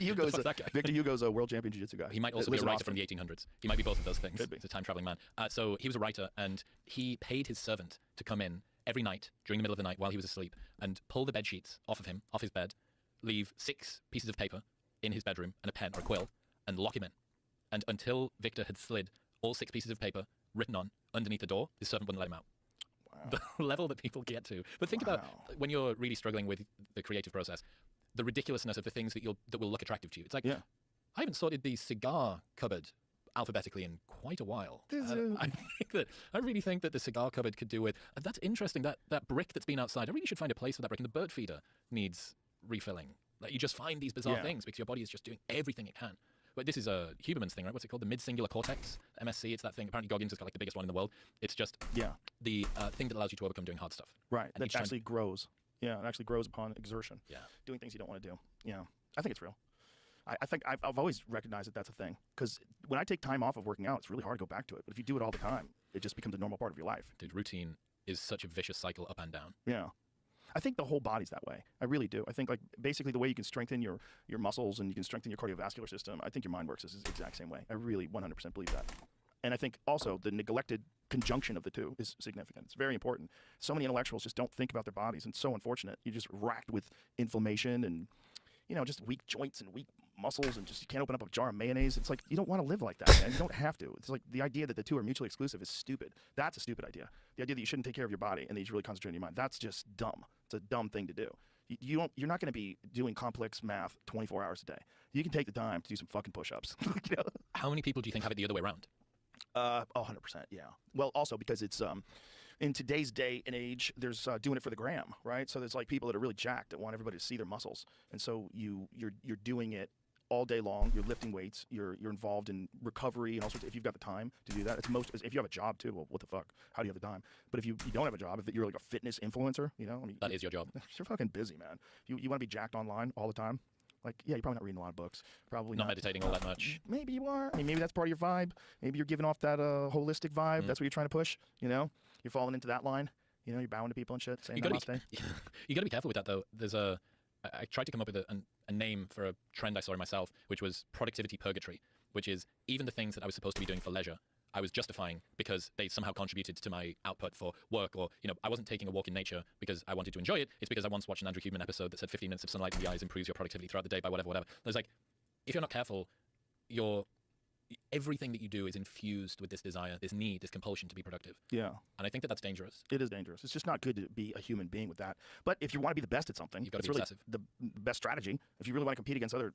Hugo's a world champion jiu-jitsu guy. He might also be a writer from the 1800s. He might be both of those things. He's a time-traveling man. So he was a writer, and he paid his servant to come in every night during the middle of the night while he was asleep and pull the bed sheets off his bed, leave 6 pieces of paper in his bedroom and a pen or a quill, and lock him in. And until Victor had slid all 6 pieces of paper written on underneath the door, his servant wouldn't let him out. The level that people get to. But think about when you're really struggling with the creative process, the ridiculousness of the things that will look attractive to you. It's like, I haven't sorted the cigar cupboard alphabetically in quite a while. I really think that the cigar cupboard could do with, that's interesting, that brick that's been outside, I really should find a place for that brick. And the bird feeder needs refilling. Like, you just find these bizarre things because your body is just doing everything it can. But this is a Huberman's thing, right? What's it called? The mid-singular cortex, MSC. It's that thing. Apparently, Goggins has got like the biggest one in the world. It's just the thing that allows you to overcome doing hard stuff. Right. And that actually grows. Yeah, it actually grows upon exertion. Yeah. Doing things you don't want to do. Yeah. I think it's real. I think I've always recognized that that's a thing. Because when I take time off of working out, it's really hard to go back to it. But if you do it all the time, it just becomes a normal part of your life. Dude, routine is such a vicious cycle up and down. Yeah. I think the whole body's that way. I really do. I think, like, basically the way you can strengthen your muscles and you can strengthen your cardiovascular system, I think your mind works is the exact same way. I really 100% believe that. And I think also the neglected conjunction of the two is significant. It's very important. So many intellectuals just don't think about their bodies, and it's so unfortunate. You're just racked with inflammation and, just weak joints and weak muscles, and just you can't open up a jar of mayonnaise. It's like, you don't want to live like that, man. You don't have to. It's like the idea that the two are mutually exclusive is stupid. That's a stupid idea. The idea that you shouldn't take care of your body and that you should really concentrate on your mind, that's just dumb. It's a dumb thing to do. You're not going to be doing complex math 24 hours a day. You can take the time to do some fucking push-ups. How many people do you think have it the other way around? 100%, yeah. Well, also because it's in today's day and age, there's doing it for the gram, right? So there's like people that are really jacked that want everybody to see their muscles, and so you're doing it all day long. You're lifting weights. You're involved in recovery and all sorts. If you've got the time to do that, if you have a job too. Well, what the fuck? How do you have the time? But if you don't have a job, if you're like a fitness influencer, I mean, That is your job. You're fucking busy, man. You want to be jacked online all the time. Like, yeah, you're probably not reading a lot of books. Probably Not meditating all that much. Maybe you are. I mean, maybe that's part of your vibe. Maybe you're giving off that holistic vibe. That's what you're trying to push. You're falling into that line. You're bowing to people and shit, saying namaste. You got to be careful with that, though. I tried to come up with a name for a trend I saw in myself, which was productivity purgatory, which is even the things that I was supposed to be doing for leisure, I was justifying because they somehow contributed to my output for work, or I wasn't taking a walk in nature because I wanted to enjoy it. It's because I once watched an Andrew Huberman episode that said 15 minutes of sunlight in the eyes improves your productivity throughout the day by whatever. There's like, if you're not careful, everything that you do is infused with this desire, this need, this compulsion to be productive. Yeah. And I think that that's dangerous. It is dangerous. It's just not good to be a human being with that. But if you want to be the best at something, You've got to be really obsessive. the best strategy. If you really want to compete against other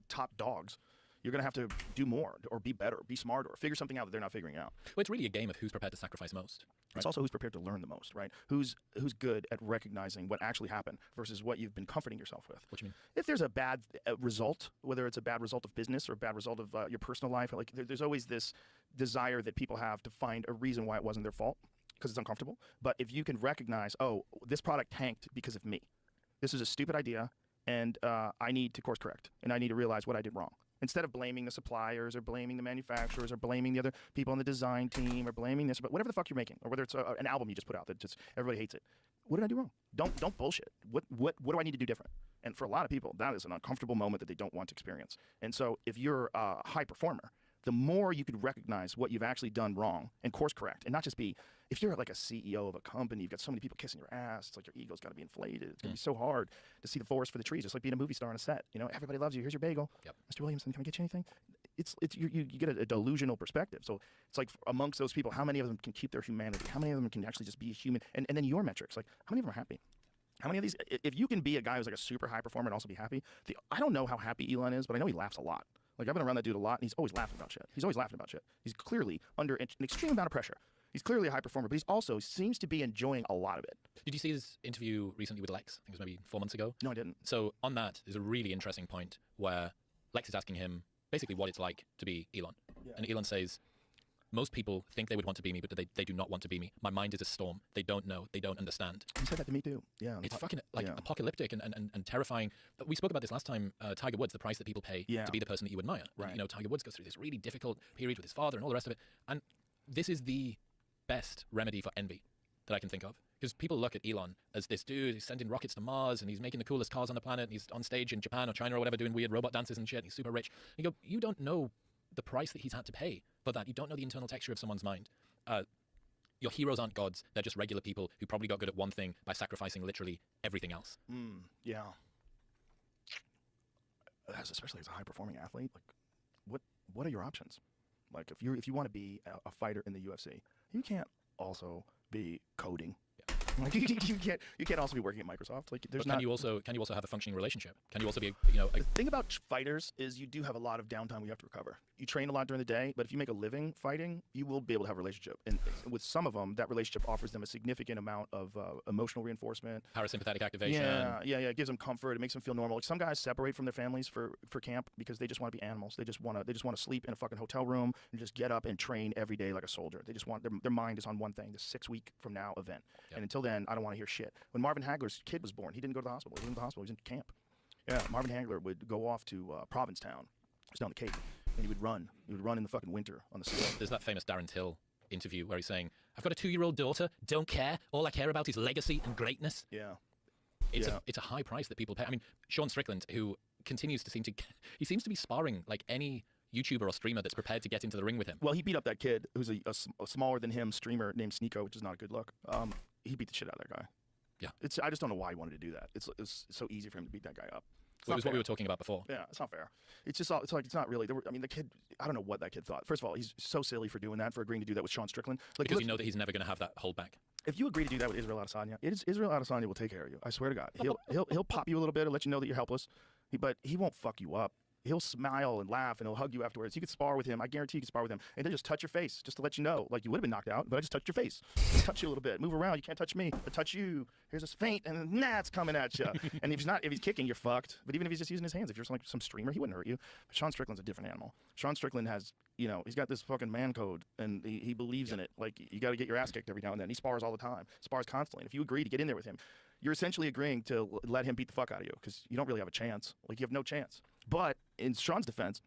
top dogs, you're going to have to do more or be better, be smarter, or figure something out that they're not figuring out. Well, it's really a game of who's prepared to sacrifice most. Right? It's also who's prepared to learn the most, right? Who's good at recognizing what actually happened versus what you've been comforting yourself with. What do you mean? If there's a bad result, whether it's a bad result of business or a bad result of your personal life, like there's always this desire that people have to find a reason why it wasn't their fault because it's uncomfortable. But if you can recognize, oh, this product tanked because of me. This is a stupid idea, and I need to course correct, and I need to realize what I did wrong. Instead of blaming the suppliers or blaming the manufacturers or blaming the other people on the design team or blaming this, but whatever the fuck you're making, or whether it's an album you just put out that just everybody hates it. What did I do wrong? Don't bullshit. What do I need to do different? And for a lot of people, that is an uncomfortable moment that they don't want to experience. And so if you're a high performer, the more you could recognize what you've actually done wrong and course correct, and not just be, if you're like a CEO of a company, you've got so many people kissing your ass, it's like your ego's got to be inflated. It's going to be so hard to see the forest for the trees, just like being a movie star on a set. Everybody loves you. Here's your bagel. Yep. Mr. Williamson, can I get you anything? You get a delusional perspective. So it's like amongst those people, how many of them can keep their humanity? How many of them can actually just be a human? And then your metrics, like how many of them are happy? How many of these, if you can be a guy who's like a super high performer and also be happy, I don't know how happy Elon is, but I know he laughs a lot. Like, I've been around that dude a lot, and he's always laughing about shit. He's clearly under an extreme amount of pressure. He's clearly a high performer, but he's also seems to be enjoying a lot of it. Did you see his interview recently with Lex? I think it was maybe 4 months ago. No, I didn't. So on that, there's a really interesting point where Lex is asking him basically what it's like to be Elon. Yeah. And Elon says, most people think they would want to be me, but they do not want to be me. My mind is a storm. They don't know. They don't understand. He said that to me too. Yeah. It's fucking apocalyptic and terrifying. We spoke about this last time, Tiger Woods, the price that people pay to be the person that you admire. Right. And, Tiger Woods goes through this really difficult period with his father and all the rest of it. And this is the best remedy for envy that I can think of. Because people look at Elon as this dude who's sending rockets to Mars and he's making the coolest cars on the planet and he's on stage in Japan or China or whatever doing weird robot dances and shit and he's super rich. And you go, you don't know the price that he's had to pay for that. You don't know the internal texture of someone's mind. Your heroes aren't gods. They're just regular people who probably got good at one thing by sacrificing literally everything else. Yeah. Especially as a high-performing athlete, like, what are your options? Like, if you want to be a fighter in the UFC, you can't also be coding. Yeah. Like, you can't also be working at Microsoft. Like, there's can you also have a functioning relationship? Can you also be the thing about fighters is you do have a lot of downtime where you have to recover. You train a lot during the day, but if you make a living fighting, you will be able to have a relationship. And with some of them, that relationship offers them a significant amount of emotional reinforcement, parasympathetic activation. Yeah. It gives them comfort. It makes them feel normal. Like, some guys separate from their families for camp because they just want to be animals. They just want to sleep in a fucking hotel room and just get up and train every day like a soldier. They just want their mind is on one thing, the 6-week from now event. Yep. And until then, I don't want to hear shit. When Marvin Hagler's kid was born, he didn't go to the hospital. He wasn't in the hospital. He was in camp. Yeah, Marvin Hagler would go off to Provincetown, just down the Cape, and he would run. He would run in the fucking winter on the snow. There's that famous Darren Till interview where he's saying, I've got a 2-year-old daughter, don't care. All I care about is legacy and greatness. Yeah. It's a high price that people pay. I mean, Sean Strickland, who continues to he seems to be sparring like any YouTuber or streamer that's prepared to get into the ring with him. Well, he beat up that kid who's a smaller than him streamer named Sneeko, which is not a good look. He beat the shit out of that guy. Yeah. I just don't know why he wanted to do that. It's so easy for him to beat that guy up. It was what we were talking about before. Yeah, it's not fair. It's just it's not really. The kid. I don't know what that kid thought. First of all, he's so silly for doing that, for agreeing to do that with Sean Strickland. Like, because you know that he's never going to have that hold back. If you agree to do that with Israel Adesanya, Israel Adesanya will take care of you. I swear to God. He'll pop you a little bit and let you know that you're helpless. But he won't fuck you up. he'll smile and laugh and he'll hug you afterwards. You could spar with him. I guarantee you can spar with him. And then just touch your face just to let you know, like you would have been knocked out, but I just touched your face. Touch you a little bit. Move around. You can't touch me. I touch you. Here's a feint, and nah, it's coming at you. And if he's kicking, you're fucked. But even if he's just using his hands, if you're like some streamer, he wouldn't hurt you. But Sean Strickland's a different animal. Sean Strickland has, he's got this fucking man code, and he believes in it. Like, you got to get your ass kicked every now and then. He spars all the time. Spars constantly. And if you agree to get in there with him, you're essentially agreeing to let him beat the fuck out of you because you don't really have a chance. Like, you have no chance. But in Sean's defense,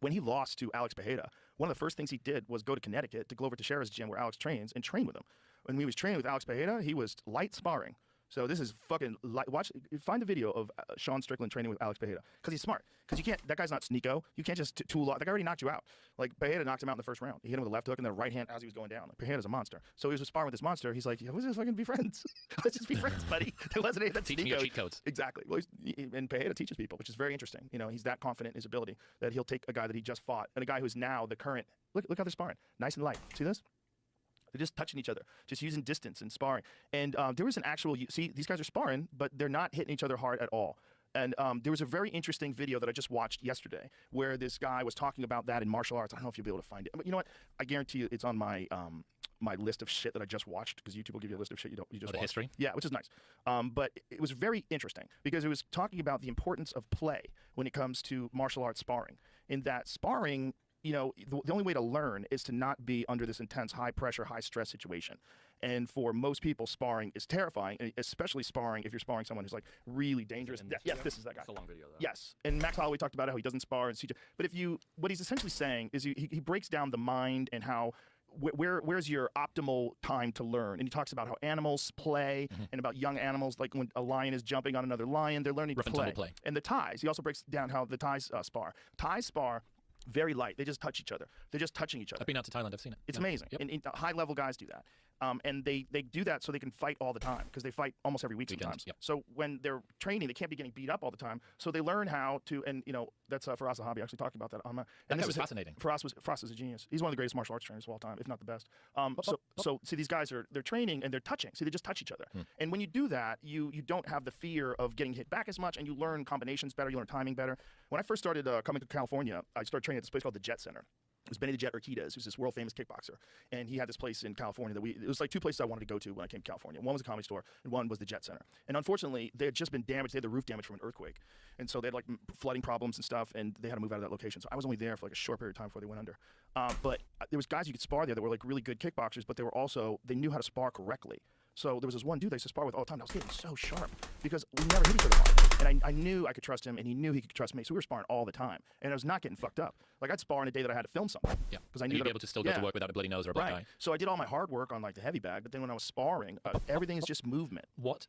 when he lost to Alex Bejeda, one of the first things he did was go to Connecticut to go over to Shara's gym where Alex trains and train with him. When he was training with Alex Bejeda, he was light sparring. So this is fucking light. Find the video of Sean Strickland training with Alex Bejeda because he's smart. Because you can't. That guy's not Sneeko. You can't just tool off. That guy already knocked you out. Like Bejeda knocked him out in the first round. He hit him with a left hook and then a right hand as he was going down. Like Bejeda's a monster. So he was sparring with this monster. He's like, yeah, let's just fucking be friends. Let's just be friends, buddy. There wasn't any of that Teach me your Sneeko. cheat codes. Exactly. Well, and Bejeda teaches people, which is very interesting. He's that confident in his ability that he'll take a guy that he just fought and a guy who's now the current. Look how they're sparring. Nice and light. See this? They're just touching each other, just using distance and sparring. And there was an actual, these guys are sparring, but they're not hitting each other hard at all. And there was a very interesting video that I just watched yesterday where this guy was talking about that in martial arts. I don't know if you'll be able to find it. But you know what? I guarantee you it's on my my list of shit that I just watched because YouTube will give you a list of shit you just watched. History? Yeah, which is nice. But it was very interesting because it was talking about the importance of play when it comes to martial arts sparring. In that sparring, the only way to learn is to not be under this intense, high-pressure, high-stress situation. And for most people, sparring is terrifying, and especially sparring if you're sparring someone who's like really dangerous. Yes, this is that guy. It's a long video, though. Yes, and Max Holloway talked about how he doesn't spar and CJ. But what he's essentially saying is he breaks down the mind and how where's your optimal time to learn. And he talks about how animals play and about young animals, like when a lion is jumping on another lion, they're learning to play. And the Thais, he also breaks down how the Thais spar. Thais spar very light. They just touch each other. They're just touching each other. I've been out to Thailand. I've seen it. It's amazing. Yep. And high-level guys do that. And they do that so they can fight all the time because they fight almost every week sometimes. Yep. So when they're training, they can't be getting beat up all the time. So they learn how to, and that's Faraz Zahabi actually talking about that. That guy was fascinating. Faraz is a genius. He's one of the greatest martial arts trainers of all time, if not the best. So see, these guys they're training and they're touching. See, they just touch each other. And when you do that, you don't have the fear of getting hit back as much, and you learn combinations better. You learn timing better. When I first started coming to California, I started training at this place called the Jet Center. It was Benny the Jet Urquidez, who's this world famous kickboxer, and he had this place in California it was like two places I wanted to go to when I came to California. One was a Comedy Store, and one was the Jet Center. And unfortunately, they had just been damaged. They had the roof damage from an earthquake, and so they had like flooding problems and stuff, and they had to move out of that location. So I was only there for like a short period of time before they went under. But there was guys you could spar there that were like really good kickboxers, but they knew how to spar correctly. So there was this one dude I used to spar with all the time. And I was getting so sharp because we never hit each other hard. And I knew I could trust him, and he knew he could trust me. So we were sparring all the time, and I was not getting fucked up. Like I'd spar on a day that I had to film something. Yeah, because I knew you'd be able to still go to work without a bloody nose or a black eye. So I did all my hard work on like the heavy bag, but then when I was sparring, everything is just movement. What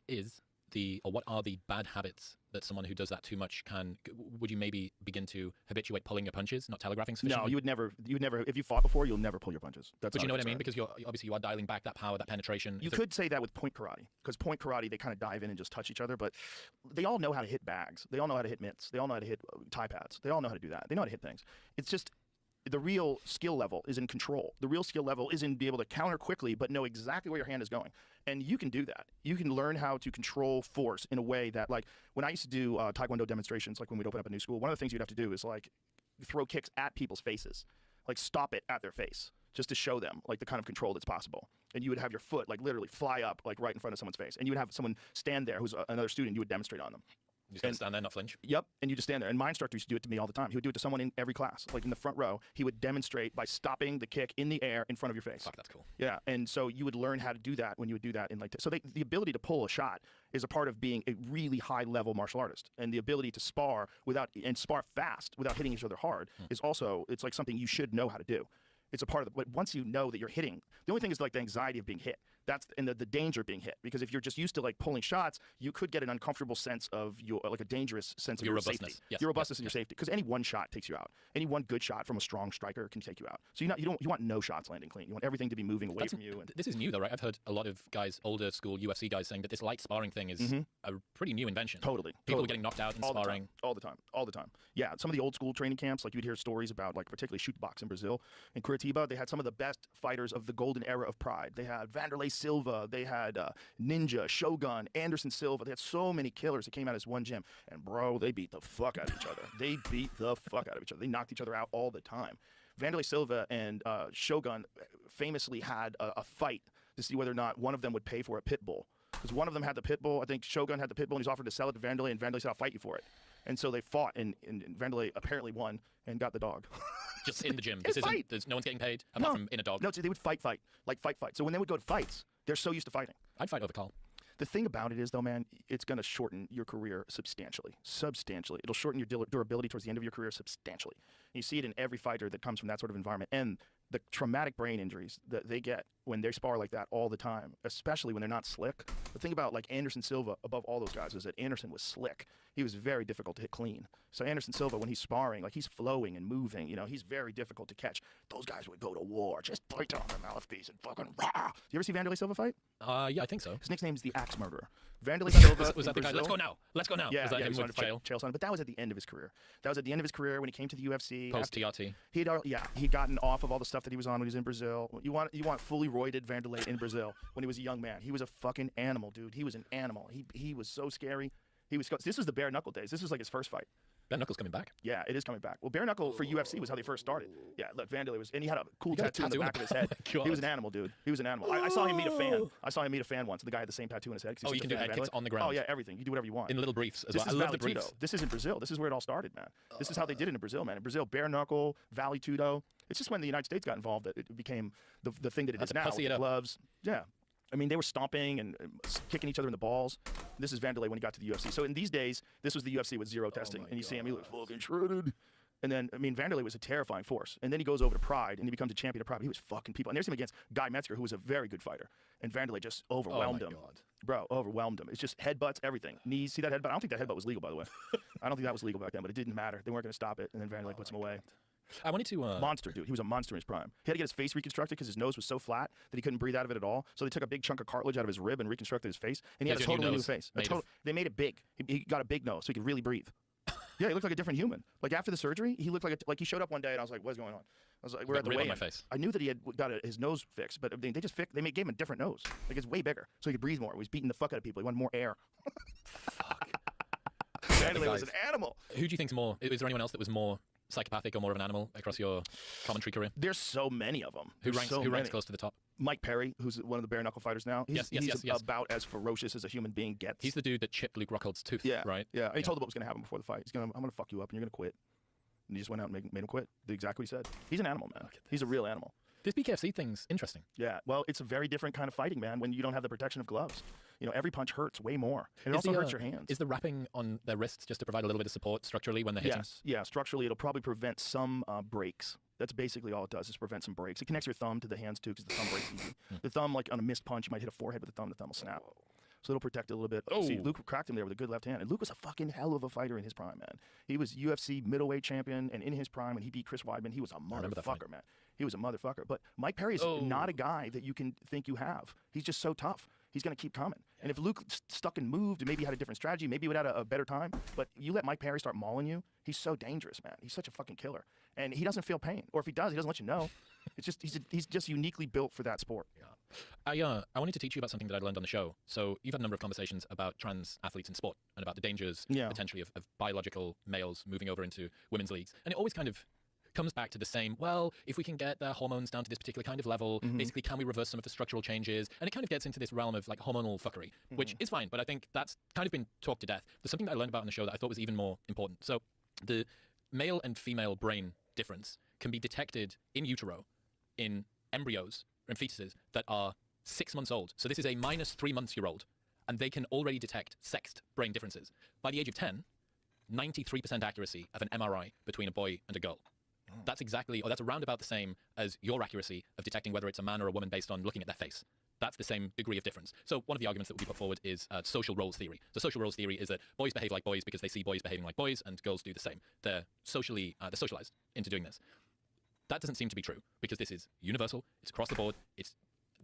are the bad habits that someone who does that too much would you maybe begin to habituate pulling your punches, not telegraphing sufficiently? No, you would never, if you fought before, you'll never pull your punches. But you know what I mean? Because you are dialing back that power, that penetration. You could say that with point karate, because point karate, they kind of dive in and just touch each other, but they all know how to hit bags. They all know how to hit mitts. They all know how to hit tie pads. They all know how to do that. They know how to hit things. It's just, the real skill level is in control. The real skill level is in being able to counter quickly, but know exactly where your hand is going. And you can do that. You can learn how to control force in a way that, like, when I used to do Taekwondo demonstrations, like when we'd open up a new school, one of the things you'd have to do is, like, throw kicks at people's faces. Like, stop it at their face, just to show them, like, the kind of control that's possible. And you would have your foot, like, literally fly up, like, right in front of someone's face. And you would have someone stand there who's another student, you would demonstrate on them. You just gotta stand there, not flinch. Yep, and you just stand there. And my instructor used to do it to me all the time. He would do it to someone in every class, like in the front row. He would demonstrate by stopping the kick in the air in front of your face. Fuck, that's cool. Yeah, and so you would learn how to do that when you would do that in like. So the ability to pull a shot is a part of being a really high-level martial artist, and the ability to spar spar fast without hitting each other hard is also, it's like something you should know how to do. It's a part of but once you know that you're hitting, the only thing is like the anxiety of being hit. That's and the danger of being hit, because if you're just used to like pulling shots, you could get an uncomfortable sense of like a dangerous sense of your robustness. safety. Yes. Your robustness and your safety, because any one shot takes you out. Any one good shot from a strong striker can take you out. So you want no shots landing clean. You want everything to be moving away from you. And this is new though, right? I've heard a lot of guys, older school UFC guys, saying that this light sparring thing is a pretty new invention. Totally. People getting knocked out in sparring. All the time. Yeah, some of the old school training camps, like you'd hear stories about, like particularly shoot box in Brazil. In Curitiba, they had some of the best fighters of the golden era of Pride. They had Vanderlei Silva, they had Ninja, Shogun, Anderson Silva. They had so many killers that came out as one gym. And, bro, they beat the fuck out of each other. They beat the fuck out of each other. They knocked each other out all the time. Vanderlei Silva and Shogun famously had a fight to see whether or not one of them would pay for a pit bull. Because one of them had the pit bull. I think Shogun had the pit bull, and he's offered to sell it to Vanderlei, and Vanderlei said, I'll fight you for it. And so they fought, and Vanderlei apparently won and got the dog. Just in the gym. There's no one's getting paid apart from in a dog. No, so they would fight. Like fight. So when they would go to fights, they're so used to fighting. I'd fight over Carl. The thing about it is, though, man, it's going to shorten your career substantially. It'll shorten your durability towards the end of your career substantially. You see it in every fighter that comes from that sort of environment. And the traumatic brain injuries that they get when they spar like that all the time, especially when they're not slick. The thing about like Anderson Silva above all those guys is that Anderson was slick. He was very difficult to hit clean. So Anderson Silva, when he's sparring, like he's flowing and moving, you know, he's very difficult to catch. Those guys would go to war, just fight on their mouthpiece and fucking rah. You ever see Vanderlei Silva fight? Yeah, I think so. His nickname's the Axe Murderer. Vanderlei Silva was that the guy? Let's go now. Let's go now. Yeah, was that he him was with trying to Chael? fight Chael Sonnen, but that was at the end of his career. That was at the end of his career when he came to the UFC. Post TRT. He'd gotten off of all the stuff that he was on when he was in Brazil. You want fully roided Vanderlei in Brazil when he was a young man. He was a fucking animal, dude. He was an animal. He was so scary. This was the bare knuckle days. This was like his first fight. Bare knuckle's coming back. Yeah, it is coming back. Well, bare knuckle for UFC was how they first started. Yeah, look, Vanderlei was, and he had a cool tattoo on the back of his head. Oh He was an animal, dude. He was an animal. I saw him meet a fan. I saw him meet a fan once. The guy had the same tattoo on his head. Oh, you can do head kicks on the ground. Oh yeah, everything. You do whatever you want. In little briefs as This well. is I love the Vale briefs. Tudo. This is in Brazil. This is where it all started, man. This is how they did it in Brazil, man. In Brazil, bare knuckle, Vale Tudo. It's just when the United States got involved that it became the thing that it is now. Pussy it With up. gloves. Yeah. I mean, they were stomping and kicking each other in the balls. This is Vanderlei when he got to the UFC. So in these days, this was the UFC with zero testing. And you see him, he looks fucking shredded. And then, I mean, Vanderlei was a terrifying force. And then he goes over to Pride, and he becomes a champion of Pride. He was fucking people. And there's him against Guy Metzger, who was a very good fighter. And Vanderlei just overwhelmed him. God. Bro, overwhelmed him. It's just headbutts, everything. Knees. See that headbutt? I don't think that headbutt was legal, by the way. I don't think that was legal back then, but it didn't matter. They weren't going to stop it. And then Vanderlei puts him away. I wanted to. Monster, dude. He was a monster in his prime. He had to get his face reconstructed because his nose was so flat that he couldn't breathe out of it at all. So they took a big chunk of cartilage out of his rib and reconstructed his face. And he had a totally new face. They made it big. He got a big nose so he could really breathe. Yeah, he looked like a different human. Like after the surgery, he looked like he showed up one day and I was like, what's going on? I was like, we're at the Rib on weigh-in. my face. I knew that he had got his nose fixed, but they gave him a different nose. Like it's way bigger so he could breathe more. He was beating the fuck out of people. He wanted more air. Fuck. Vanderlei was an animal. Who do you think's more? Is there anyone else that was more psychopathic or more of an animal across your commentary career? There's so many of them. Who ranks close to the top? Mike Perry, who's one of the bare knuckle fighters now. He's about as ferocious as a human being gets. He's the dude that chipped Luke Rockhold's tooth, right? Yeah. He told him what was going to happen before the fight. I'm going to fuck you up and you're going to quit. And he just went out and made him quit. Did exactly what he said. He's an animal, man. He's a real animal. This BKFC thing's interesting. Yeah, well, it's a very different kind of fighting, man, when you don't have the protection of gloves. You know, every punch hurts way more. And it also hurts your hands. Is the wrapping on their wrists just to provide a little bit of support structurally when they're hitting? Yes, yeah, structurally it'll probably prevent some breaks. That's basically all it does, is prevent some breaks. It connects your thumb to the hands, too, because the thumb breaks easy. The thumb, like on a missed punch, you might hit a forehead with the thumb will snap. So it'll protect it a little bit. Oh. See, Luke cracked him there with a good left hand. And Luke was a fucking hell of a fighter in his prime, man. He was UFC middleweight champion, and in his prime, when he beat Chris Weidman, he was a motherfucker, man. He was a motherfucker. But Mike Perry is not a guy that you can think you have. He's just so tough. He's going to keep coming. And if Luke stuck and moved and maybe had a different strategy, maybe he would have had a better time. But you let Mike Perry start mauling you, he's so dangerous, man. He's such a fucking killer. And he doesn't feel pain. Or if he does, he doesn't let you know. It's just he's just uniquely built for that sport. Yeah. I wanted to teach you about something that I learned on the show. So you've had a number of conversations about trans athletes in sport and about the dangers potentially of biological males moving over into women's leagues. And it always kind of comes back to the same, well, if we can get their hormones down to this particular kind of level, basically can we reverse some of the structural changes? And it kind of gets into this realm of like hormonal fuckery, which is fine, but I think that's kind of been talked to death. There's something that I learned about on the show that I thought was even more important. So the male and female brain difference can be detected in utero in embryos and fetuses that are 6 months old. So this is a minus 3 months year old, and they can already detect sexed brain differences. By the age of 10, 93% accuracy of an MRI between a boy and a girl. That's around about the same as your accuracy of detecting whether it's a man or a woman based on looking at their face. That's the same degree of difference. So one of the arguments that would be put forward is social roles theory. So social roles theory is that boys behave like boys because they see boys behaving like boys, and girls do the same. They're socialized into doing this. That doesn't seem to be true, because this is universal, it's across the board, it's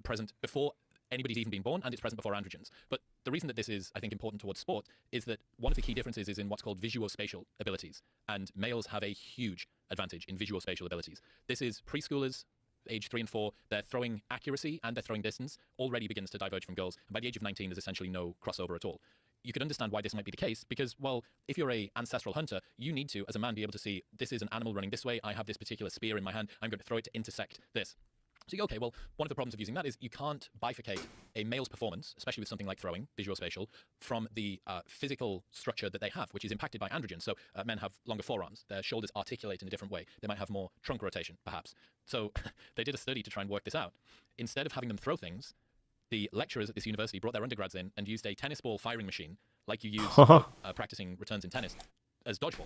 present before anybody's even been born, and it's present before androgens. But the reason that this is, I think, important towards sport is that one of the key differences is in what's called visuospatial abilities, and males have a huge advantage in visuospatial abilities. This is preschoolers age 3 and 4, their throwing accuracy and their throwing distance already begins to diverge from girls. And by the age of 19, there's essentially no crossover at all. You could understand why this might be the case because, well, if you're a ancestral hunter, you need to, as a man, be able to see this is an animal running this way. I have this particular spear in my hand. I'm going to throw it to intersect this. So you go, okay, well, one of the problems of using that is you can't bifurcate a male's performance, especially with something like throwing, visuospatial, from the physical structure that they have, which is impacted by androgens. So men have longer forearms. Their shoulders articulate in a different way. They might have more trunk rotation, perhaps. So they did a study to try and work this out. Instead of having them throw things, the lecturers at this university brought their undergrads in and used a tennis ball firing machine, like you use for, practicing returns in tennis, as dodgeball.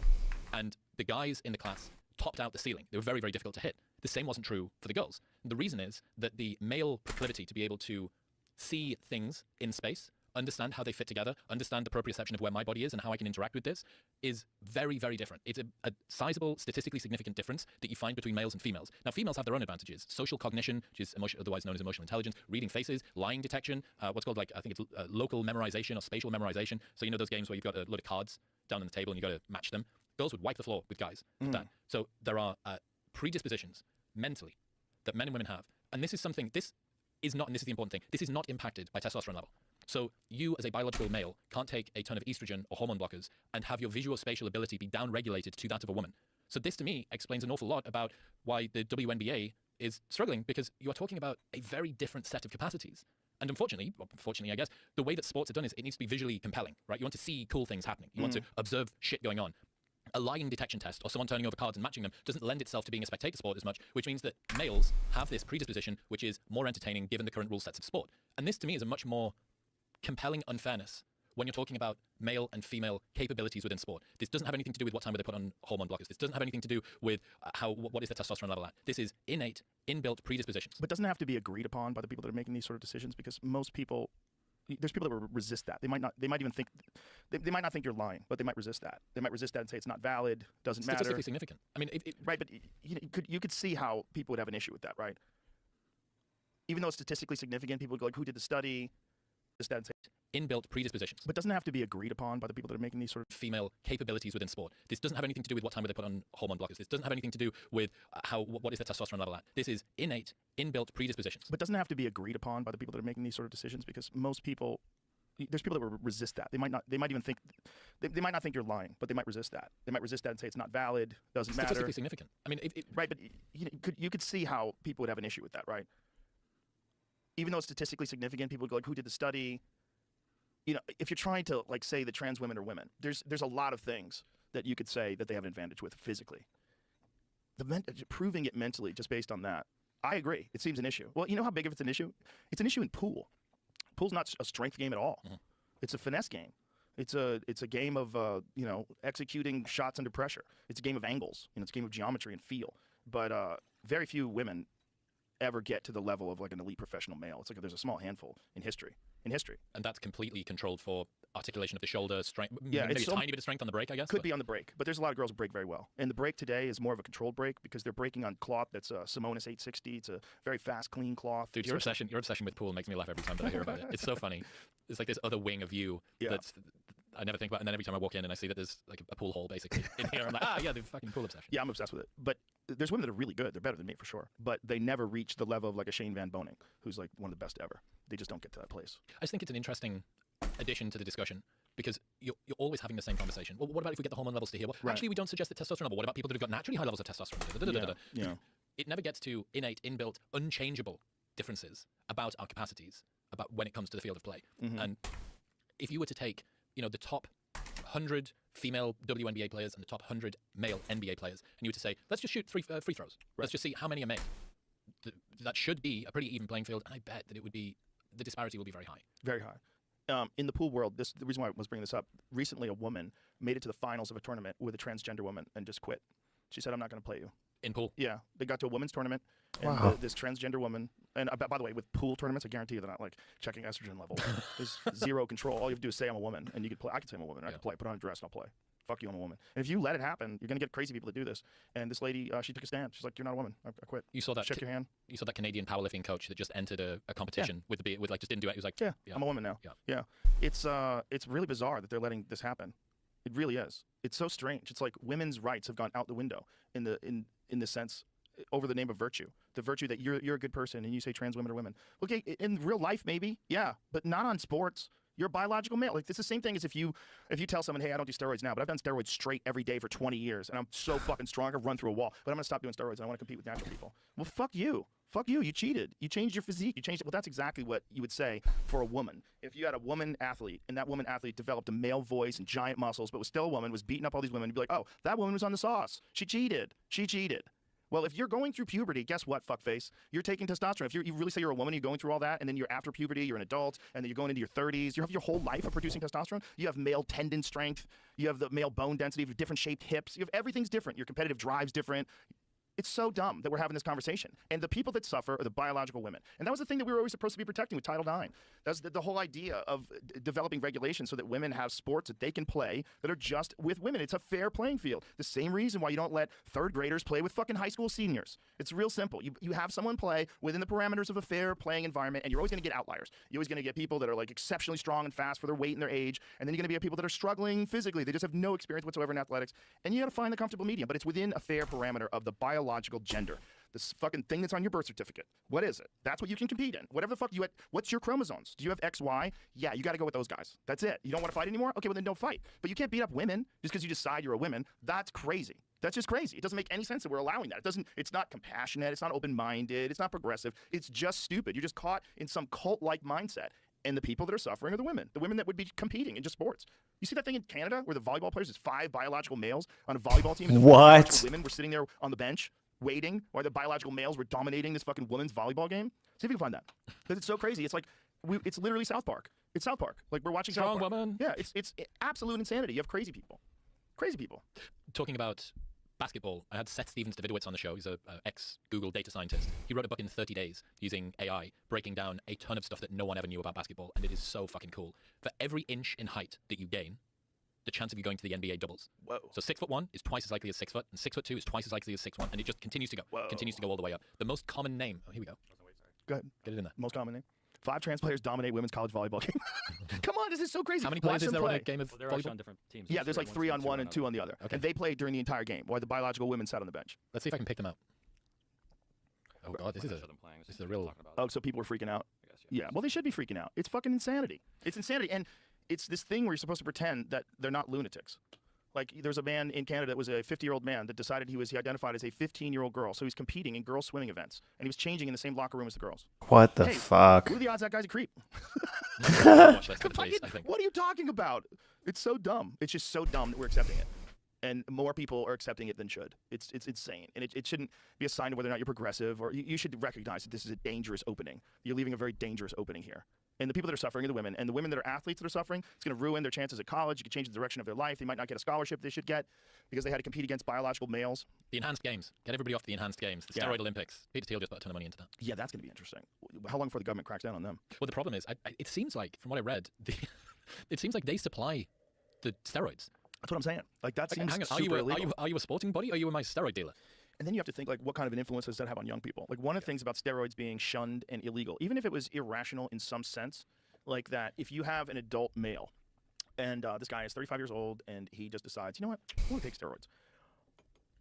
And the guys in the class topped out the ceiling. They were very, very difficult to hit. The same wasn't true for the girls. The reason is that the male proclivity to be able to see things in space, understand how they fit together, understand the proprioception of where my body is and how I can interact with this, is very, very different. It's a sizable, statistically significant difference that you find between males and females. Now, females have their own advantages. Social cognition, which is otherwise known as emotional intelligence, reading faces, lying detection, what's called, like, I think it's local memorization or spatial memorization. So you know those games where you've got a load of cards down on the table and you've got to match them? Girls would wipe the floor with guys at that. So there are predispositions mentally that men and women have. And this is something, this is not, and this is the important thing, this is not impacted by testosterone level. So you, as a biological male, can't take a ton of estrogen or hormone blockers and have your visuospatial ability be down-regulated to that of a woman. So this, to me, explains an awful lot about why the WNBA is struggling, because you are talking about a very different set of capacities. And unfortunately, I guess, the way that sports are done is it needs to be visually compelling, right? You want to see cool things happening. You want to observe shit going on. A lying detection test or someone turning over cards and matching them doesn't lend itself to being a spectator sport as much, which means that males have this predisposition which is more entertaining given the current rule sets of sport. And this, to me, is a much more compelling unfairness when you're talking about male and female capabilities within sport. This doesn't have anything to do with what time they put on hormone blockers. This doesn't have anything to do with what is the testosterone level at. This is innate, inbuilt predispositions. But doesn't it have to be agreed upon by the people that are making these sort of decisions? Because most people, there's people that will resist that. They might even think, they might not think you're lying, but they might resist that. They might resist that and say it's not valid, doesn't matter. Statistically significant. I mean, right, but you could see how people would have an issue with that, right? Even though it's statistically significant, people would go like, who did the study? This, that, and say, inbuilt predispositions. but doesn't it have to be agreed upon by the people that are making these sort of female capabilities within sport. This doesn't have anything to do with what time they put on hormone blockers. This doesn't have anything to do with what is the testosterone level at. This is innate, inbuilt predispositions. But doesn't it have to be agreed upon by the people that are making these sort of decisions? Because most people, there's people that will resist that. They might even think, they might not think you're lying, but they might resist that. They might resist that and say it's not valid, doesn't matter. Statistically significant. I mean, right, but you could see how people would have an issue with that, right? Even though it's statistically significant, people would go like, who did the study? You know, if you're trying to, like, say that trans women are women, there's a lot of things that you could say that they have an advantage with physically. Proving it mentally just based on that, I agree. It seems an issue. Well, you know how big of it's an issue? It's an issue in pool. Pool's not a strength game at all. It's a finesse game. It's a game of executing shots under pressure. It's a game of angles. It's a game of geometry and feel. But very few women ever get to the level of like an elite professional male. It's like there's a small handful in history. And that's completely controlled for articulation of the shoulder, strength, yeah, maybe a tiny bit of strength on the break, I guess. Could be on the break, but there's a lot of girls who break very well. And the break today is more of a controlled break because they're breaking on cloth that's a Simonis 860. It's a very fast, clean cloth. Dude, your obsession with pool makes me laugh every time that I hear about it. It's so funny. It's like this other wing of you that's I never think about, and then every time I walk in and I see that there's like a pool hall basically in here, I'm like, the fucking pool obsession. Yeah, I'm obsessed with it. But there's women that are really good. They're better than me for sure. But they never reach the level of like a Shane Van Boning, who's like one of the best ever. They just don't get to that place. I just think it's an interesting addition to the discussion because you're always having the same conversation. Well, what about if we get the hormone levels to here? Well, actually, we don't suggest the testosterone level. What about people that have got naturally high levels of testosterone? Yeah. It never gets to innate, inbuilt, unchangeable differences about our capacities, about when it comes to the field of play. And if you were to take, the top 100 female WNBA players and the top 100 male NBA players, and you were to say, let's just shoot free throws. Right. Let's just see how many are made. That should be a pretty even playing field, and I bet that the disparity will be very high. Very high. In the pool world, the reason why I was bringing this up, recently a woman made it to the finals of a tournament with a transgender woman and just quit. She said, I'm not going to play you. In pool? Yeah. They got to a women's tournament, and this transgender woman, and by the way, with pool tournaments, I guarantee you they're not like checking estrogen level. There's zero control. All you have to do is say I'm a woman, and you can play. I can say I'm a woman, and I can play. Put on a dress, and I'll play. Fuck you, I'm a woman. And if you let it happen, you're going to get crazy people to do this. And this lady, she took a stand. She's like, you're not a woman. I quit. You saw that? Shake your hand. You saw that Canadian powerlifting coach that just entered a competition with like just didn't do it. He was like, yeah, I'm a woman now. Yeah. It's really bizarre that they're letting this happen. It really is. It's so strange. It's like women's rights have gone out the window in the sense over the name of virtue. The virtue that you're a good person and you say trans women are women. Okay, in real life maybe, yeah, but not on sports. You're a biological male. Like, this is the same thing as if you tell someone, hey, I don't do steroids now, but I've done steroids straight every day for 20 years, and I'm so fucking strong, I can run through a wall, but I'm going to stop doing steroids, and I want to compete with natural people. Well, fuck you. Fuck you. You cheated. You changed your physique. You changed it. Well, that's exactly what you would say for a woman. If you had a woman athlete, and that woman athlete developed a male voice and giant muscles, but was still a woman, was beating up all these women, you'd be like, oh, that woman was on the sauce. She cheated. She cheated. Well, if you're going through puberty, guess what, fuckface? You're taking testosterone. If you really say you're a woman, you're going through all that, and then you're after puberty, you're an adult, and then you're going into your 30s, you have your whole life of producing testosterone. You have male tendon strength. You have the male bone density. You have different shaped hips. You have everything's different. Your competitive drive's different. It's so dumb that we're having this conversation. And the people that suffer are the biological women. And that was the thing that we were always supposed to be protecting with Title IX. That's the whole idea of developing regulations so that women have sports that they can play that are just with women. It's a fair playing field. The same reason why you don't let third graders play with fucking high school seniors. It's real simple. You have someone play within the parameters of a fair playing environment, and you're always going to get outliers. You're always going to get people that are like exceptionally strong and fast for their weight and their age, and then you're going to get people that are struggling physically. They just have no experience whatsoever in athletics, and you got to find the comfortable medium, but it's within a fair parameter of the biological gender. This fucking thing that's on your birth certificate. What is it? That's what you can compete in. Whatever the fuck you had. What's your chromosomes? Do you have XY? Yeah, you got to go with those guys. That's it. You don't want to fight anymore? Okay, well then don't fight. But you can't beat up women just because you decide you're a woman. That's crazy. That's just crazy. It doesn't make any sense that we're allowing that. It's not compassionate. It's not open-minded. It's not progressive. It's just stupid. You're just caught in some cult-like mindset. And the people that are suffering are the women that would be competing in just sports. You see that thing in Canada where the volleyball players, there's 5 biological males on a volleyball team, and the biological women were sitting there on the bench waiting while the biological males were dominating this fucking women's volleyball game? See if you can find that. Because it's so crazy. It's like, it's literally South Park. It's South Park. Like, we're watching South Park. Strong woman. Yeah, it's absolute insanity. You have crazy people. Crazy people. Talking about basketball, I had Seth Stevens-Davidowitz on the show. He's a ex-Google data scientist. He wrote a book in 30 days using AI, breaking down a ton of stuff that no one ever knew about basketball, and it is so fucking cool. For every inch in height that you gain, the chance of you going to the NBA doubles. Whoa. So 6'1" is twice as likely as 6 foot, and 6'2" is twice as likely as 6'1", and it just continues to go. Whoa. Continues to go all the way up. The most common name. Oh, here we go. Go ahead. Get it in there. Most common name. 5 trans players dominate women's college volleyball game. Come on, this is so crazy. How many Watch players is them there on play. a game of Well, they're actually volleyball? on different teams. Yeah, there's like 3 on one and 2 on the other. Okay. And they played during the entire game while the biological women sat on the bench. Let's see if I can pick them out. Oh god, this is a real. Oh, so people were freaking out? I guess, Yeah, well, they should be freaking out. It's fucking insanity. It's insanity. And it's this thing where you're supposed to pretend that they're not lunatics. Like, there's a man in Canada that was a 50-year-old man that decided he identified as a 15-year-old girl. So he's competing in girls' swimming events. And he was changing in the same locker room as the girls. What the Hey, fuck? What are the odds that guy's a creep? Watch this, please, Fucking- I think. what are you talking about? It's so dumb. It's just so dumb that we're accepting it. And more people are accepting it than should. It's insane. And it shouldn't be a sign of whether or not you're progressive, or you should recognize that this is a dangerous opening. You're leaving a very dangerous opening here. And the people that are suffering are the women. And the women that are athletes that are suffering, it's going to ruin their chances at college. It could change the direction of their life. They might not get a scholarship they should get because they had to compete against biological males. The enhanced games. Get everybody off the enhanced games. The Yeah. steroid Olympics. Peter Thiel just put a ton of money into that. Yeah, that's going to be interesting. How long before the government cracks down on them? Well, the problem is, it seems like, from what I read, it seems like they supply the steroids. That's what I'm saying. Like, that Like, seems hang on, super illegal. are you a sporting body, or are you my steroid dealer? And then you have to think, like, what kind of an influence does that have on young people? Like, one of the things about steroids being shunned and illegal, even if it was irrational in some sense, like that, if you have an adult male, and this guy is 35 years old, and he just decides, you know what, I want to take steroids.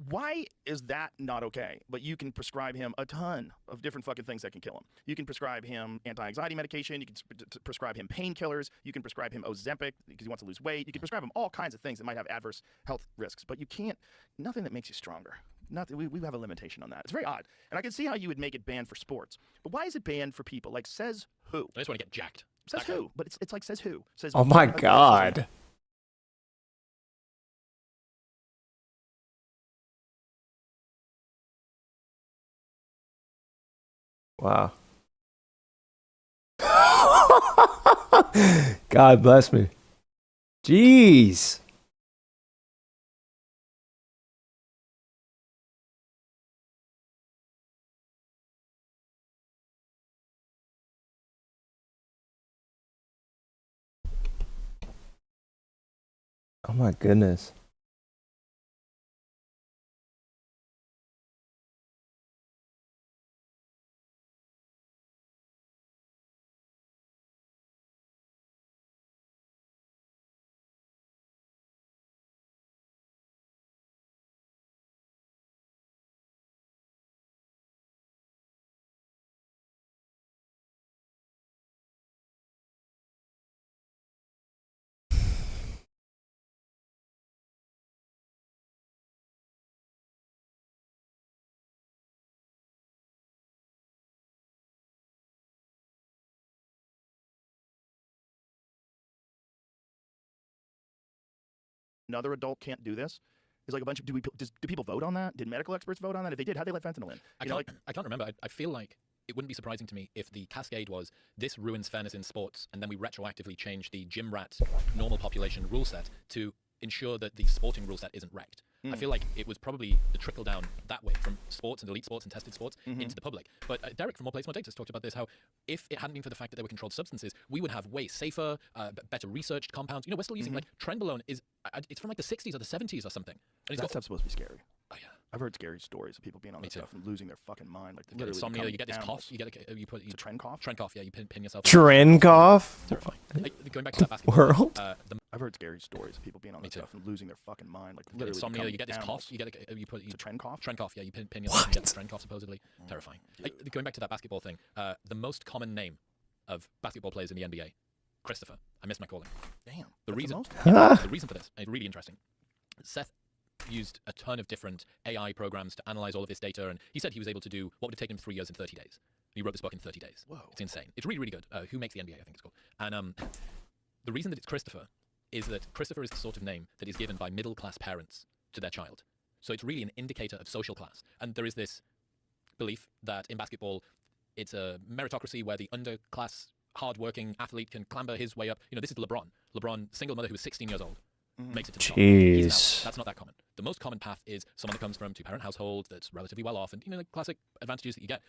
Why is that not okay? But you can prescribe him a ton of different fucking things that can kill him. You can prescribe him anti-anxiety medication. You can prescribe him painkillers. You can prescribe him Ozempic because he wants to lose weight. You can prescribe him all kinds of things that might have adverse health risks. But you can't, nothing that makes you stronger. Nothing, we have a limitation on that. It's very odd. And I can see how you would make it banned for sports. But why is it banned for people? Like, says who? I just want to get jacked. Says That guy. who? But it's like, says who? Says Oh my says god. Wow. God bless me. Jeez. Oh my goodness. another adult can't do this? Is like a bunch of do people vote on that? Did medical experts vote on that? If they did, how'd they let fentanyl in? I can't remember. I feel like it wouldn't be surprising to me if the cascade was this ruins fairness in sports, and then we retroactively change the gym rat normal population rule set to ensure that the sporting rule set isn't wrecked. I feel like it was probably the trickle down that way from sports and elite sports and tested sports into the public. But Derek from More Plays More Data has talked about this, how if it hadn't been for the fact that they were controlled substances, we would have way safer, better researched compounds. You know, we're still using like Trenbolone it's from like the 60s or the 70s or something. And that stuff's supposed to be scary. Oh yeah. I've heard scary stories of people being on this stuff and losing their fucking mind. Like you get insomnia, you get this cough, you put it's a trend cough. Trend cough, yeah. You pin yourself. Trend cough. Terrifying. Going back to that basketball World. I've heard scary stories of people being on this stuff and losing their fucking mind. Like literally insomnia, you get this animals. cough, it's a trend cough. Trend cough, yeah. You pin yourself and get the trend cough supposedly. Terrifying. Going back to that basketball thing, the most common name of basketball players in the NBA, Christopher. I missed my calling. Damn. The reason for this, it's really interesting. Seth used a ton of different AI programs to analyze all of this data, and he said he was able to do what would have taken him 3 years in 30 days. He wrote this book in 30 days. Whoa. It's insane. It's really, really good. Who Makes the NBA, I think it's called. And the reason that it's Christopher is that Christopher is the sort of name that is given by middle-class parents to their child. So it's really an indicator of social class. And there is this belief that in basketball, it's a meritocracy where the underclass, hard-working athlete can clamber his way up. You know, this is LeBron. LeBron, single mother who was 16 years old. Makes it to the top. Jeez. That's not that common. The most common path is someone that comes from two-parent household that's relatively well off, and the classic advantages that you get.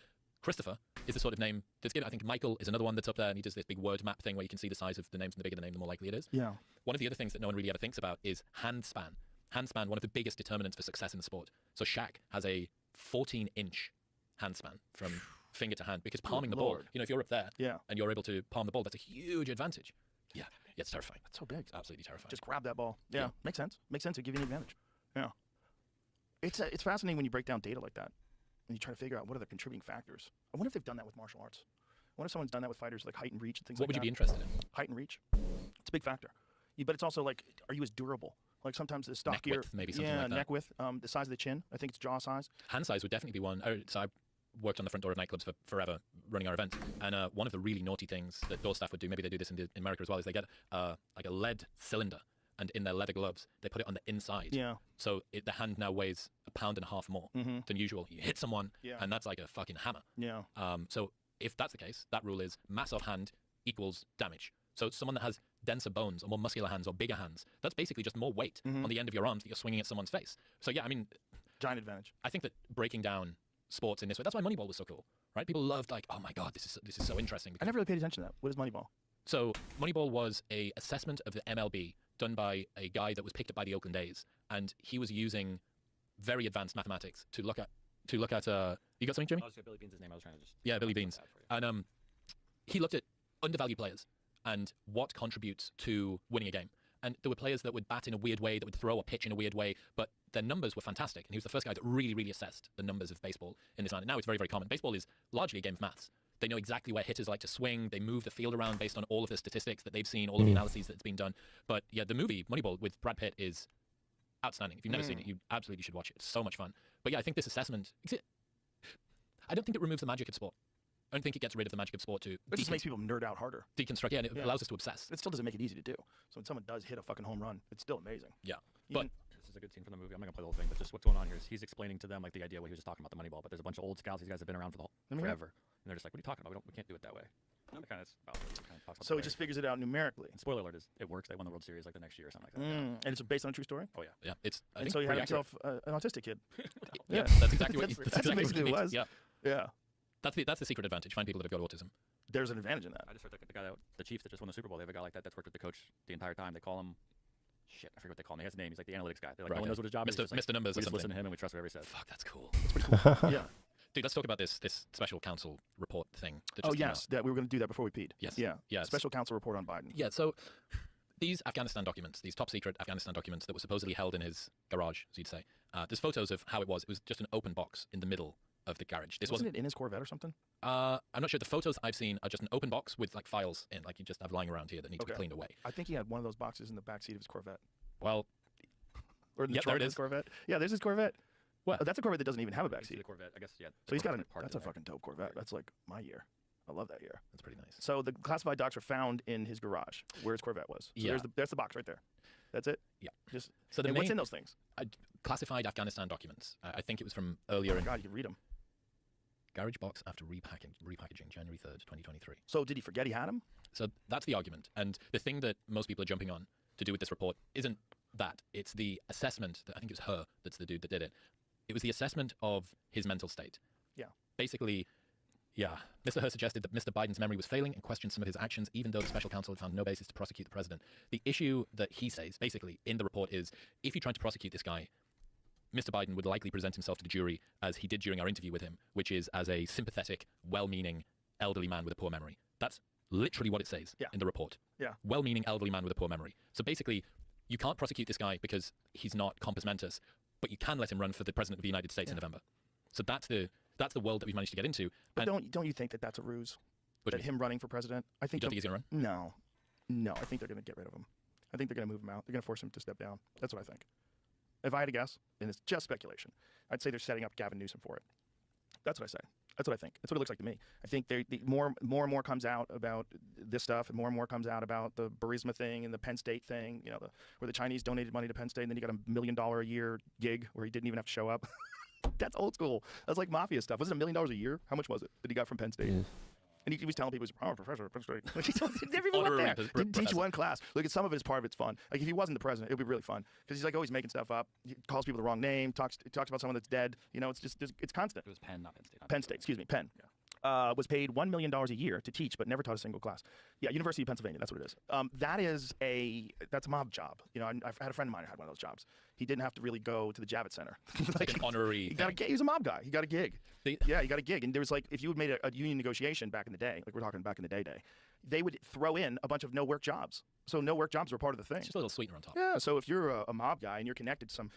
Christopher is the sort of name that's given. I think Michael is another one that's up there, and he does this big word map thing where you can see the size of the names, and the bigger the name, the more likely it is. Yeah. One of the other things that no one really ever thinks about is hand span. Hand span, one of the biggest determinants for success in the sport. So Shaq has a 14-inch hand span from finger to hand, because palming the ball, if you're up there and you're able to palm the ball, that's a huge advantage. Yeah, it's terrifying. That's so big. It's absolutely terrifying. Just grab that ball. Yeah, makes sense. Makes sense. It'll give you an advantage. Yeah. It's fascinating when you break down data like that and you try to figure out what are the contributing factors. I wonder if they've done that with martial arts. I wonder if someone's done that with fighters, like height and reach and things like that. What would you be interested in? Height and reach. It's a big factor. But it's also like, are you as durable? Like sometimes the stockier. Neck width, maybe something like that. Yeah, neck width. The size of the chin. I think it's jaw size. Hand size would definitely be one. So I worked on the front door of nightclubs for forever, running our event. And one of the really naughty things that door staff would do, maybe they do this in America as well, is they get like a lead cylinder, and in their leather gloves, they put it on the inside. Yeah. So the hand now weighs 1.5 pounds more than usual. You hit someone, and that's like a fucking hammer. Yeah. So if that's the case, that rule is mass of hand equals damage. So someone that has denser bones or more muscular hands or bigger hands, that's basically just more weight on the end of your arms that you're swinging at someone's face. So yeah, I mean, giant advantage. I think that breaking down sports in this way, that's why Moneyball was so cool, right? People loved, like, oh my god, this is so interesting. I never really paid attention to that. What is Moneyball? So Moneyball was a assessment of the MLB done by a guy that was picked up by the Oakland A's, and he was using very advanced mathematics to look at you got something, Jimmy? I was Billy Beans' name. I was trying to just. Yeah, Billy Beans. And he looked at undervalued players and what contributes to winning a game. And there were players that would bat in a weird way, that would throw or pitch in a weird way, but their numbers were fantastic. And he was the first guy that really, really assessed the numbers of baseball in this line. And now it's very, very common. Baseball is largely a game of maths. They know exactly where hitters like to swing. They move the field around based on all of the statistics that they've seen, all of the analyses that's been done. But yeah, the movie Moneyball with Brad Pitt is outstanding. If you've never seen it, you absolutely should watch it. It's so much fun. But yeah, I think this assessment, I don't think it removes the magic of sport. I don't think it gets rid of the magic of sport to... It just makes people nerd out harder. Deconstruct, yeah, and it allows us to obsess. It still doesn't make it easy to do. So when someone does hit a fucking home run, it's still amazing. Yeah. But this is a good scene from the movie. I'm not going to play the whole thing, but just what's going on here is he's explaining to them, like, the idea what he was just talking about, the Moneyball, but there's a bunch of old scouts. These guys have been around for forever. And they're just like, what are you talking about? We can't do it that way. So he just figures it out numerically. And spoiler alert is it works. They won the World Series like the next year or something like that. And it's based on a true story? Oh, yeah. Yeah. It's, and so he had himself an autistic kid. Yeah. That's exactly what that's basically what it was. Yeah. Yeah. That's the secret advantage. Find people that have got autism. There's an advantage in that. I just heard the Chiefs that just won the Super Bowl. They have a guy like that that's worked with the coach the entire time. They call him, shit, I forget what they call him. He has a name. He's like the analytics guy. They're like, no one knows what his job is. Mr. Numbers we or just something. listen to him and we trust whatever he says. Fuck, that's cool. That's pretty cool. Yeah. Dude, let's talk about this special counsel report thing. That just yes, that we were going to do that before we peed. Yes. Yeah. Yes. Special counsel report on Biden. Yeah, so these Afghanistan documents, these top secret Afghanistan documents that were supposedly held in his garage, as you'd say, there's photos of how it was. It was just an open box in the middle of the garage. This wasn't it in his Corvette or something? I'm not sure. The photos I've seen are just an open box with like files in, like you just have lying around here that need to be cleaned away. I think he had one of those boxes in the back seat of his Corvette. Well, or in the trunk of his Corvette. Yeah, there's his Corvette. What? Oh, that's a Corvette that doesn't even have a backseat. The Corvette, I guess. Yeah. So he's got that's a fucking dope Corvette. That's like my year. I love that year. That's pretty nice. So the classified docs are found in his garage, where his Corvette was. So that's the box right there. That's it. Yeah. Just So the and what's main- in those things? Classified Afghanistan documents. I think it was from earlier in God, you can read them. Garage box after repackaging, January 3rd, 2023. So did he forget he had them? So that's the argument. And the thing that most people are jumping on to do with this report isn't that. It's the assessment that I think it was her that's the dude that did it. It was the assessment of his mental state. Yeah. Basically, yeah, Mr. Her suggested that Mr. Biden's memory was failing and questioned some of his actions, even though the special counsel had found no basis to prosecute the president. The issue that he says, basically, in the report is, if you try to prosecute this guy, Mr. Biden would likely present himself to the jury as he did during our interview with him, which is as a sympathetic, well-meaning, elderly man with a poor memory. That's literally what it says in the report. Yeah. Well-meaning, elderly man with a poor memory. So basically, you can't prosecute this guy because he's not compos mentis, but you can let him run for the president of the United States in November. So that's the world that we've managed to get into. But And don't you think that that's a ruse? What do That you him running for president? I think you don't think he's going to run? No, I think they're going to get rid of him. I think they're going to move him out. They're going to force him to step down. That's what I think. If I had to guess, and it's just speculation, I'd say they're setting up Gavin Newsom for it. That's what I say. That's what I think. That's what it looks like to me. I think the more and more comes out about this stuff, and more comes out about the Burisma thing and the Penn State thing. You know, where the Chinese donated money to Penn State, and then he got $1 million a year gig where he didn't even have to show up. That's old school. That's like mafia stuff. Was it $1 million a year? How much was it that he got from Penn State? And he was telling people he was a professor at Penn State. Like, he never even went Honorary there. Didn't teach one class. Look, at some of it is part of it's fun. Like if he wasn't the president, it would be really fun because he's like always making stuff up. He calls people the wrong name. Talks about someone that's dead. You know, it's just it's constant. It was Penn, not Penn State. Penn State, excuse me, Penn. Was paid $1 million a year to teach, but never taught a single class. Yeah, University of Pennsylvania. That's what it is. That's a mob job. You know, I've had a friend of mine who had one of those jobs. He didn't have to really go to the Javits Center. like an honorary He was a mob guy. He got a gig. He got a gig. And there was like, if you had made a union negotiation back in the day, like we're talking back in the day, they would throw in a bunch of no work jobs. So no work jobs were part of the thing. It's just a little sweetener on top. Yeah. So if you're a mob guy and you're connected to some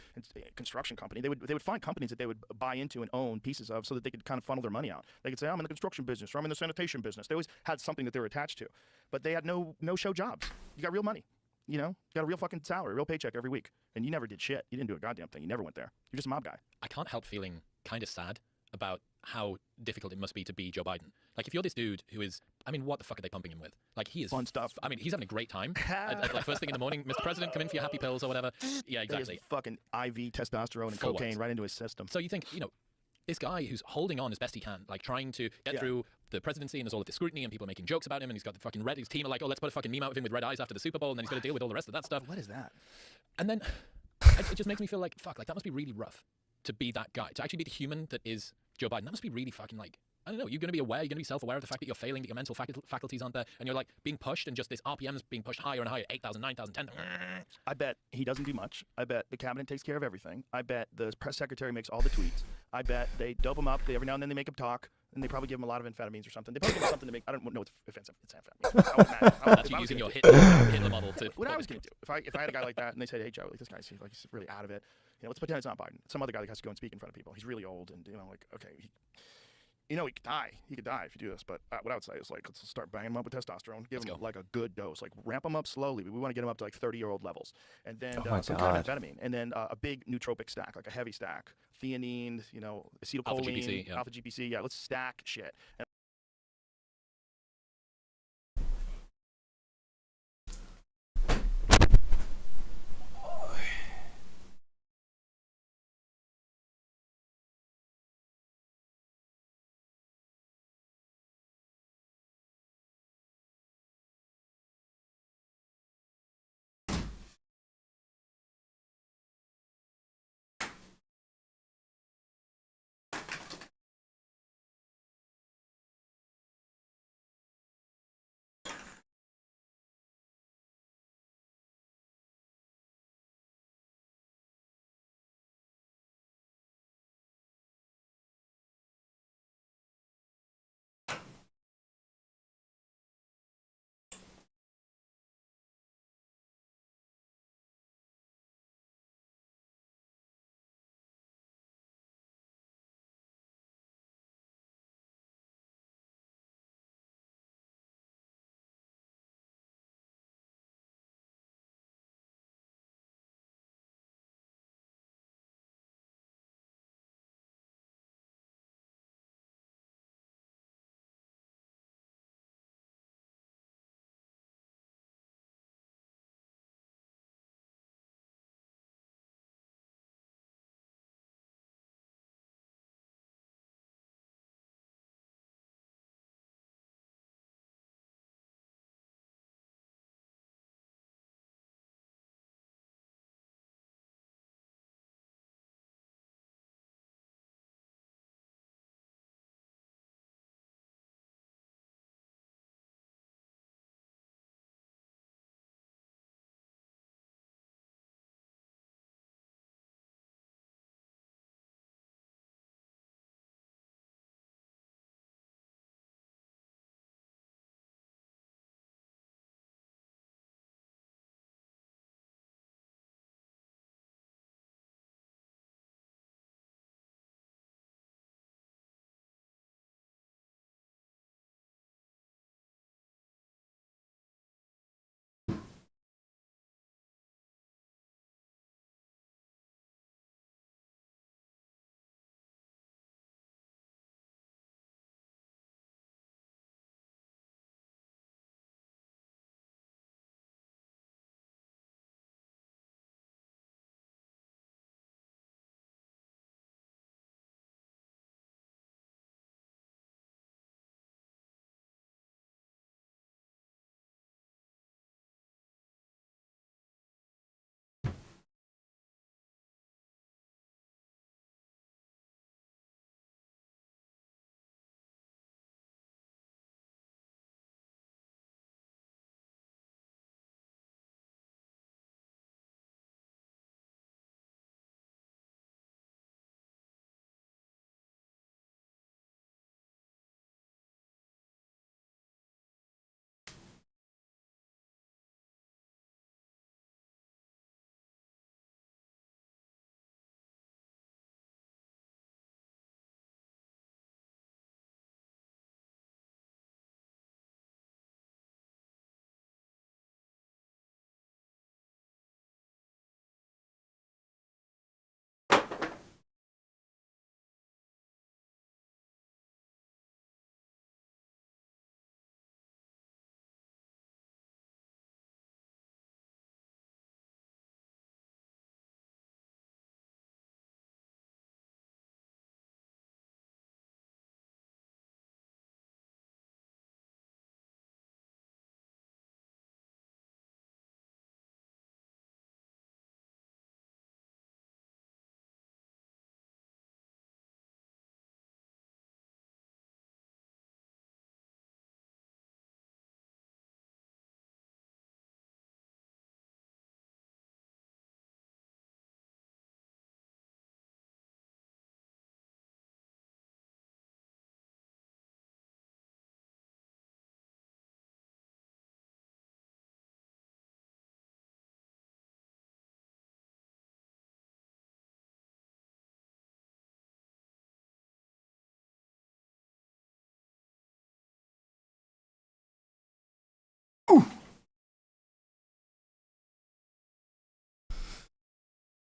construction company, they would find companies that they would buy into and own pieces of, so that they could kind of funnel their money out. They could say, I'm in the construction business, or I'm in the sanitation business. They always had something that they were attached to, but they had no show jobs. You got real money. You know, you got a real fucking salary, real paycheck every week, and you never did shit. You didn't do a goddamn thing. You never went there. You're just a mob guy. I can't help feeling kind of sad about how difficult it must be to be Joe Biden. Like, if you're this dude who is, I mean, what the fuck are they pumping him with? Like, he is fun stuff. I mean, he's having a great time. Like, first thing in the morning, Mr. President, come in for your happy pills or whatever. Yeah, exactly. He has fucking IV testosterone and cocaine right into his system. So you think, you know, this guy who's holding on as best he can, like trying to get through the presidency, and there's all of this scrutiny and people are making jokes about him, and he's got the fucking his team are like, oh, let's put a fucking meme out of him with red eyes after the Super Bowl, and then he's got to deal with all the rest of that stuff. What is that? And then it just makes me feel like, fuck, like that must be really rough to be that guy, to actually be the human that is Joe Biden. That must be really fucking like, I don't know, you're going to be aware, you're going to be self-aware of the fact that you're failing, that your mental faculties aren't there, and you're like being pushed, and just this RPM is being pushed higher and higher, 8,000, 9,000, 10,000. I bet he doesn't do much. I bet the cabinet takes care of everything. I bet the press secretary makes all the tweets. I bet they dope him up. Every now and then they make him talk, and they probably give him a lot of amphetamines or something. They probably give him something to make. I don't know if it's amphetamines. That's you using your Hitler model to. What I was going to do if I had a guy like that, and they said, "Hey Joe, like this guy's like he's really out of it. You know, let's pretend it's not Biden. It's some other guy that has to go and speak in front of people. He's really old, and you know, like okay." He could die. He could die if you do this. But what I would say is, like, let's start banging him up with testosterone. Give him, like, a good dose. Like, ramp him up slowly. We want to get him up to, like, 30-year-old levels. And then some kind of amphetamine. And then a big nootropic stack, like a heavy stack. Theanine, you know, acetylcholine, alpha GPC. Yeah, let's stack shit.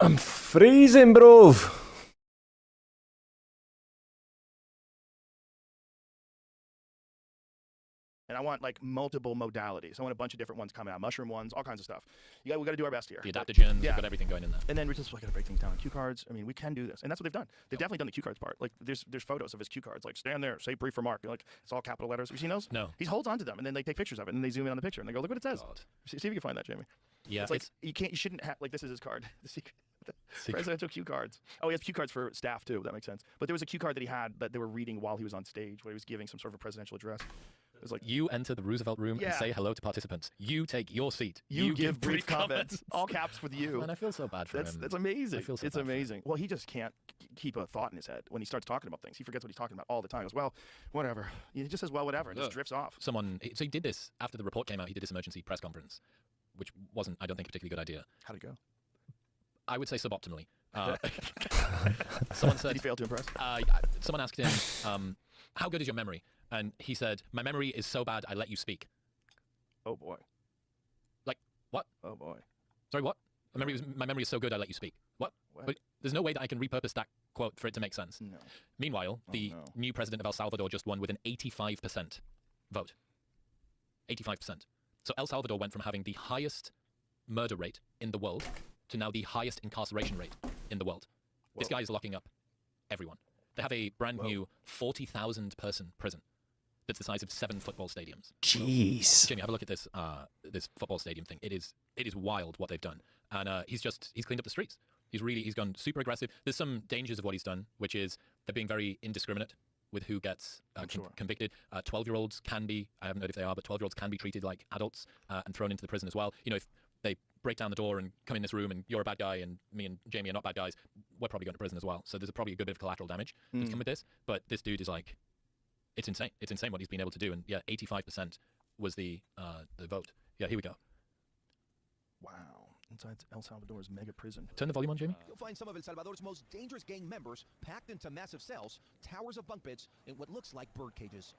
I'm freezing, bro. And I want like multiple modalities. I want a bunch of different ones coming out, mushroom ones, all kinds of stuff. We got to do our best here. The adaptogens, Yeah. we've got everything going in there. And then we're just got to break things down. Cue cards. I mean, we can do this, and that's what they've done. They've definitely done the cue cards part. Like, there's photos of his cue cards. Like, stand there, say brief remark. Like, it's all capital letters. Have you seen those? No. He holds onto them, and then they take pictures of it, and they zoom in on the picture, and they go, look what it says. God. See if you can find that, Jamie. Yeah, It's like you shouldn't have. Like, this is his card. The secret. Secret. Presidential cue cards. Oh, he has cue cards for staff too. That makes sense. But there was a cue card that he had that they were reading while he was on stage, where he was giving some sort of a presidential address. It was like, you enter the Roosevelt room Yeah. and say hello to participants. You take your seat. you give brief comments. All caps with you. And I feel so bad for him. That's amazing. I feel so It's bad for him. amazing. Well, he just can't keep a thought in his head when he starts talking about things. He forgets what he's talking about all the time. He goes, well, whatever. He just says, well, whatever, and just drifts off. So he did this after the report came out. He did this emergency press conference, which wasn't, I don't think, a particularly good idea. How'd it go? I would say suboptimally. Someone said, Did he fail to impress? someone asked him, how good is your memory? And he said, my memory is so bad, I let you speak. Oh, boy. Like, what? Oh, boy. Sorry, what? My memory is so good, I let you speak. What? What? But there's no way that I can repurpose that quote for it to make sense. No. Meanwhile, the no. new president of El Salvador just won with an 85% vote. 85%. So El Salvador went from having the highest murder rate in the world to now the highest incarceration rate in the world. This guy is locking up everyone. They have a brand new 40,000 person prison that's the size of 7 football stadiums. Jeez. Jamie, have a look at this this football stadium thing. It is wild what they've done. And he's cleaned up the streets. He's gone super aggressive. There's some dangers of what he's done, which is they're being very indiscriminate with who gets convicted. 12-year-olds can be, I haven't heard if they are, but 12-year-olds can be treated like adults and thrown into the prison as well. You know, if they break down the door and come in this room and you're a bad guy and me and Jamie are not bad guys, we're probably going to prison as well. So there's probably a good bit of collateral damage that's come with this. But this dude is like, it's insane. It's insane what he's been able to do. And yeah, 85% was the vote. Yeah, here we go. Wow. Inside El Salvador's mega prison. Turn the volume on, Jamie. You'll find some of El Salvador's most dangerous gang members packed into massive cells, towers of bunk beds, and what looks like bird cages.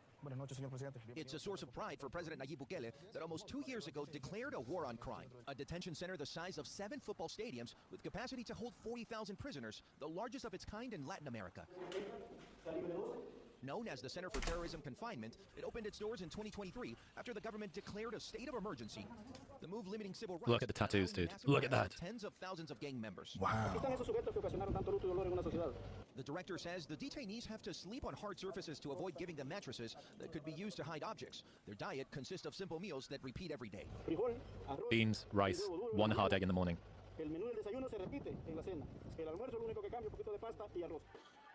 It's a source of pride for President Nayib Bukele that almost 2 years ago declared a war on crime. A detention center the size of 7 football stadiums with capacity to hold 40,000 prisoners, the largest of its kind in Latin America. Known as the Center for Terrorism Confinement, it opened its doors in 2023 after the government declared a state of emergency. The move limiting civil rights. Look at the tattoos, dude. Look at that. Tens of thousands of gang members. Wow. The director says the detainees have to sleep on hard surfaces to avoid giving them mattresses that could be used to hide objects. Their diet consists of simple meals that repeat every day. Beans, rice, 1 hard egg in the morning.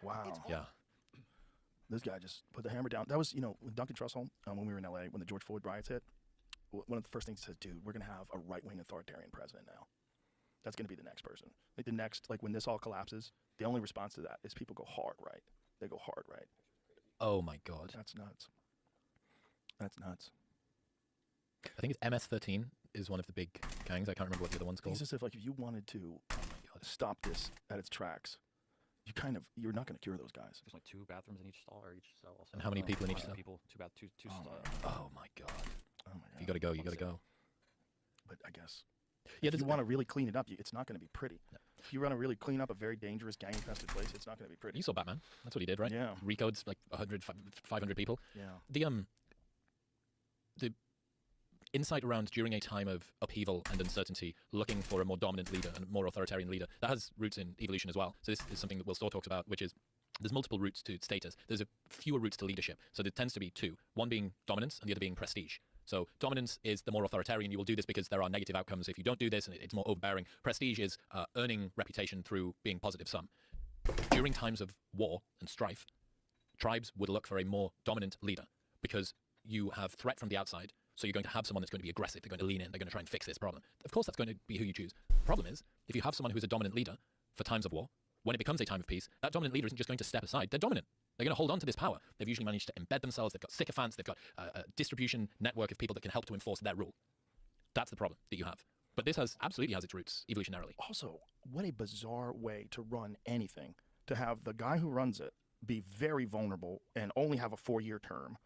Wow. Yeah. This guy just put the hammer down. That was, when Duncan Trussell, when we were in LA, when the George Floyd riots hit, one of the first things he says, dude, we're going to have a right-wing authoritarian president now. That's going to be the next person. Like the next, when this all collapses, the only response to that is people go hard right. They go hard right. Oh my God. That's nuts. That's nuts. I think it's MS-13 is one of the big gangs. I can't remember what the other one's called. It's just if you wanted to stop this at its tracks, you're not going to cure those guys. There's like 2 bathrooms in each stall or each cell. Also. And how many people in each cell? People, two stalls. Oh my God. Oh my God. You gotta go. You gotta go. But I guess. Yeah, if you want to really clean it up, it's not going to be pretty. No. If you want to really clean up a very dangerous gang-infested place, it's not going to be pretty. You saw Batman. That's what he did, right? Yeah. Recodes like 100, 500 people. Yeah. The insight around during a time of upheaval and uncertainty, looking for a more dominant leader and more authoritarian leader, that has roots in evolution as well. So this is something that Will Storr talks about, which is there's multiple routes to status. There's fewer routes to leadership. So there tends to be 2, one being dominance and the other being prestige. So dominance is the more authoritarian. You will do this because there are negative outcomes if you don't do this, and it's more overbearing. Prestige is earning reputation through being positive sum. During times of war and strife, tribes would look for a more dominant leader because you have threat from the outside. So you're going to have someone that's going to be aggressive. They're going to lean in. They're going to try and fix this problem. Of course, that's going to be who you choose. Problem is, if you have someone who's a dominant leader for times of war, when it becomes a time of peace, that dominant leader isn't just going to step aside. They're dominant. They're going to hold on to this power. They've usually managed to embed themselves. They've got sycophants. They've got a distribution network of people that can help to enforce their rule. That's the problem that you have. But this absolutely has its roots evolutionarily. Also, what a bizarre way to run anything. To have the guy who runs it be very vulnerable and only have a 4-year term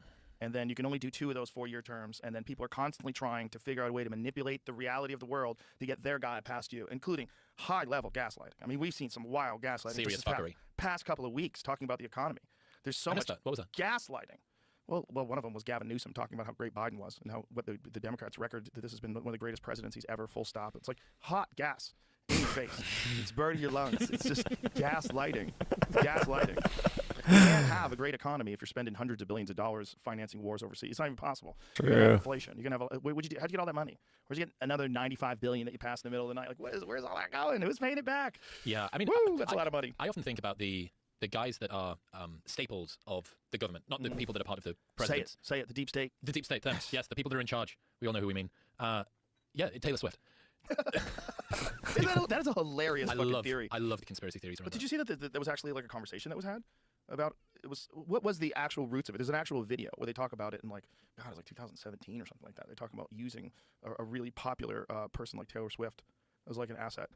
and then you can only do 2 of those 4-year terms, and then people are constantly trying to figure out a way to manipulate the reality of the world to get their guy past you, including high-level gaslighting. I mean, we've seen some wild gaslighting. Serious just this fuckery. Past couple of weeks talking about the economy. There's so I much missed that. What was that? gaslighting. Well, one of them was Gavin Newsom talking about how great Biden was and what the Democrats' record, that this has been one of the greatest presidencies ever, full stop. It's like hot gas in your face. It's burning your lungs. It's just gaslighting. Gaslighting. You can't have a great economy if you're spending hundreds of billions of dollars financing wars overseas. It's not even possible. You're gonna have inflation. You're gonna have how'd you get all that money? Where'd you get another $95 billion that you passed in the middle of the night? Like, where's all that going? Who's paying it back? Yeah, I mean, Woo, that's a lot of money. I often think about the guys that are staples of the government, not the people that are part of the president. Say it. The deep state. The deep state, thanks. Yes, the people that are in charge. We all know who we mean. Yeah, Taylor Swift. That is a hilarious fucking theory. I love the conspiracy theories around But did you see that there was actually like a conversation that was had about what was the actual roots of it? There's an actual video where they talk about it in like, God, it was like 2017 or something like that. They talk about using a really popular person like Taylor Swift as like an asset.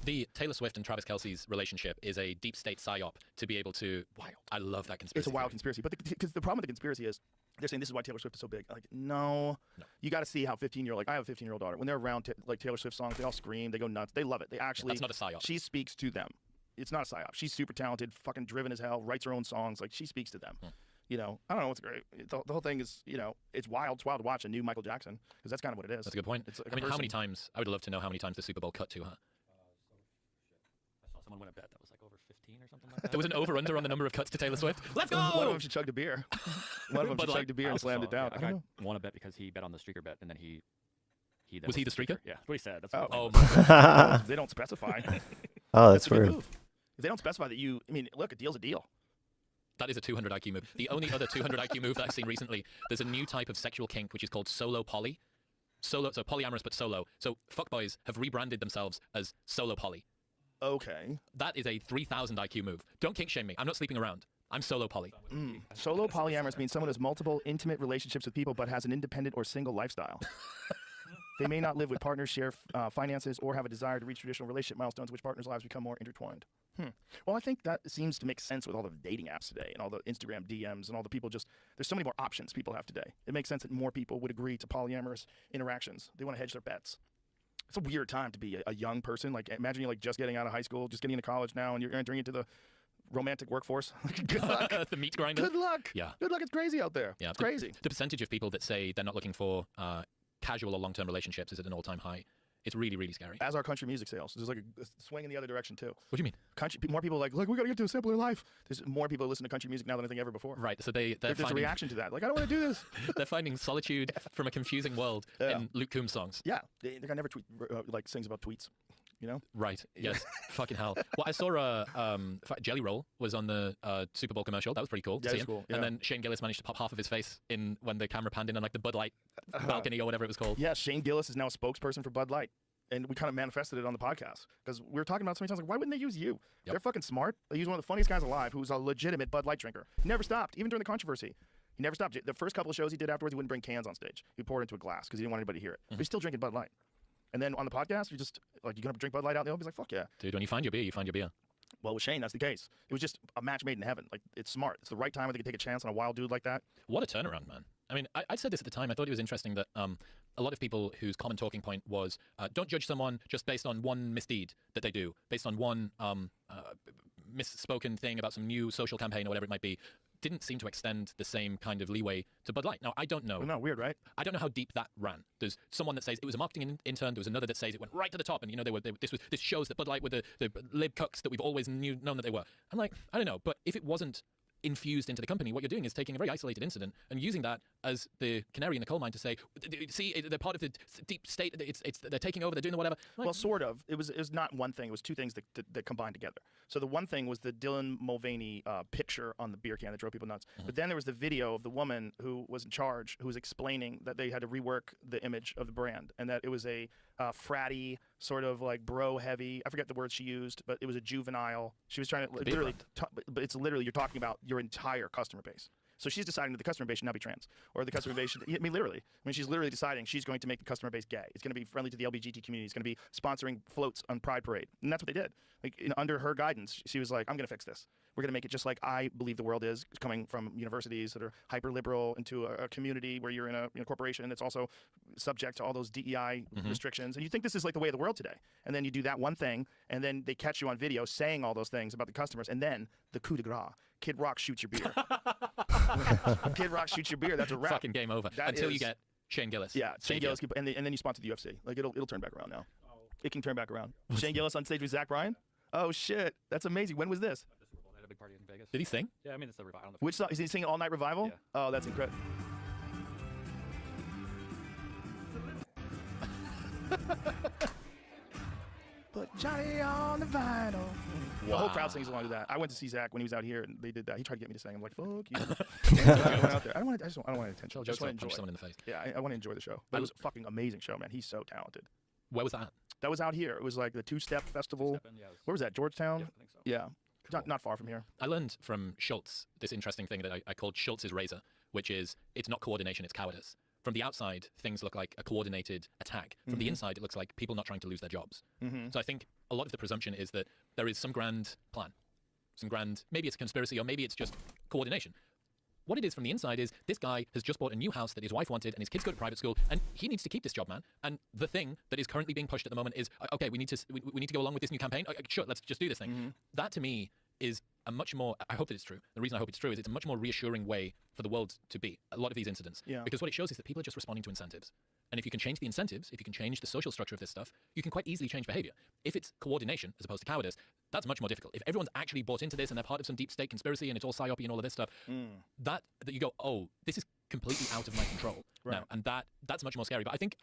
The Taylor Swift and Travis Kelce's relationship is a deep state psyop to be able to. Wild. I love that conspiracy. It's a wild conspiracy, but because the problem with the conspiracy is they're saying this is why Taylor Swift is so big. Like, no. You got to see how 15-year-old. Like, I have a 15-year-old daughter. When they're around like Taylor Swift songs, they all scream, they go nuts, they love it. They actually. That's not a psyop. She speaks to them. It's not a psyop. She's super talented, fucking driven as hell, writes her own songs. Like, she speaks to them. You know, I don't know what's great. The whole thing is, you know, it's wild. It's wild to watch a new Michael Jackson because that's kind of what it is. That's a good point. It's like I mean, how many times? I would love to know how many times the Super Bowl cut to her. I saw someone win a bet that was like over 15 or something like that. There was an over/under on the number of cuts to Taylor Swift. Let's go! One of them she chugged a beer. One of them she chugged a beer and slammed it down. A guy won a bet because he bet on the streaker bet, and then he then was he the streaker? Yeah, that's what he said. That's what they don't specify. Oh, that's a good weird. move. If they don't specify that you, I mean, look, a deal's a deal. That is a 200 IQ move. The only other 200 IQ move that I've seen recently, there's a new type of sexual kink which is called solo poly. So polyamorous but solo. So fuckboys have rebranded themselves as solo poly. Okay. That is a 3000 IQ move. Don't kink shame me. I'm not sleeping around. I'm solo poly. Solo polyamorous means someone has multiple intimate relationships with people but has an independent or single lifestyle. They may not live with partners, share finances, or have a desire to reach traditional relationship milestones, which partners' lives become more intertwined. Well, I think that seems to make sense with all the dating apps today and all the Instagram DMs and all the people there's so many more options people have today. It makes sense that more people would agree to polyamorous interactions. They want to hedge their bets. It's a weird time to be a young person. Like, imagine you're like just getting out of high school, just getting into college now, and you're entering into the romantic workforce. Good luck. The meat grinder. Good luck. Yeah. Good luck. It's crazy out there. Yeah. It's crazy. The percentage of people that say they're not looking for casual or long-term relationships is at an all-time high. It's really, really scary. As are country music sales. There's like a swing in the other direction too. What do you mean? More people are like, look, we got to get to a simpler life. There's more people who listen to country music now than I think ever before. Right. So there's a reaction to that. Like, I don't want to do this. They're finding solitude from a confusing world in Luke Combs songs. Yeah. The guy never sings about tweets. You know? Right. Yes. Fucking hell. Well, I saw Jelly Roll was on the Super Bowl commercial. That was pretty cool. Yeah, to see it was him. cool. Yeah. And then Shane Gillis managed to pop half of his face in when the camera panned in on like the Bud Light balcony or whatever it was called. Yeah, Shane Gillis is now a spokesperson for Bud Light. And we kind of manifested it on the podcast because we were talking about so many times, like, why wouldn't they use you? Yep. They're fucking smart. They use one of the funniest guys alive who's a legitimate Bud Light drinker. He never stopped, even during the controversy. He never stopped. The first couple of shows he did afterwards, he wouldn't bring cans on stage. He poured into a glass because he didn't want anybody to hear it. But he's still drinking Bud Light. And then on the podcast, you just, like, you gonna drink Bud Light out in the open? He's like, fuck yeah. Dude, when you find your beer, you find your beer. Well, with Shane, that's the case. It was just a match made in heaven. Like, it's smart. It's the right time where they can take a chance on a wild dude like that. What a turnaround, man. I mean, I said this at the time. I thought it was interesting that a lot of people whose common talking point was don't judge someone just based on one misdeed that they do, based on one misspoken thing about some new social campaign or whatever it might be, didn't seem to extend the same kind of leeway to Bud Light. Now, I don't know. No, weird, right? I don't know how deep that ran. There's someone that says it was a marketing intern. There was another that says it went right to the top, and you know this shows that Bud Light were the lib cucks that we've always known that they were. I'm like, I don't know, but if it wasn't infused into the company, what you're doing is taking a very isolated incident and using that as the canary in the coal mine to say, see, they're part of the deep state. They're taking over. They're doing whatever. Like, well, sort of. It was not one thing. It was two things that combined together. So the one thing was the Dylan Mulvaney picture on the beer can that drove people nuts. But then there was the video of the woman who was in charge, who was explaining that they had to rework the image of the brand and that it was a fratty, sort of like bro heavy. I forget the word she used, but it was a juvenile. She was trying to literally, but it's literally, you're talking about your entire customer base. So she's deciding that the customer base should not be trans, or the customer base should, I mean, literally. I mean, she's literally deciding she's going to make the customer base gay. It's going to be friendly to the LGBT community. It's going to be sponsoring floats on Pride Parade. And that's what they did. Like, under her guidance, she was like, I'm going to fix this. We're going to make it just like I believe the world is, coming from universities that are hyper-liberal into a community where you're in a corporation that's also subject to all those DEI restrictions. And you think this is like the way of the world today. And then you do that one thing, and then they catch you on video saying all those things about the customers, and then the coup de grace. Kid Rock shoots your beer. Kid Rock shoots your beer. That's a wrap. Fucking game over. Until you get Shane Gillis. Yeah, Shane Gillis, and then you sponsor the UFC. Like it'll turn back around now. It can turn back around. Shane Gillis on stage with Zach Bryan. Oh shit, that's amazing. When was this? They had a big party in Vegas. Did he sing? Yeah, I mean it's the revival. Which song? Is he singing All Night Revival? Yeah. Oh, that's incredible. Put Johnny on the vinyl. The whole crowd sings along to that. I went to see Zach when he was out here, and they did that. He tried to get me to sing. I'm like, fuck you. I went out there. I don't want attention. I just want to enjoy Punch someone in the face. Yeah, I want to enjoy the show. But it was a fucking amazing show, man. He's so talented. Where was that? That was out here. It was like the Two-Step Festival. Where was that? Georgetown? Yeah, I think so. Yeah. Not far from here. I learned from Schultz this interesting thing that I called Schultz's razor, which is it's not coordination, it's cowardice. From the outside, things look like a coordinated attack. From the inside, it looks like people not trying to lose their jobs. So I think a lot of the presumption is that there is some grand plan, maybe it's a conspiracy or maybe it's just coordination. What it is from the inside is this guy has just bought a new house that his wife wanted and his kids go to private school and he needs to keep this job, man. And the thing that is currently being pushed at the moment is, okay, we need to go along with this new campaign. Okay, sure, let's just do this thing. That to me is a much more, I hope that it's true. The reason I hope it's true is it's a much more reassuring way for the world to be, a lot of these incidents. Yeah. Because what it shows is that people are just responding to incentives. And if you can change the incentives, if you can change the social structure of this stuff, you can quite easily change behavior. If it's coordination as opposed to cowardice, that's much more difficult. If everyone's actually bought into this and they're part of some deep state conspiracy and it's all psyopy and all of this stuff, that you go, oh, this is completely out of my control now. And that's much more scary. But I think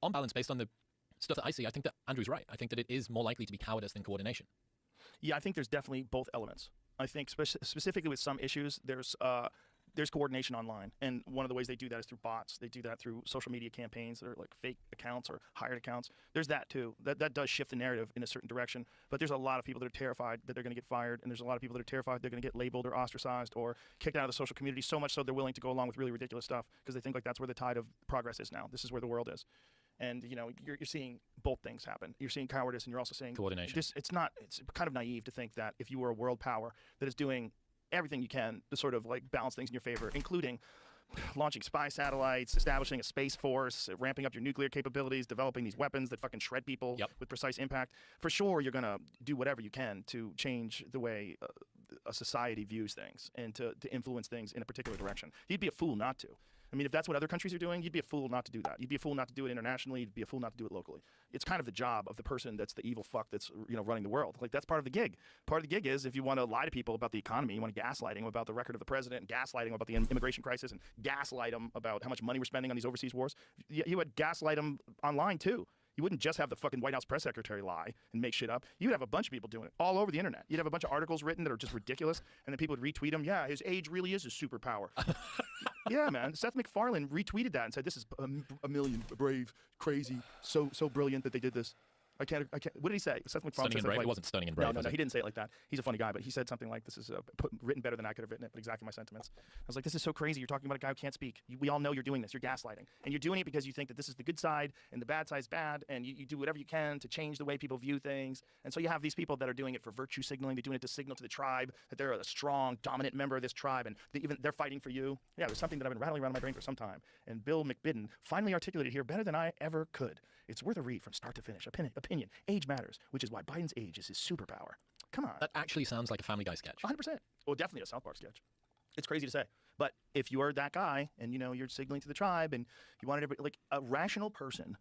on balance, based on the stuff that I see, I think that Andrew's right. I think that it is more likely to be cowardice than coordination. Yeah, I think there's definitely both elements. I think specifically with some issues, there's coordination online, and one of the ways they do that is through bots. They do that through social media campaigns that are like fake accounts or hired accounts. There's that too. That does shift the narrative in a certain direction. But there's a lot of people that are terrified that they're going to get fired, and there's a lot of people that are terrified they're going to get labeled or ostracized or kicked out of the social community. So much so they're willing to go along with really ridiculous stuff because they think like that's where the tide of progress is now. This is where the world is. And you know, you're seeing both things happen. You're seeing cowardice, and you're also seeing coordination. It's kind of naive to think that if you were a world power that is doing everything you can to sort of like balance things in your favor, including launching spy satellites, establishing a space force, ramping up your nuclear capabilities, developing these weapons that fucking shred people with precise impact. For sure, you're gonna do whatever you can to change the way a society views things and to influence things in a particular direction. You'd be a fool not to. I mean, if that's what other countries are doing, you'd be a fool not to do that. You'd be a fool not to do it internationally. You'd be a fool not to do it locally. It's kind of the job of the person that's the evil fuck that's, you know, running the world. Like, that's part of the gig. Part of the gig is if you want to lie to people about the economy, you want to gaslight them about the record of the president, and gaslight them about the immigration crisis, and gaslight them about how much money we're spending on these overseas wars. You would gaslight them online, too. You wouldn't just have the fucking White House press secretary lie and make shit up. You'd have a bunch of people doing it all over the internet. You'd have a bunch of articles written that are just ridiculous, and then people would retweet them. Yeah, his age really is a superpower. Yeah, man. Seth MacFarlane retweeted that and said, this is a million brave, crazy, so brilliant that they did this. I can't. What did he say? Seth MacFarlane Stunning and brave. It wasn't stunning and brave. No, he didn't say it like that. He's a funny guy, but he said something like, "This is written better than I could have written it." But exactly my sentiments. I was like, "This is so crazy. You're talking about a guy who can't speak. We all know you're doing this. You're gaslighting, and you're doing it because you think that this is the good side and the bad side's bad, and you do whatever you can to change the way people view things. And so you have these people that are doing it for virtue signaling. They're doing it to signal to the tribe that they're a strong, dominant member of this tribe, and they're fighting for you. Yeah, there's something that I've been rattling around in my brain for some time, and Bill McBidden finally articulated here better than I ever could. It's worth a read from start to finish. Opinion. Age matters, which is why Biden's age is his superpower. Come on. That actually sounds like a Family Guy sketch. 100%. Well, definitely a South Park sketch. It's crazy to say. But if you are that guy and, you know, you're signaling to the tribe and you wanted to, like, a rational person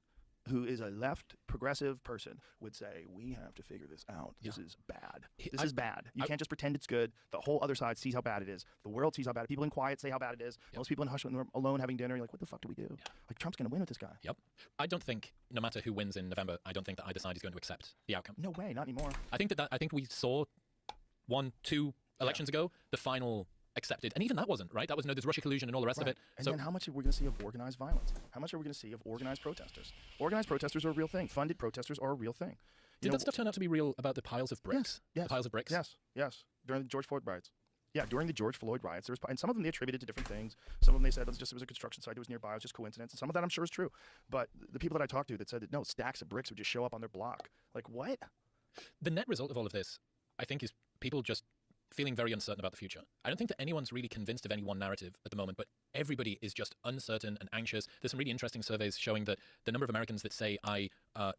who is a left progressive person would say, we have to figure this out. This is bad. This is bad. You can't just pretend it's good. The whole other side sees how bad it is. The world sees how bad it is. People in quiet say how bad it is. Most people in hush when they're alone having dinner, you're like, what the fuck do we do? Like, Trump's going to win with this guy. Yep. I don't think, no matter who wins in November, I don't think that either side is going to accept the outcome. No way, not anymore. I think we saw 1-2 elections ago, the final accepted, and even that wasn't, right? That was, there's Russia collusion and all the rest of it. And then how much are we going to see of organized violence? How much are we going to see of organized protesters? Organized protesters are a real thing. Funded protesters are a real thing. Did that stuff turn out to be real about the piles of bricks? Yes. The piles of bricks? Yes. During the George Floyd riots. Yeah, during the George Floyd riots, there was, and some of them they attributed to different things. Some of them they said it was a construction site that was nearby, it was just coincidence. And some of that I'm sure is true. But the people that I talked to that said that no, stacks of bricks would just show up on their block. Like, what? The net result of all of this, I think, is people just feeling very uncertain about the future. I don't think that anyone's really convinced of any one narrative at the moment, but everybody is just uncertain and anxious. There's some really interesting surveys showing that the number of Americans that say, I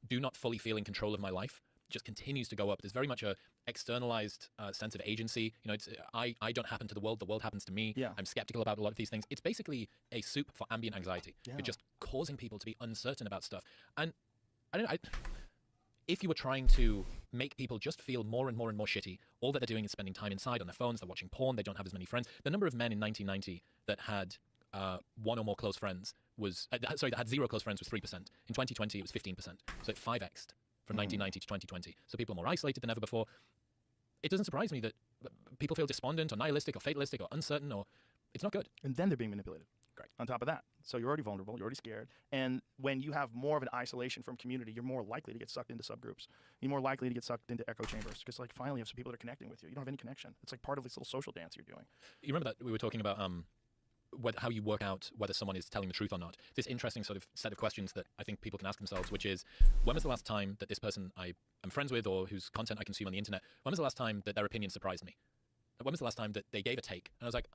do not fully feel in control of my life, just continues to go up. There's very much a externalized sense of agency. You know, it's I don't happen to the world happens to me. Yeah. I'm skeptical about a lot of these things. It's basically a soup for ambient anxiety. Yeah. It's just causing people to be uncertain about stuff. And if you were trying to make people just feel more and more and more shitty, all that they're doing is spending time inside on their phones, they're watching porn, they don't have as many friends. The number of men in 1990 that had one or more close friends was, that had 0 close friends was 3%. In 2020, it was 15%. So it 5x'd from 1990 to 2020. So people are more isolated than ever before. It doesn't surprise me that people feel despondent or nihilistic or fatalistic or uncertain, or it's not good. And then they're being manipulated. Great. On top of that. So you're already vulnerable, you're already scared. And when you have more of an isolation from community, you're more likely to get sucked into subgroups. You're more likely to get sucked into echo chambers. Because like finally you have some people that are connecting with you. You don't have any connection. It's like part of this little social dance you're doing. You remember that we were talking about how you work out whether someone is telling the truth or not. This interesting sort of set of questions that I think people can ask themselves, which is, when was the last time that this person I am friends with or whose content I consume on the internet, when was the last time that their opinion surprised me? When was the last time that they gave a take? And I was like,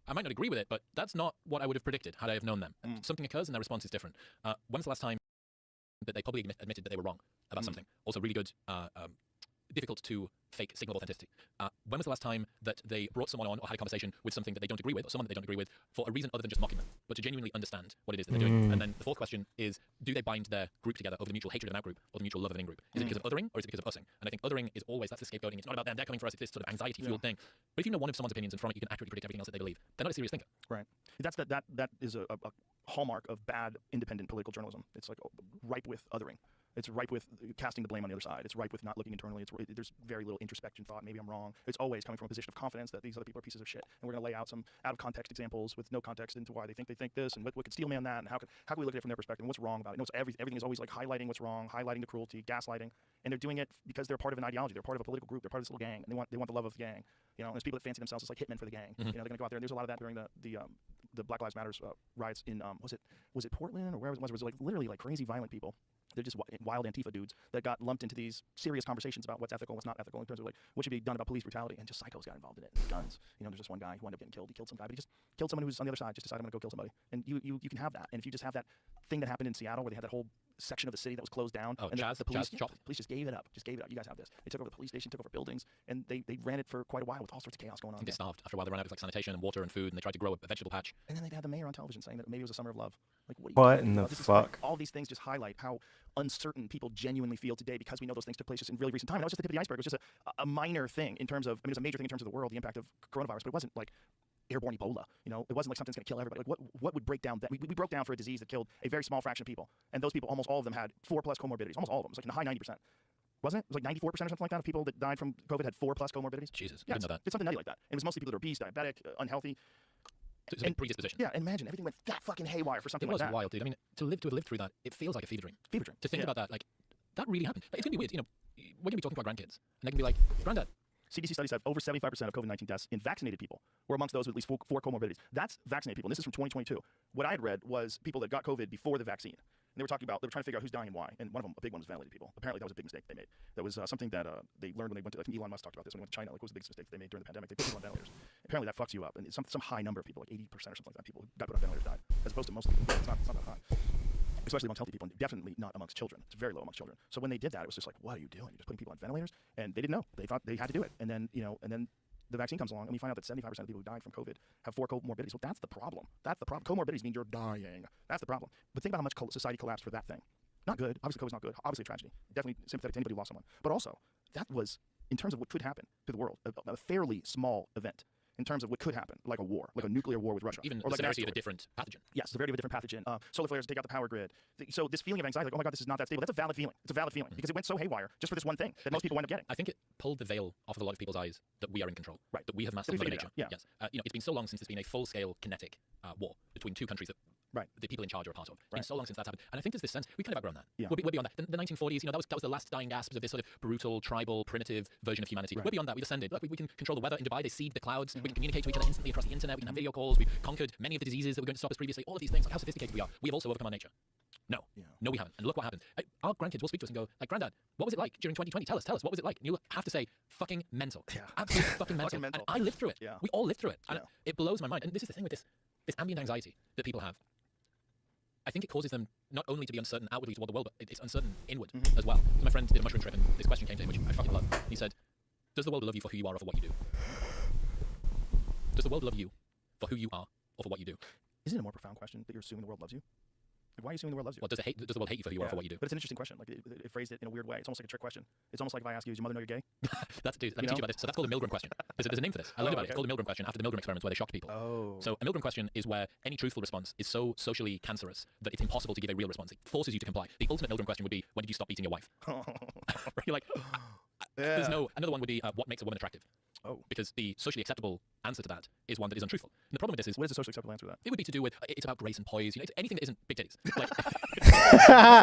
I might not agree with it, but that's not what I would have predicted had I have known them. Something occurs and their response is different. When's the last time that they publicly admitted that they were wrong about something? Also really good, difficult to fake signal of authenticity. When was the last time that they brought someone on or had a conversation with something that they don't agree with, or someone that they don't agree with, for a reason other than just mocking them, but to genuinely understand what it is that they're doing? And then the fourth question is, do they bind their group together over the mutual hatred of an out-group or the mutual love of an in-group? Is it because of othering, or is it because of using? And I think othering is always, that's the scapegoating. It's not about them, they're coming for us, it's this sort of anxiety-fueled thing. But if you know one of someone's opinions and from it you can accurately predict everything else that they believe, they're not a serious thinker. Right. That is a hallmark of bad independent political journalism. It's like ripe with othering. It's ripe with casting the blame on the other side. It's ripe with not looking internally. There's very little introspection thought. Maybe I'm wrong. It's always coming from a position of confidence that these other people are pieces of shit. And we're going to lay out some out-of-context examples with no context into why they think this, and what could steel man that, and how can we look at it from their perspective, and what's wrong about it. Everything is always like highlighting what's wrong, highlighting the cruelty, gaslighting. And they're doing it because they're part of an ideology. They're part of a political group. They're part of this little gang. And they want the love of the gang. You know, and there's people that fancy themselves as like hitmen for the gang. You know, they're going to go out there. And there's a lot of that during the Black Lives Matter riots in was it Portland or where was it like literally like crazy violent people. They're just wild Antifa dudes that got lumped into these serious conversations about what's ethical and what's not ethical in terms of like what should be done about police brutality, and just psychos got involved in it. And guns. You know, there's just one guy who ended up getting killed. He killed some guy, but he just killed someone who's on the other side. Just decided I'm going to go kill somebody. And you can have that. And if you just have that thing that happened in Seattle where they had that whole section of the city that was closed down, and the police just gave it up. You guys have this. They took over the police station, took over buildings, and they ran it for quite a while with all sorts of chaos going on. I think they starved. After a while, they ran out of like sanitation and water and food, and they tried to grow a vegetable patch. And then they had the mayor on television saying that maybe it was a summer of love. Like, what in the fuck? All these things just highlight how uncertain people genuinely feel today because we know those things took place just in really recent time. And that was just the tip of the iceberg. It was just a minor thing in terms of, it was a major thing in terms of the world, the impact of coronavirus, but it wasn't like airborne Ebola. You know, it wasn't like something's going to kill everybody. Like, what would break down that? We broke down for a disease that killed a very small fraction of people. And those people, almost all of them had 4+ comorbidities. Almost all of them. It was like in the high 90%. Wasn't it? It was like 94% or something like that of people that died from COVID had 4+ comorbidities. Jesus, yeah, I didn't know that. It's something nutty like that. And it was mostly people that are obese, diabetic, unhealthy. It's a predisposition. Yeah, and imagine everything went that fucking haywire for something like that. It was wild, dude. I mean, to have lived through that, it feels like a fever dream. Fever dream. To think about that, like, that really happened. Like, it's gonna be weird, you know. We're gonna be talking to our grandkids, and they can be like, "Granddad." CDC studies have over 75% of COVID-19 deaths in vaccinated people were amongst those with at least four comorbidities. That's vaccinated people. And this is from 2022. What I had read was people that got COVID before the vaccine. And they were trying to figure out who's dying and why. And one of them, a big one, was ventilated people. Apparently, that was a big mistake they made. That was something that they learned when they went to, I think Elon Musk talked about this when he went to China. Like, what was the biggest mistake they made during the pandemic? They put people on ventilators. Apparently, that fucks you up. And it's some high number of people, like 80% or something like that, people who got put on ventilators died. As opposed to most people. It's not that high. Especially amongst healthy people, and definitely not amongst children. It's very low amongst children. So when they did that, it was just like, what are you doing? You're just putting people on ventilators? And they didn't know. They thought they had to do it. And then, the vaccine comes along, and we find out that 75% of people who died from COVID have 4 comorbidities. Well, that's the problem. That's the problem. Comorbidities mean you're dying. That's the problem. But think about how much society collapsed for that thing. Not good. Obviously, COVID's not good. Obviously, a tragedy. Definitely sympathetic to anybody who lost someone. But also, that was, in terms of what could happen to the world, a fairly small event. In terms of what could happen, like a war, like a nuclear war with Russia. Even or the like severity of a different pathogen. Yes, the severity of a different pathogen. Solar flares take out the power grid. So this feeling of anxiety, like, oh my God, this is not that stable, that's a valid feeling. It's a valid feeling because it went so haywire just for this one thing that most people wind up getting. I think it pulled the veil off of a lot of people's eyes that we are in control. Right. That we have mastered Mother Nature. Yeah. Yes. It's been so long since there's been a full-scale kinetic war between two countries that the people in charge are a part of. It's Right. been so long since that's happened. And I think there's this sense, we kind of outgrown that. Yeah. We're beyond that. The 1940s, that was the last dying gasps of this sort of brutal, tribal, primitive version of humanity. Right. We're beyond that. We've ascended. Look, we can control the weather in Dubai. They seed the clouds. We can communicate to each other instantly across the internet. We can have video calls. We've conquered many of the diseases that were going to stop us previously. All of these things, like how sophisticated we are. We have also overcome our nature. No. Yeah. No, we haven't. And look what happened. Our grandkids will speak to us and go, like, Granddad, what was it like during 2020? Tell us, what was it like? And you'll have to say, fucking mental. Yeah. Absolutely fucking mental. Fucking mental. And I lived through it. Yeah. We all lived through it. And Yeah. it blows my mind. And this is the thing with this ambient anxiety that people have. I think it causes them not only to be uncertain outwardly toward the world, but it's uncertain inward as well. So my friend did a mushroom trip, and this question came to him, which I fucking love. He said, does the world love you for who you are or for what you do? Does the world love you for who you are or for what you do? Isn't it a more profound question that you're assuming the world loves you? Like, why are you assuming the world loves you? Well, does the world hate you for who you are or for what you do? But it's an interesting question. Like, it phrased it in a weird way. It's almost like a trick question. It's almost like if I ask you, does your mother know you're gay? Dude, let me teach you about this. So that's called a Milgram question. There's a name for this. I learned about it. It's called a Milgram question after the Milgram experiments where they shocked people. Oh. So a Milgram question is where any truthful response is so socially cancerous that it's impossible to give a real response. It forces you to comply. The ultimate Milgram question would be, when did you stop beating your wife? You're like, there's no. Another one would be, what makes a woman attractive? Oh. Because the socially acceptable answer to that is one that is untruthful. And the problem with this is, What is the socially acceptable answer to that? it would be to do with, it's about grace and poise. It's anything that isn't big titties. Like,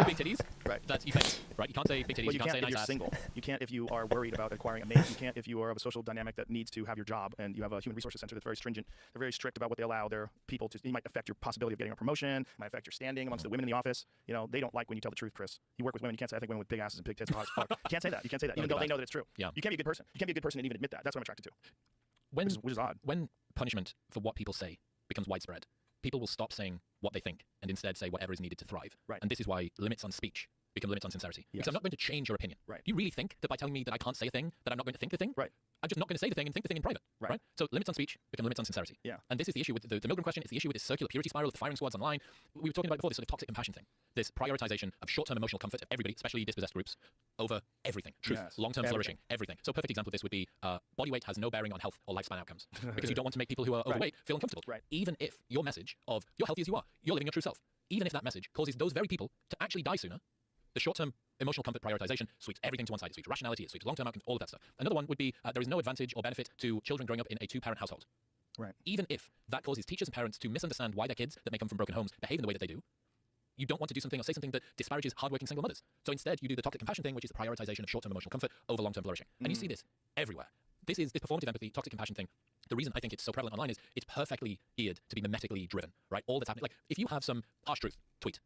big titties, Right. that's you fake, right? You can't say big titties. Well, you can't say if nice you're ass. single. You can't if you are worried about acquiring a mate. You can't if you are of a social dynamic that needs to have your job and you have a human resources center that's very stringent. They're very strict about what they allow their people to. It might affect your possibility of getting a promotion. Might affect your standing amongst the women in the office. You know, they don't like when you tell the truth, Chris. You work with women. You can't say I think women with big asses and big tits are hot as fuck. You can't say that. You can't say that, even though they know that it's true. Yeah. You can't be a good person. You can't be a good person and even admit that. That's what I'm attracted to. When Which is odd. When punishment for what people say becomes widespread, people will stop saying what they think and instead say whatever is needed to thrive. Right. And this is why limits on speech become limits on sincerity. Yes. Because I'm not going to change your opinion. Right. You really think that by telling me that I can't say a thing, that I'm not going to think the thing? Right. I'm just not going to say the thing and think the thing in private. Right. So limits on speech become limits on sincerity. Yeah. And this is the issue with the Milgram question. It's the issue with this circular purity spiral of the firing squads online. We were talking about before, this sort of toxic compassion thing. This prioritization of short-term emotional comfort of everybody, especially dispossessed groups, over everything. Truth, Yes. long-term Everything. flourishing, everything. So a perfect example of this would be body weight has no bearing on health or lifespan outcomes. Because you don't want to make people who are overweight feel uncomfortable. Right. Even if your message of you're healthy as you are, you're living your true self, even if that message causes those very people to actually die sooner, the short-term emotional comfort prioritization sweeps everything to one side. It sweeps rationality, it sweeps long-term outcomes, all of that stuff. Another one would be there is no advantage or benefit to children growing up in a two-parent household. Right. Even if that causes teachers and parents to misunderstand why their kids that may come from broken homes behave in the way that they do, you don't want to do something or say something that disparages hardworking single mothers. So instead, you do the toxic compassion thing, which is the prioritization of short-term emotional comfort over long-term flourishing. And you see this everywhere. This performative empathy, toxic compassion thing. The reason I think it's so prevalent online is it's perfectly geared to be mimetically driven, right? All that's happening. Like, if you have some harsh truth tweet,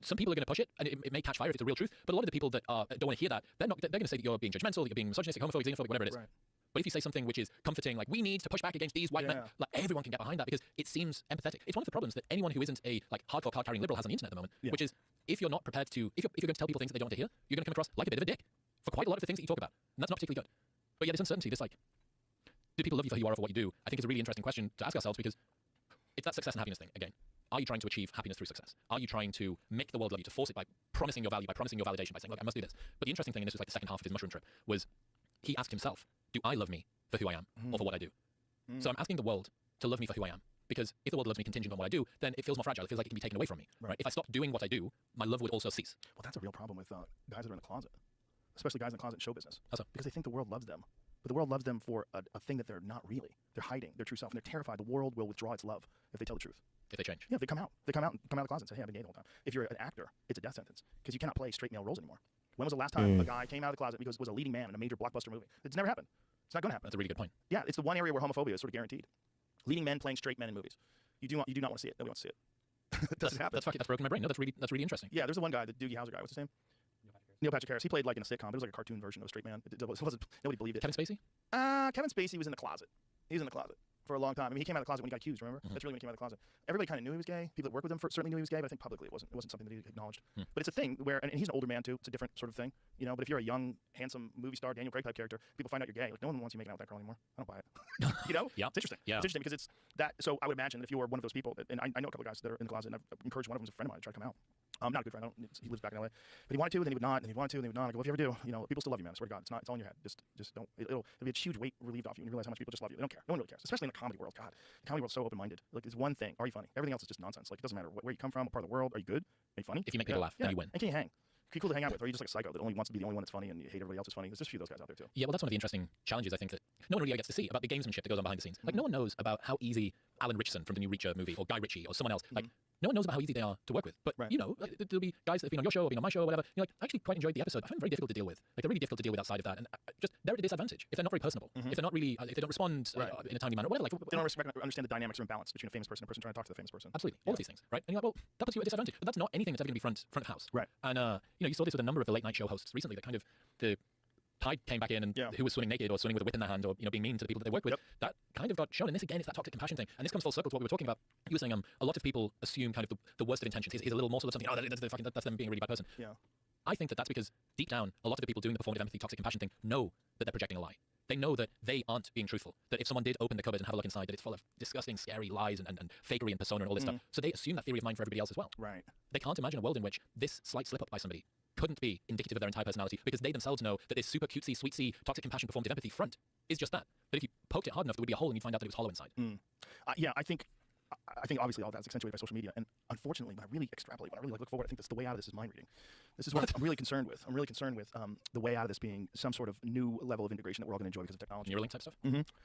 some people are going to push it, and it may catch fire if it's a real truth. But a lot of the people that don't want to hear that, they're going to say that you're being judgmental, that you're being misogynistic, homophobic, xenophobic, whatever it is. Right. But if you say something which is comforting, like we need to push back against these white men, like everyone can get behind that because it seems empathetic. It's one of the problems that anyone who isn't a like hardcore card-carrying liberal has on the internet at the moment, which is if you're not prepared to, if you're going to tell people things that they don't want to hear, you're going to come across like a bit of a dick for quite a lot of the things that you talk about, and that's not particularly good. But yeah, this uncertainty, this like, do people love you for who you are or for what you do? I think it's a really interesting question to ask ourselves because it's that success and happiness thing again. Are you trying to achieve happiness through success? Are you trying to make the world love you, to force it by promising your value, by promising your validation, by saying, look, I must do this? But the interesting thing, and this was like the second half of his mushroom trip, was he asked himself, do I love me for who I am or for what I do? So I'm asking the world to love me for who I am. Because if the world loves me contingent on what I do, then it feels more fragile. It feels like it can be taken away from me. Right? If I stop doing what I do, my love would also cease. Well, that's a real problem with guys that are in the closet, especially guys in the closet in show business. How so? Because they think the world loves them. But the world loves them for a thing that they're not really. They're hiding their true self, and they're terrified the world will withdraw its love if they tell the truth. If they change. Yeah, if they come out. They come out of the closet and say, hey, I've been gay the whole time. If you're an actor, it's a death sentence because you cannot play straight male roles anymore. When was the last time a guy came out of the closet because was a leading man in a major blockbuster movie? It's never happened. It's not going to happen. That's a really good point. Yeah, it's the one area where homophobia is sort of guaranteed. Leading men playing straight men in movies. You do not want to see it. Nobody wants to see it. It doesn't happen. That's broken my brain. No, that's really interesting. Yeah, there's the one guy, the Doogie Howser guy. What's his name? Neil Patrick Harris. He played like in a sitcom. It was like a cartoon version of a straight man. It wasn't. Nobody believed it. Kevin Spacey? Kevin Spacey was in the closet. He was in the closet for a long time. I mean, he came out of the closet when he got accused. Remember? That's really when he came out of the closet. Everybody kind of knew he was gay. People that worked with him certainly knew he was gay, but I think publicly it wasn't something that he acknowledged. But it's a thing where, and he's an older man too. It's a different sort of thing, you know. But if you're a young, handsome movie star, Daniel Craig type character, people find out you're gay. Like, no one wants you making out with that girl anymore. I don't buy it. You know? Yeah. It's interesting. Yeah. It's interesting because it's that. So I would imagine if you were one of those people, and I know a couple of guys that are in the closet, and I've encouraged one of them as a friend of mine to try to come out. Not a good friend. He lives back in LA. But he wanted to, then he would not, and he wanted to, and he would not. I go, well, if you ever do, you know, people still love you, man. I swear to God, it's all in your head. Just don't. It'll be a huge weight relieved off you, and you realize how much people just love you. They don't care. No one really cares, especially in the comedy world. God, the comedy world's so open-minded. Like, it's one thing. Are you funny? Everything else is just nonsense. Like, it doesn't matter where you come from, what part of the world. Are you good? Are you funny? If you make people laugh, then you win. And can you hang? Are you cool to hang out with? Or are you just like a psycho that only wants to be the only one that's funny and you hate everybody else is funny? There's just a few of those guys out there too. Yeah, well, that's one of the interesting challenges I think that no one really gets to see about the gamesmanship that goes on behind the scenes. Like, no one knows about how easy Alan Richardson from the new Reacher movie, or Guy Ritchie, or someone else, like, no one knows about how easy they are to work with. But, Right. you know, like, there'll be guys that have been on your show or been on my show or whatever. You're like, I actually quite enjoyed the episode. I find them very difficult to deal with. Like, they're really difficult to deal with outside of that. And just, they're at a disadvantage if they're not very personable. If they're not really, if they don't respond in a timely manner, whatever. Like, They don't understand the dynamics or imbalance between a famous person and a person trying to talk to the famous person. absolutely. All of these things, right? And you're like, well, that puts you at a disadvantage. But that's not anything that's ever going to be front of house. Right. And, you know, you saw this with a number of the late night show hosts recently that kind of, the tide came back in and who was swimming naked or swimming with a whip in their hand or, you know, being mean to the people that they work with, that kind of got shown. And this, again, is that toxic compassion thing. And this comes full circle to what we were talking about. You were saying a lot of people assume kind of the worst of intentions. Here's a little morsel of something. Oh, that's them being a really bad person. Yeah. I think that's because deep down, a lot of the people doing the performative empathy, toxic compassion thing know that they're projecting a lie. They know that they aren't being truthful. That if someone did open the cupboard and have a look inside, that it's full of disgusting, scary lies and fakery and persona and all this stuff. So they assume that theory of mind for everybody else as well. Right. They can't imagine a world in which this slight slip up by somebody couldn't be indicative of their entire personality, because they themselves know that this super cutesy, sweetsy, toxic compassion, performative empathy front is just that. That if you poked it hard enough, there would be a hole and you'd find out that it was hollow inside. Yeah, I think obviously all that's accentuated by social media, and unfortunately, when I really extrapolate, when I really look forward, I think that's the way out of this is mind reading. This is what I'm really concerned with. I'm really concerned with the way out of this being some sort of new level of integration that we're all going to enjoy because of technology. Neuralink type stuff?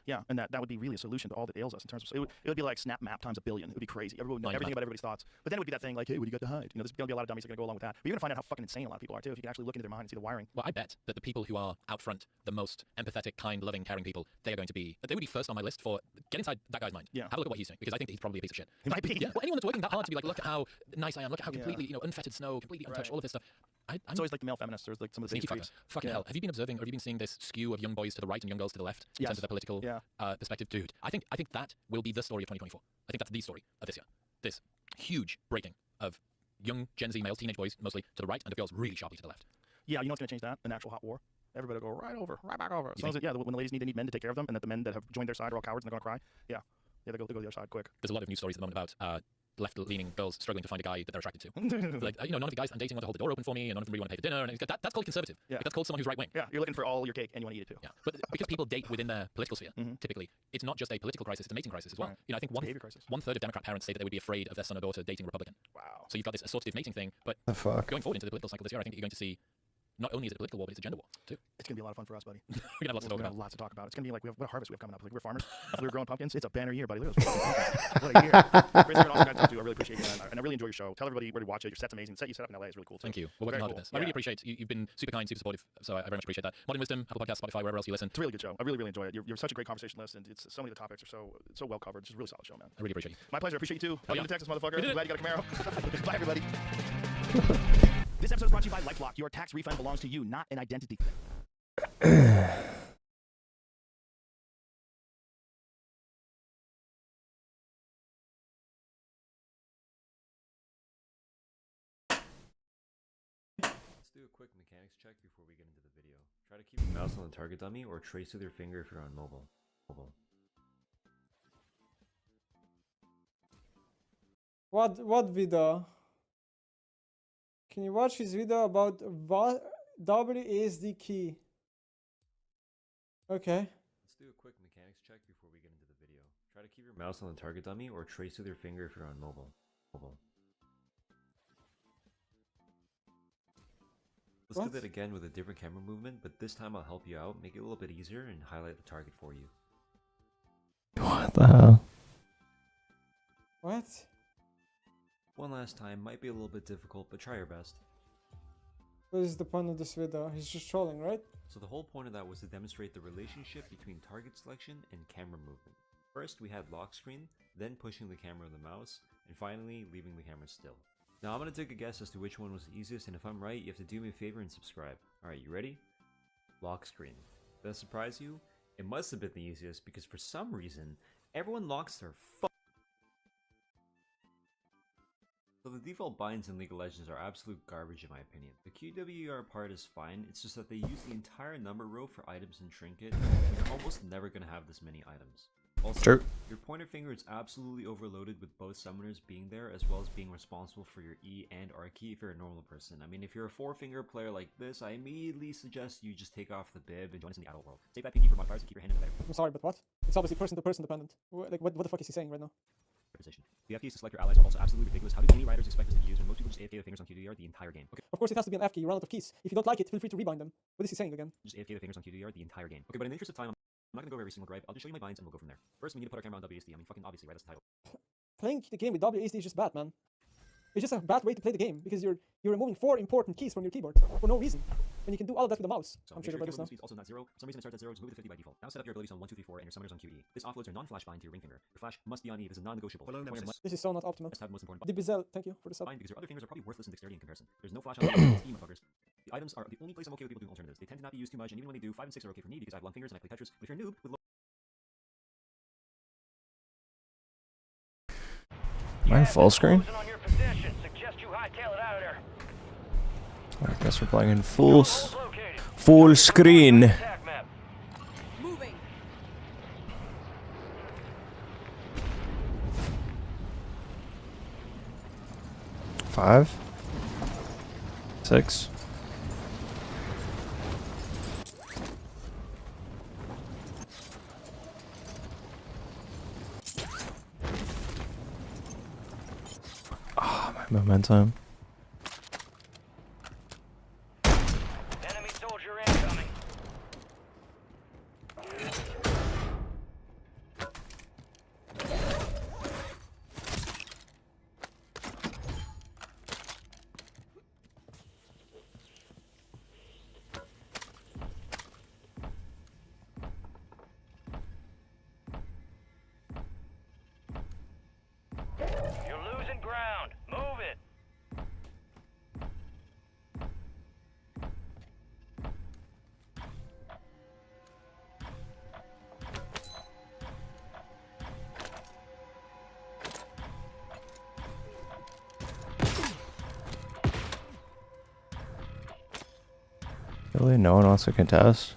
Yeah, and that would be really a solution to all that ails us in terms of, it would be like Snap Map times a billion. It would be crazy. Everyone would know everything about everybody's thoughts. But then it would be that thing like, hey, what do you got to hide? You know, there's going to be a lot of dummies that are going to go along with that. But you're going to find out how fucking insane a lot of people are too if you can actually look into their mind and see the wiring. Well, I bet that the people who are out front, the most empathetic, kind, loving, caring people, they would be first on my list for get inside that guy's mind. Yeah. Have a look at what he's doing, because I think that he's probably a piece of shit. He might be. Yeah. Well, anyone that's working that hard to be like, look at how nice I am, look at how completely, you know, unfettered snow, completely untouched, all of this stuff. It's always like the male feminists. There's like some of the sneaky things. fuckers. Fucking hell. Have you been observing, or have you been seeing this skew of young boys to the right and young girls to the left in terms of their political perspective? Dude, I think that will be the story of 2024. I think that's the story of this year. This huge breaking of young Gen Z males, teenage boys mostly, to the right, and of girls really sharply to the left. Yeah, you know what's going to change that? An actual hot war. Everybody will go right back over. As long as when the ladies they need men to take care of them, and that the men that have joined their side are all cowards and they're going to cry. Yeah, they go to the other side quick. There's a lot of news stories at the moment about left-leaning girls struggling to find a guy that they're attracted to. Like, you know, none of the guys I'm dating want to hold the door open for me, and none of them really want to pay for dinner. And that's called conservative. Yeah. Like, that's called someone who's right-wing. Yeah, you're looking for all your cake and you want to eat it too. Yeah, but because people date within their political sphere, typically, it's not just a political crisis, it's a mating crisis as well. Right. You know, I think one third of Democrat parents say that they would be afraid of their son or daughter dating a Republican. Wow. So you've got this assortative mating thing, but The fuck? going forward into the political cycle this year, I think that you're going to see not only is it a political war, but it's a gender war too. It's going to be a lot of fun for us, buddy. We're going to have lots to talk about. Lots to talk about. It's going to be like, what a harvest we have coming up. Like, we're farmers. If we were growing pumpkins, it's a banner year, buddy. Look at those. What a year. Chris, you're an awesome guy to talk to. I really appreciate you, and I really enjoy your show. Tell everybody where to watch it. Your set's amazing. The set you set up in LA is really cool too. Thank you. We're working hard at this. I really appreciate you've been super kind, super supportive, so I very much appreciate that. Modern Wisdom, Apple Podcasts, Spotify, wherever else you listen. It's a really good show. I really enjoy it. You're such a great conversationalist, and it's so many of the topics are so well covered. It's just a really solid show, man. I really appreciate you. My pleasure. I appreciate you too. Oh, yeah. Welcome to Texas, motherfucker. We did I'm it. glad you got a Camaro. Bye, everybody. This episode is brought to you by LifeLock. Your tax refund belongs to you, not an identity theft. Let's do a quick mechanics check before we get into the video. Try to keep your mouse on the target dummy or trace with your finger if you're on mobile. What video? Can you watch his video about WASD key? Okay. Let's do a quick mechanics check before we get into the video. Try to keep your mouse on the target dummy or trace with your finger if you're on mobile. Let's do that again with a different camera movement, but this time I'll help you out, make it a little bit easier, and highlight the target for you. What the hell? What? One last time, might be a little bit difficult, but try your best. What is the point of this video? He's just trolling, right? So the whole point of that was to demonstrate the relationship between target selection and camera movement. First we had lock screen, then pushing the camera with the mouse, and finally leaving the camera still. Now I'm going to take a guess as to which one was the easiest, and if I'm right, you have to do me a favor and subscribe. Alright, you ready? Lock screen. Did that surprise you? It must have been the easiest because for some reason, everyone locks their So the default binds in League of Legends are absolute garbage in my opinion. The QWER part is fine, it's just that they use the entire number row for items and trinket, and you're almost never going to have this many items. Also, True. Your pointer finger is absolutely overloaded with both summoners being there as well as being responsible for your E and R key if you're a normal person. I mean, if you're a 4-finger player like this, I immediately suggest you just take off the bib and join us in the adult world. Save that PG for modifiers and keep your hand in the bag. I'm sorry, but what? It's obviously person-to-person dependent. Like, what the fuck is he saying right now? Position. The F keys to select your allies are also absolutely ridiculous. How do any riders expect this to be used when most people just AFK their fingers on QWER the entire game? Okay. Of course it has to be an F key, you run out of keys. If you don't like it, feel free to rebind them. What is he saying again? Just AFK their fingers on QWER the entire game. Okay, but in the interest of time, I'm not gonna go over every single gripe. I'll just show you my binds and we'll go from there. First, we need to put our camera on WASD. I mean, fucking obviously, right? That's the title. Playing the game with WASD is just bad, man. It's just a bad way to play the game because you're removing 4 important keys from your keyboard for no reason. When you can do all of that with the mouse. So I'm make sure sure you're your better speed's also not 0. For some reason it starts at 0, just move it to 50 by default. Now set up your abilities on 1, 2, 3, 4 and your summoners on QE. This offloads your non-flash bind to your ring finger. Your flash must be on E. This is non-negotiable. This is so not optimal. Must have the most important The Bizel, thank you for the sub. bind because your other fingers are probably worthless in dexterity in comparison. There's no flash on the motherfuckers. The items are the only place I'm okay with people doing alternatives. They tend to not be used too much, and even when they do, 5 and 6 are okay for me because I have long fingers and I play Tetris. But if you're a noob with low Am I in full screen? I guess we're playing in full screen. Moving. Five, 6. Ah, my momentum. Enemy soldier incoming. You're losing ground. Move it. Really? No one wants to contest?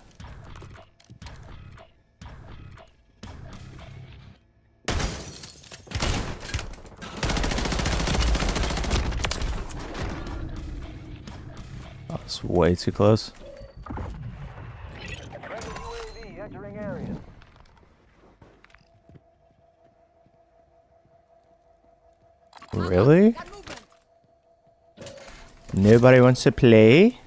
Oh, it's way too close. UAV entering area. Really? Nobody wants to play?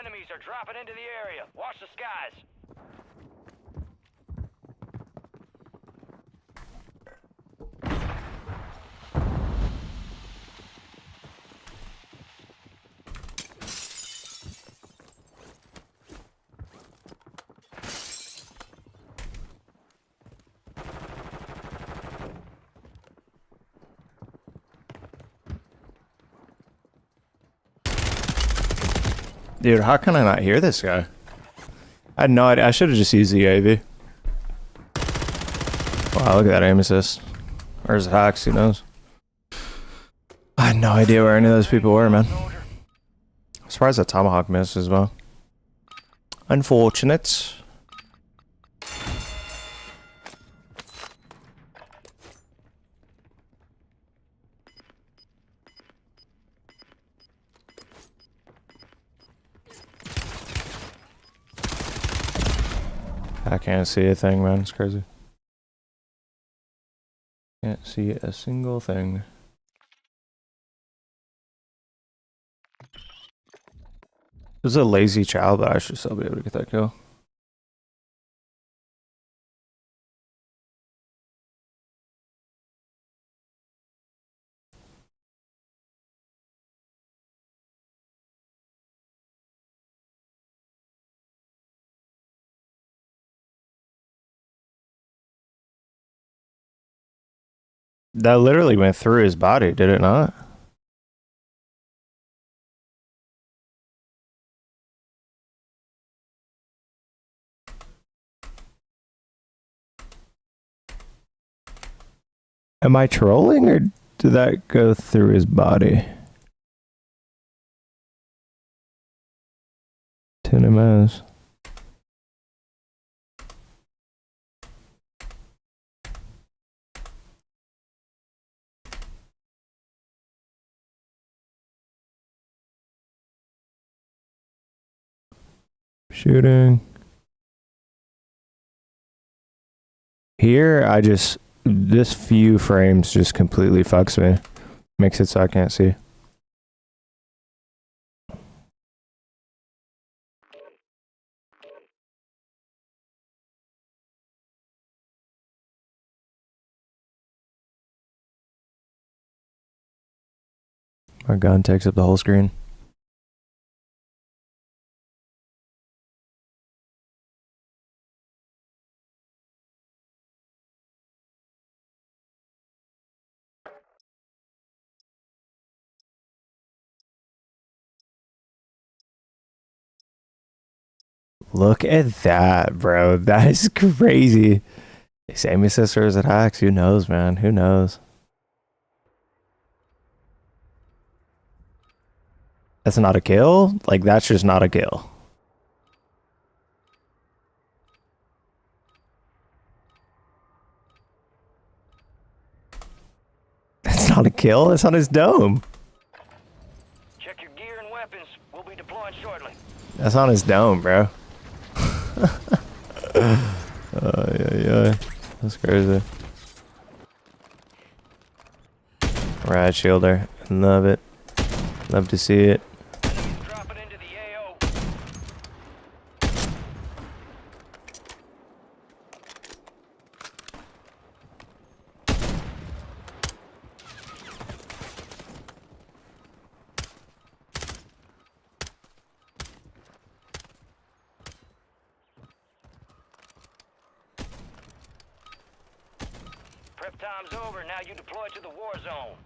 Enemies are dropping into the area. Watch the skies. Dude, how can I not hear this guy? I had no idea. I should have just used the UAV. Wow, look at that aim assist. Or is it hacks? Who knows? I had no idea where any of those people were, man. I'm surprised that Tomahawk missed as well. Unfortunate. I can't see a thing, man. It's crazy. Can't see a single thing. It was a lazy child, but I should still be able to get that kill. That literally went through his body, did it not? Am I trolling or did that go through his body? Tuna Mouse. Shooting. Here, this few frames just completely fucks me. Makes it so I can't see. My gun takes up the whole screen. Look at that, bro. That is crazy. Sammy sisters at Hacks. Who knows, man? Who knows? That's not a kill? Like, that's just not a kill. That's not a kill. That's on his dome. Check your gear and weapons. We'll be deploying shortly. That's on his dome, bro. Yeah. That's crazy. Rad shielder. Love it. Love to see it. Drop it into the AO. Prep time's over. Now you deploy to the war zone.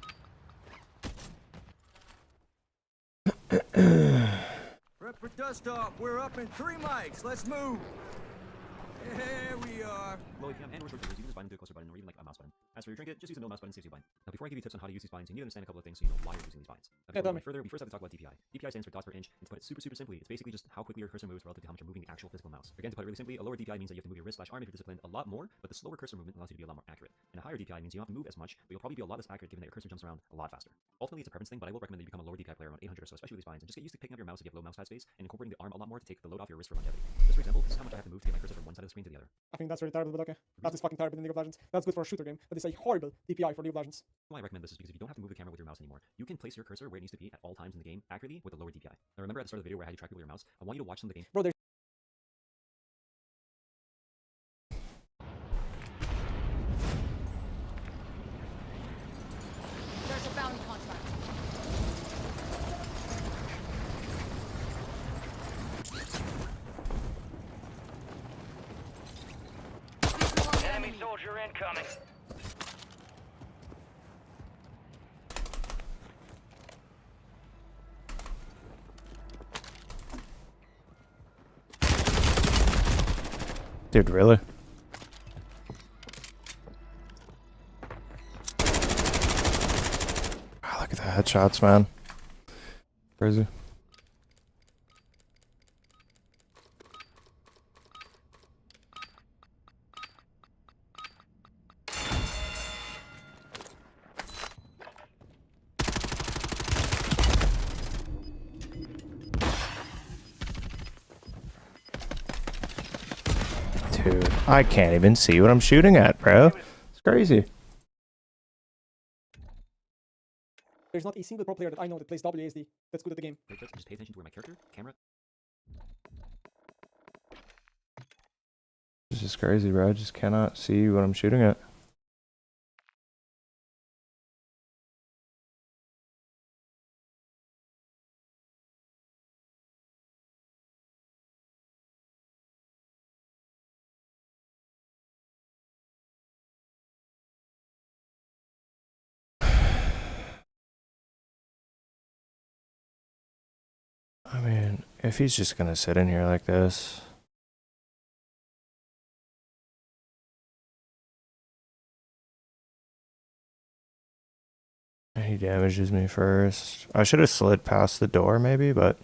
Prep for dust off. We're up in 3 mics. Let's move. Here we are. Low APM and or short triggers, you can just bind into a cluster button or even like a mouse button. As for your trinket, just use a no mouse button saves you a bind. Now before I give you tips on how to use these binds, you need to understand a couple of things so you know why you're using these binds. Now before we go further, we first have to talk about DPI. DPI stands for dots per inch, and to put it super simply, it's basically just how quickly your cursor moves relative to how much you're moving the actual physical mouse. Again, to put it really simply, a lower DPI means that you have to move your wrist/arm if you're disciplined a lot more, but the slower cursor movement allows you to be a lot more accurate. And a higher DPI means you don't have to move as much, but you'll probably be a lot less accurate given that your cursor jumps around a lot faster. Ultimately, it's a preference thing, but I will recommend that you become a lower DPI player around 800 or so, especially with these binds, and just get used to picking up your mouse if you have low mouse pad space and incorporating the arm a lot more to take the load off your wrist for longevity. Just for example, this is how much I have to move to get my cursor from one side of the screen to the other. I think that's retarded, but okay. That is fucking terrible in League of Legends. That's good for a shooter game, but it's a horrible DPI for League of Legends. Why I recommend this is because if you don't have to move the camera with your mouse anymore, you can place your cursor where it needs to be at all times in the game accurately with a lower DPI. Now remember at the start of the video where I had you track people with your mouse? I want you to watch some of the game. Bro, there's a bounty contract. Enemy soldier incoming. Dude, really? Oh, look at the headshots, man. Crazy. Dude, I can't even see what I'm shooting at, bro. It's crazy. There's not a single pro player that I know that plays WASD that's good at the game. Just pay attention to where my character, camera. This is crazy, bro. I just cannot see what I'm shooting at. I mean, if he's just gonna sit in here like this. He damages me first. I should have slid past the door maybe, but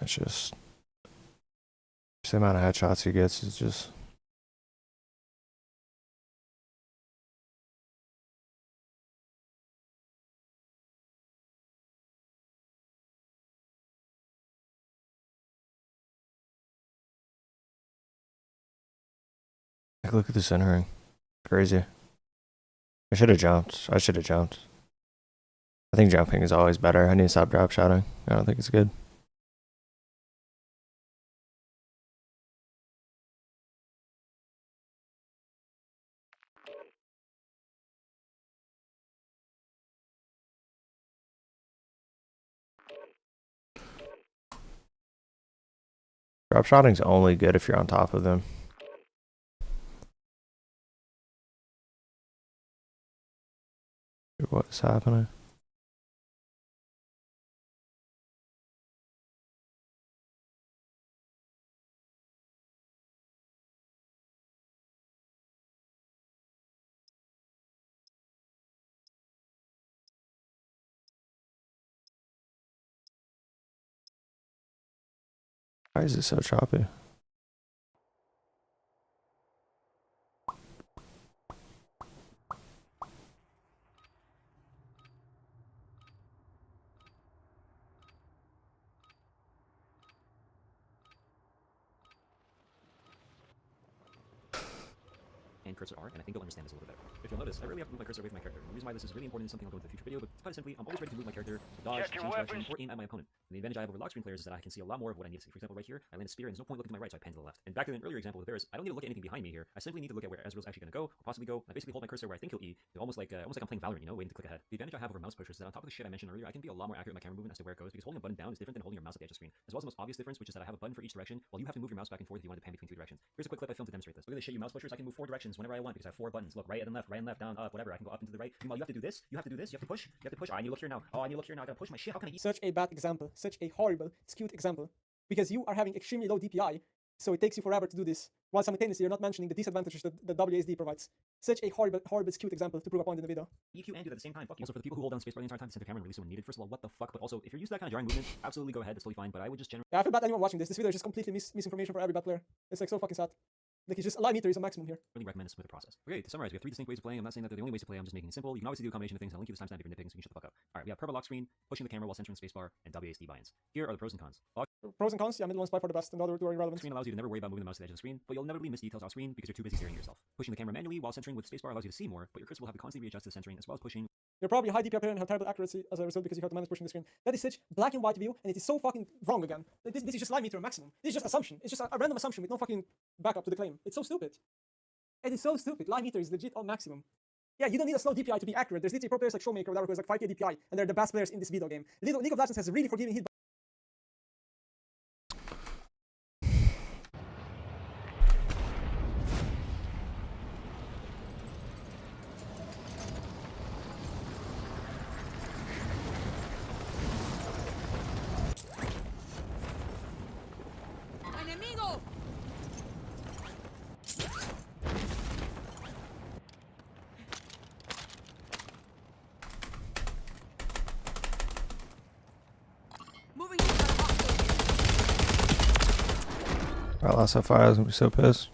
it's just the amount of headshots he gets is just. Like, look at the centering. Crazy. I should have jumped. I think jumping is always better. I need to stop drop shotting. I don't think it's good. Drop shotting's only good if you're on top of them. What's happening? Why is it so choppy? And cursor R, and I think you'll understand this a little bit better. If you'll notice, I really have to move my cursor away from my character. And the reason why this is really important is something I'll go into the future video, but quite simply, I'm always ready to move my character, to dodge, change direction, or aim at my opponent. And the advantage I have over lock screen players is that I can see a lot more of what I need to see. For example, right here, I land a spear, and there's no point looking to my right, so I pan to the left. And back to an earlier example with Varus, I don't need to look at anything behind me here. I simply need to look at where Ezreal's actually going to go, or possibly go. I basically hold my cursor where I think he'll E, almost like I'm playing Valorant, you know, waiting to click ahead. The advantage I have over mouse pushers is that on top of the shit I mentioned earlier, I can be a lot more accurate with my camera movement as to where it goes, because holding a button down is different than holding your mouse at the edge of the screen. As well as the most obvious difference, which is that I have a button for each direction, while you have to move your mouse back and forth if you want to pan between two directions. Here's a quick clip I filmed to demonstrate this. Look at this shit, you mouse pushers. I can move 4 directions whenever I want because I have 4 buttons. Look, right and left, down, up, whatever. I can go up and to the right. Meanwhile, you have to do this, you have to push, Oh, I need to look here now. I gotta push my shit. How can I eat? Such a bad example, such a horrible, skewed example, because you are having extremely low DPI, so it takes you forever to do this, while simultaneously you're not mentioning the disadvantages that the WASD provides. Such a horrible, skewed example to prove a point in the video. EQ and do it at the same time. Fuck you. Also, for the people who hold down spacebar the entire time to center camera and release it when needed, first of all, what the fuck? But also, if you're used to that kind of jarring movement, absolutely go ahead. That's totally fine. But I would just generally. Yeah, I feel bad anyone watching this. This video is just completely misinformation for every bad player. It's like so fucking sad. Like, it's just a live meter is a maximum here. Really recommend a smoother process. Okay, to summarize, we have 3 distinct ways of playing. I'm not saying that they're the only ways to play. I'm just making it simple. You can obviously do a combination of things. I'll link you this timestamp if you're nitpicking, so you can shut the fuck up. All right, we have purple lock screen, pushing the camera while centering spacebar, and WASD buy-ins. Here are the pros and cons. Pros and cons, yeah, middle one's by far the best, and the other two are irrelevant. Screen allows you to never worry about moving the mouse to the edge of the screen, but you'll inevitably miss details off screen because you're too busy staring at yourself. Pushing the camera manually while centering with spacebar allows you to see more, but your cursor will have to constantly readjust to the centering as well as pushing. You're probably a high DPI player and have terrible accuracy as a result because you have to manage pushing the screen. That is such black and white view, and it is so fucking wrong again. This is just live meter maximum. This is just assumption. It's just a random assumption with no fucking backup to the claim. It's so stupid. It is so stupid. Live meter is legit on maximum. Yeah, you don't need a slow DPI to be accurate. There's literally pro players like Showmaker or whatever who has like 5k DPI, and they're the best players in this video game. League of Legends has really forgiving hit. ¡Enemigo! Moving into the hostage. If I lost that fire, I was gonna be so pissed.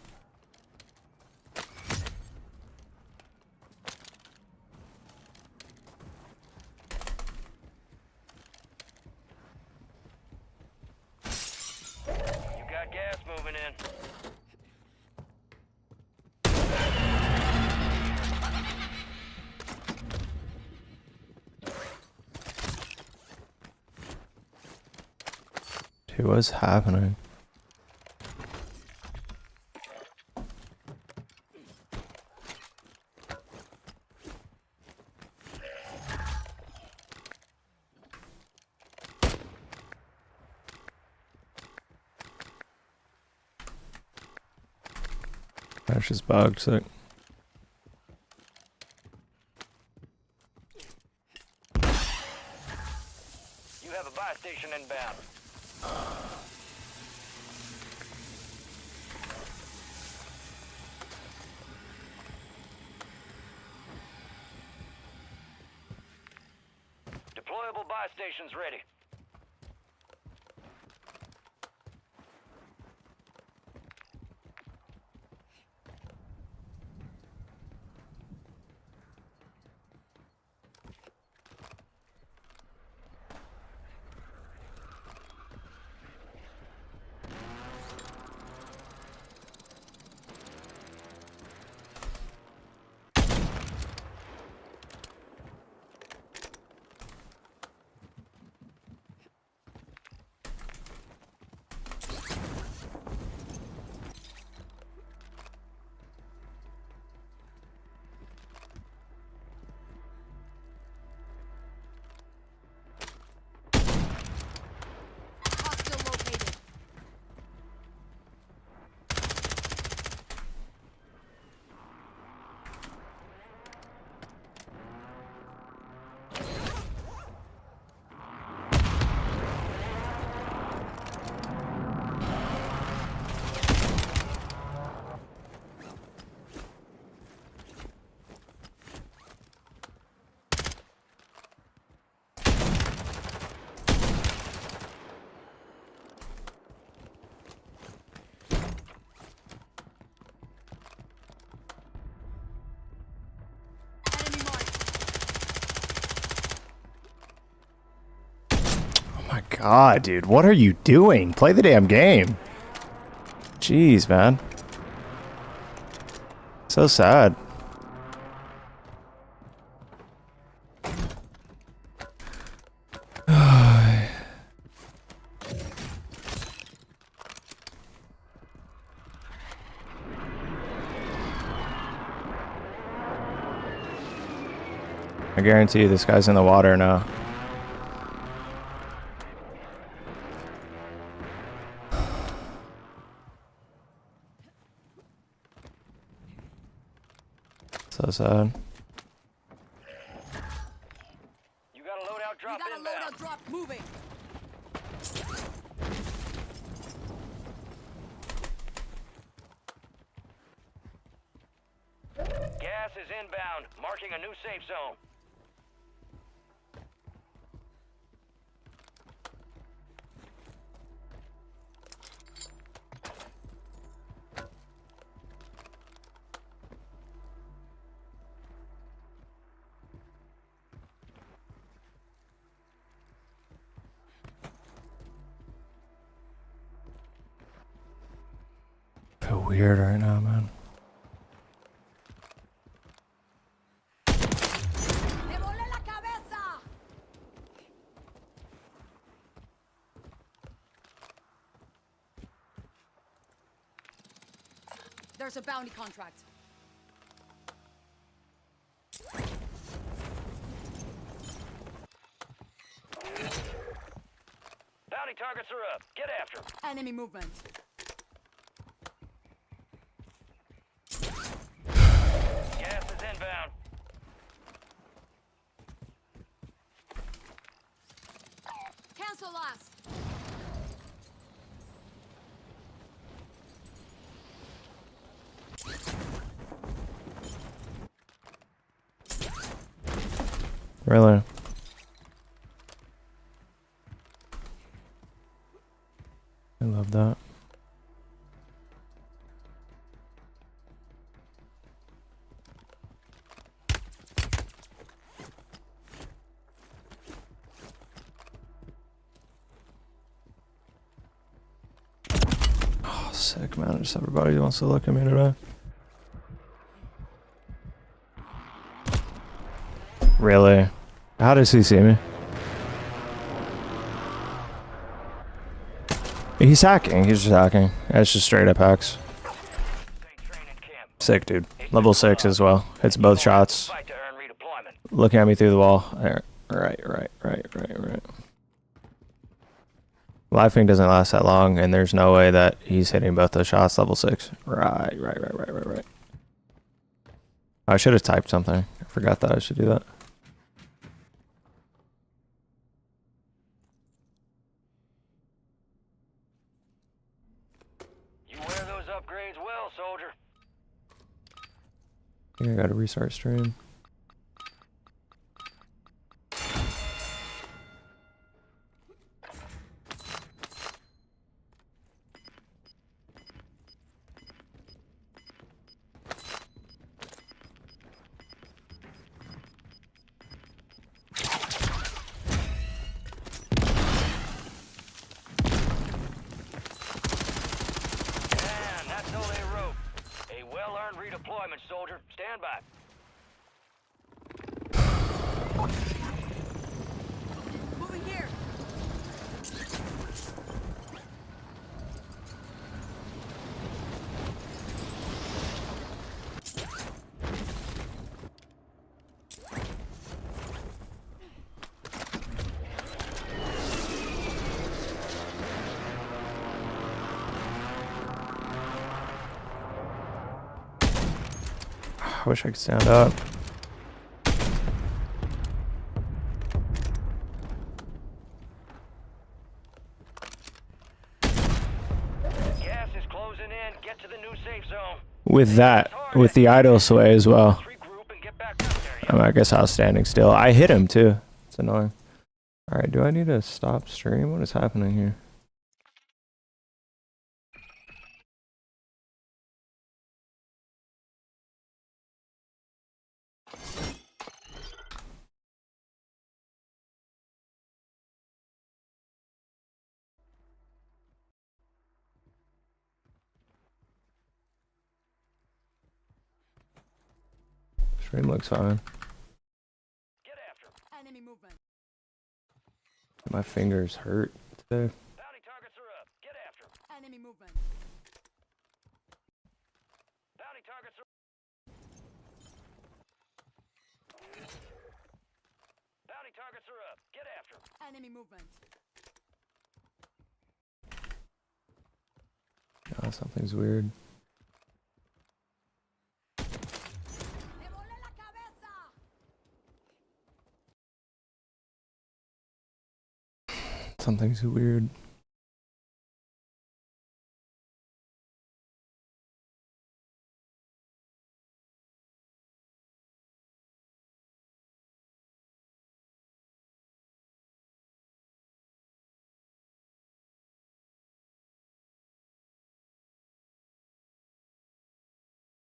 You got gas moving in. Dude, what's happening? That's just bugged, sick. You have a buy station inbound. Deployable buy stations ready. Hostile located. Enemy marked. Oh my god, dude. What are you doing? Play the damn game. Jeez, man. So sad. I guarantee you this guy's in the water now. So sad. You got a loadout We drop got a inbound. loadout drop moving. Gas is inbound, marking a new safe zone. I feel weird right now, man. ¡Le volé la cabeza! There's a bounty contract. Bounty targets are up. Get after 'em. Enemy movement. Gas is inbound. Cancel last. Really? I love that. Oh, sick, man. Just everybody wants to look at me today. Really? How does he see me? He's hacking. He's just hacking. That's just straight up hacks. Sick, dude. Level 6 as well. Hits both shots. Fight to earn redeployment. Looking at me through the wall. There. Right. Live ping doesn't last that long, and there's no way that he's hitting both those shots. Level 6. Right. I should have typed something. I forgot that I should do that. You wear those upgrades well, soldier. I think I gotta restart stream. Stand by. Moving here. I wish I could stand up. Gas is closing in. Get to the new safe zone. With that, with the idle sway as well. I guess I was standing still. I hit him too. It's annoying. Alright, do I need to stop stream? What is happening here? Stream looks fine. Enemy movement. My fingers hurt today. Bounty targets are up. Get after 'em. Enemy movement. Bounty targets are Bounty targets are up. Get after 'em. Enemy movement. Oh, something's weird. Le volé la cabeza. Something's weird.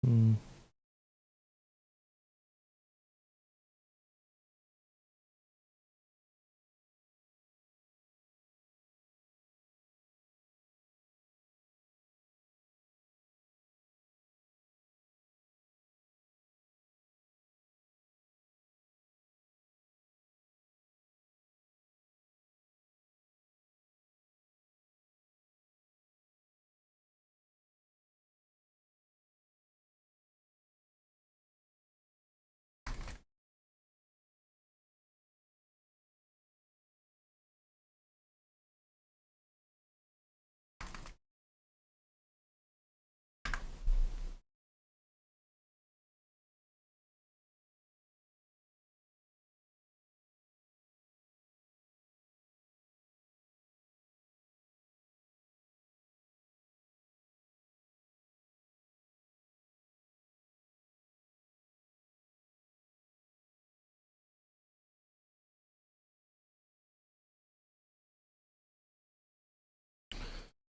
Hmm.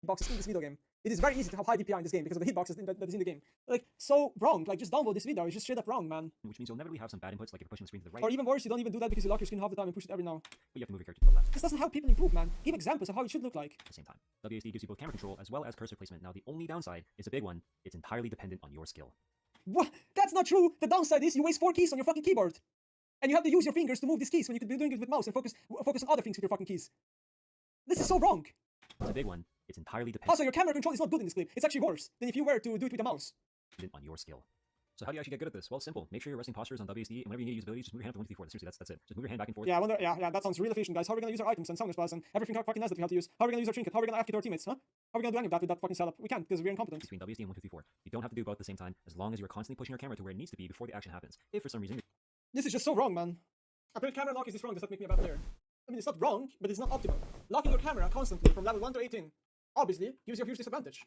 Hitboxes in this video game. It is very easy to have high DPI in this game because of the hitboxes that is in the game. Like, so wrong. Like, just download this video. It's just straight up wrong, man. Which means you'll inevitably have some bad inputs, like if you're pushing the screen to the right. Or even worse, you don't even do that because you lock your screen half the time and push it every now. But you have to move your character to the left. This doesn't help people improve, man. Give examples of how it should look like. At the same time, WSD gives you both camera control as well as cursor placement. Now, the only downside is a big one. It's entirely dependent on your skill. What? That's not true. The downside is you waste 4 keys on your fucking keyboard. And you have to use your fingers to move these keys when you could be doing it with mouse and focus on other things with your fucking keys. This is so wrong. It's a big one. It's entirely dependent. Also, your camera control is not good in this clip. It's actually worse than if you were to do it with a mouse. On your skill. So how do you actually get good at this? Well, simple. Make sure your resting posture is on WSD, and whenever you need to use abilities, just move your hand from 1 to 4. Seriously, that's it. Just move your hand back and forth. Yeah, I wonder. Yeah, that sounds real efficient, guys. How are we gonna use our items and sound spells and everything fucking else that we have to use? How are we gonna use our trinket? How are we gonna AFK to our teammates? Huh? How are we gonna do any of that with that fucking setup? We can't because we're incompetent. Between WSD and 1, 2, 3, 4. You don't have to do both at the same time, as long as you are constantly pushing your camera to where it needs to be before the action happens. If for some reason this is just so wrong, man. Apparently, camera lock is this wrong. Does that make me a bad player? I mean, it's not wrong, but it's not optimal. Locking your camera constantly from level 1 to 18 obviously gives you a huge disadvantage.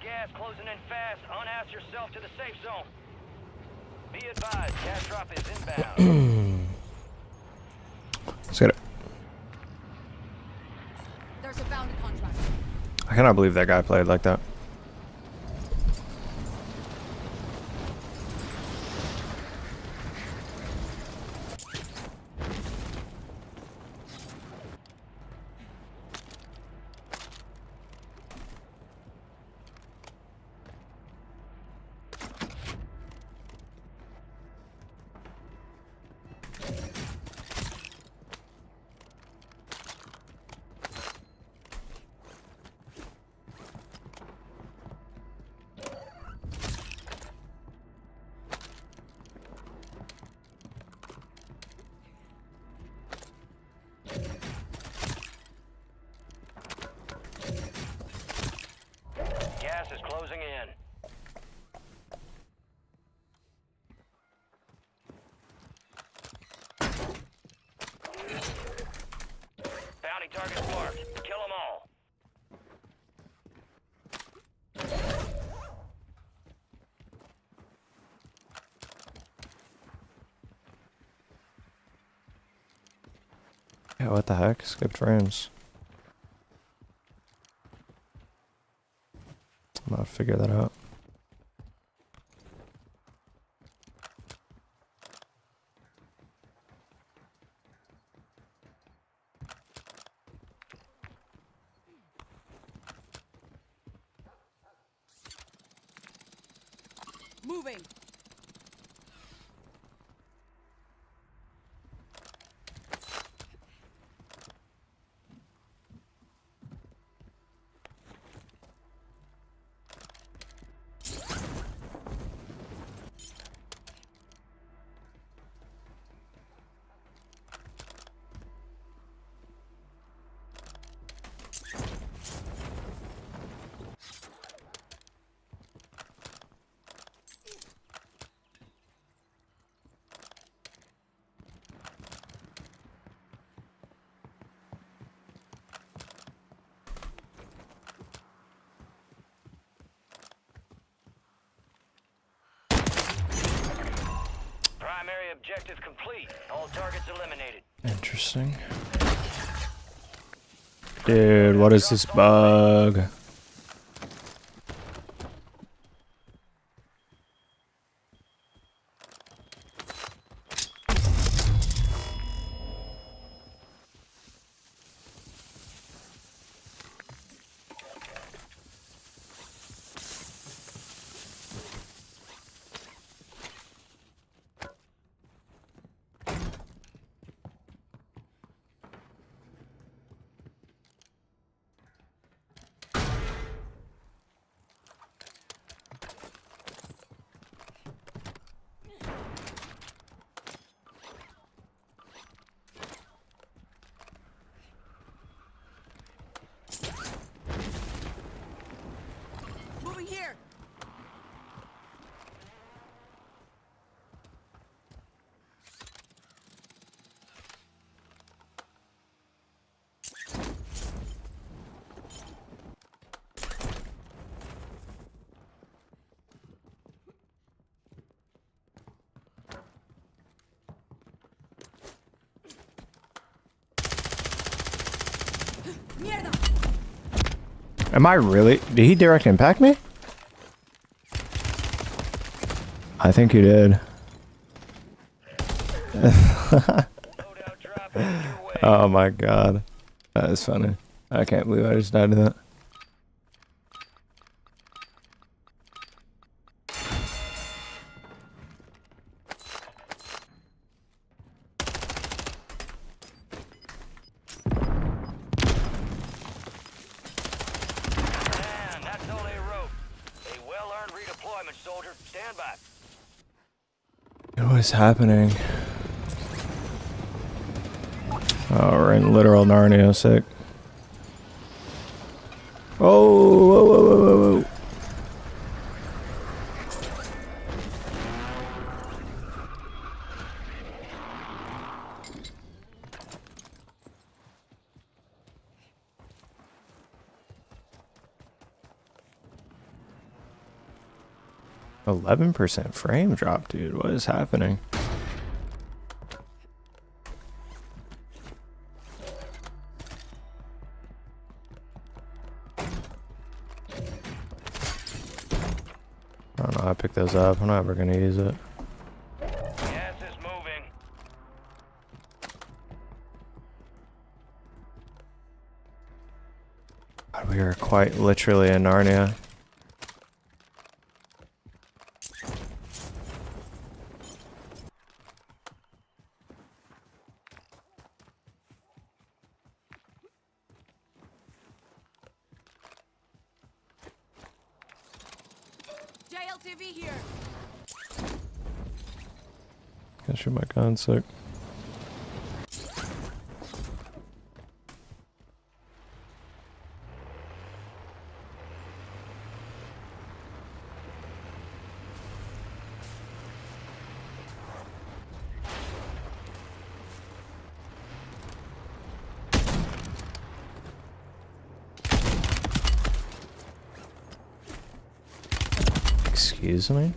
gas closing in fast. Unass yourself to the safe zone. Be advised, gas drop is inbound. Let's get it. There's a bounty contract. I cannot believe that guy played like that. Gas is closing in. Bounty targets marked. Kill them all. Yeah, what the heck? Skipped frames. I'm gonna figure that out. Moving. Primary objective complete. All targets eliminated. Interesting. Dude, what is this bug? Moving here. Mierda. Am I really? Did he direct impact me? I think he did. Oh my god. That is funny. I can't believe I just died to that. And that's all they wrote. A well-earned redeployment, soldier. Stand by. What is happening? Oh, we're in literal Narnia, sick. Oh, whoa, whoa, whoa, whoa, whoa. 11% frame drop, dude. What is happening? I don't know how I picked those up. I'm not ever gonna use it. Gas is moving. God, we are quite literally in Narnia. JLTV here. Can't shoot my gun, sick. Excuse me?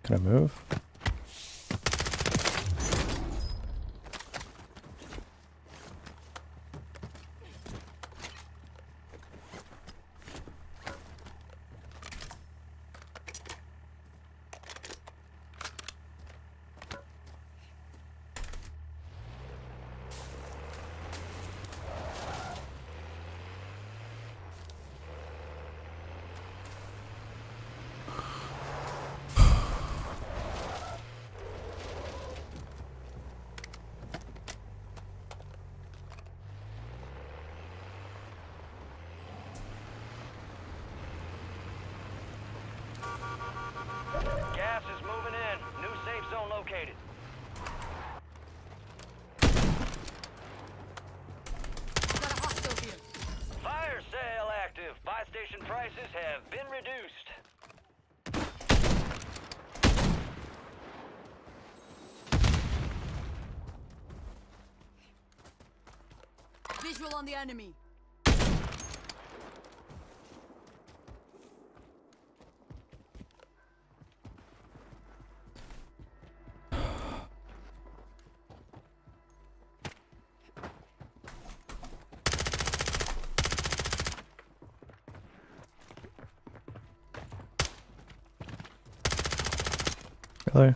Can I move? Gas is moving in. New safe zone located. Got a hostile here. Fire sale active. Buy station prices have been reduced. Visual on the enemy. Really?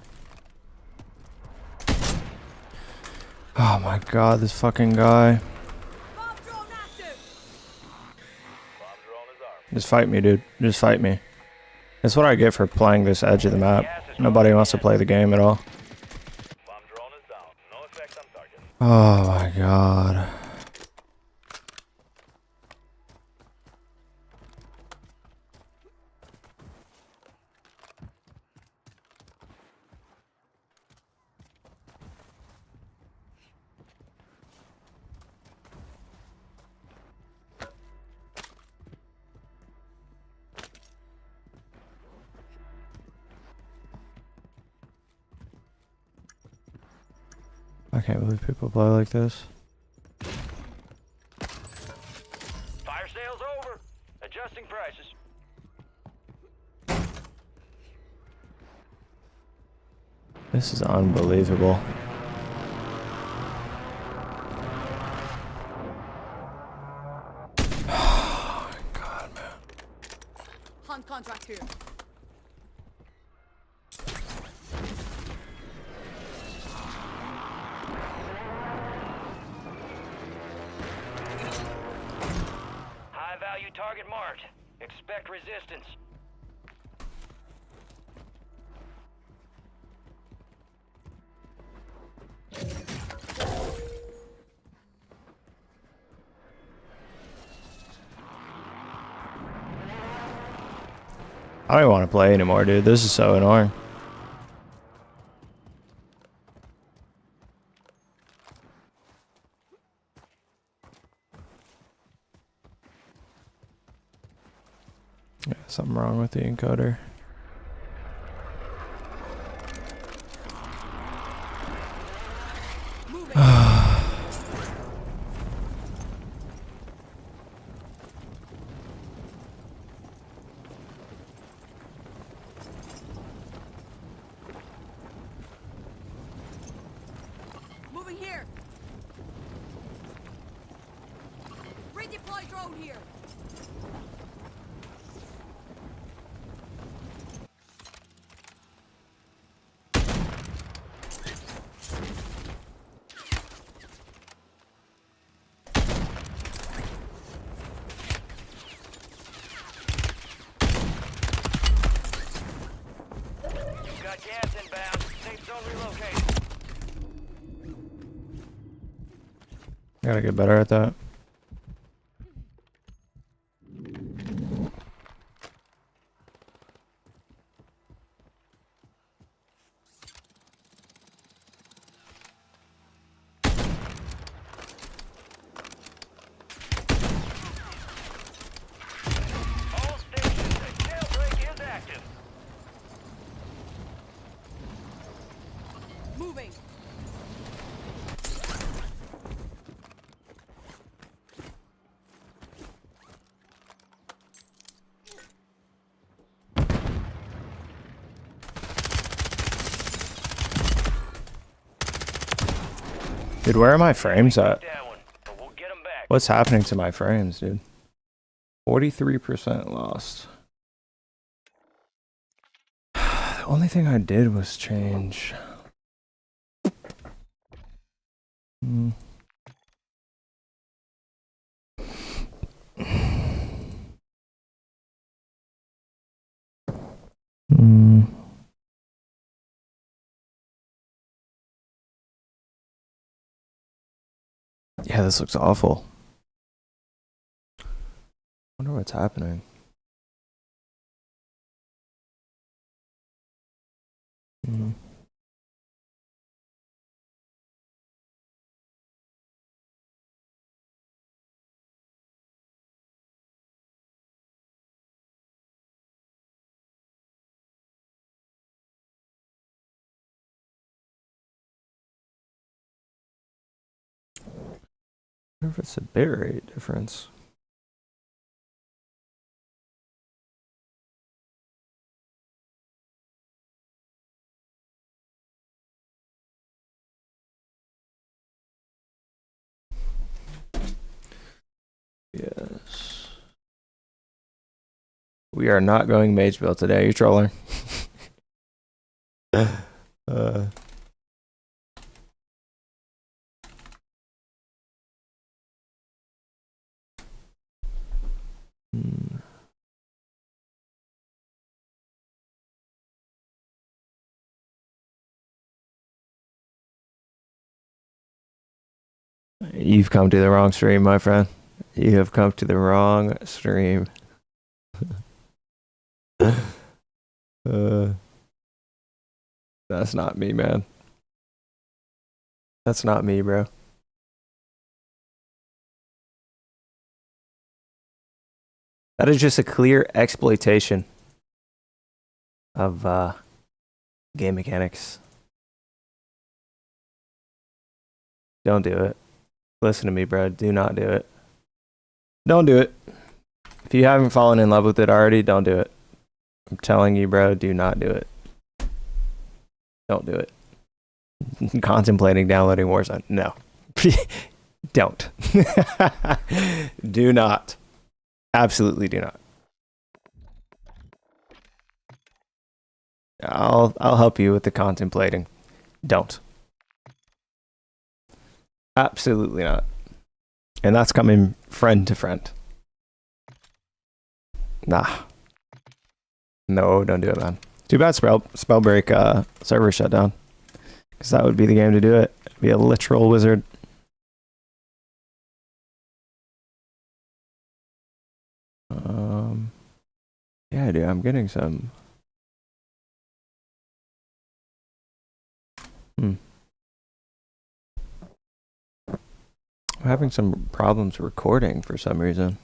Oh my god, this fucking guy. Just fight me, dude. Just fight me. That's what I get for playing this edge of the map. Nobody wants to play the game at all. Oh my god. I can't believe people play like this. Fire sale's over. Adjusting prices. This is unbelievable. Oh my god, man. Hunt contract here. target marked. Expect resistance. I don't want to play anymore, dude. This is so annoying. Yeah, something wrong with the encoder. Moving here. Redeploy drone here. Got gas inbound. Safe zone relocated. Gotta get better at that. All stations, a jailbreak is active. Moving. Dude, where are my frames at? That one, but we'll get them back. What's happening to my frames, dude? 43% lost. The only thing I did was change. Hmm. Hmm. Yeah, this looks awful. Wonder what's happening. Hmm. I wonder if it's a bitrate difference. Yes. We are not going mage build today. You're trolling. You've come to the wrong stream, my friend. You have come to the wrong stream. That's not me, man. That's not me, bro. That is just a clear exploitation of game mechanics. Don't do it. Listen to me, bro. Do not do it. Don't do it. If you haven't fallen in love with it already, don't do it. I'm telling you, bro, do not do it. Don't do it. Contemplating downloading Warzone. No. Don't. Do not. Absolutely do not. I'll help you with the contemplating. Don't. Absolutely not. And that's coming friend to friend. Nah. No, don't do it, man. Too bad Spellbreak server shut down. Because that would be the game to do it. Be a literal wizard. Yeah, dude, I'm getting some. I'm having some problems recording for some reason.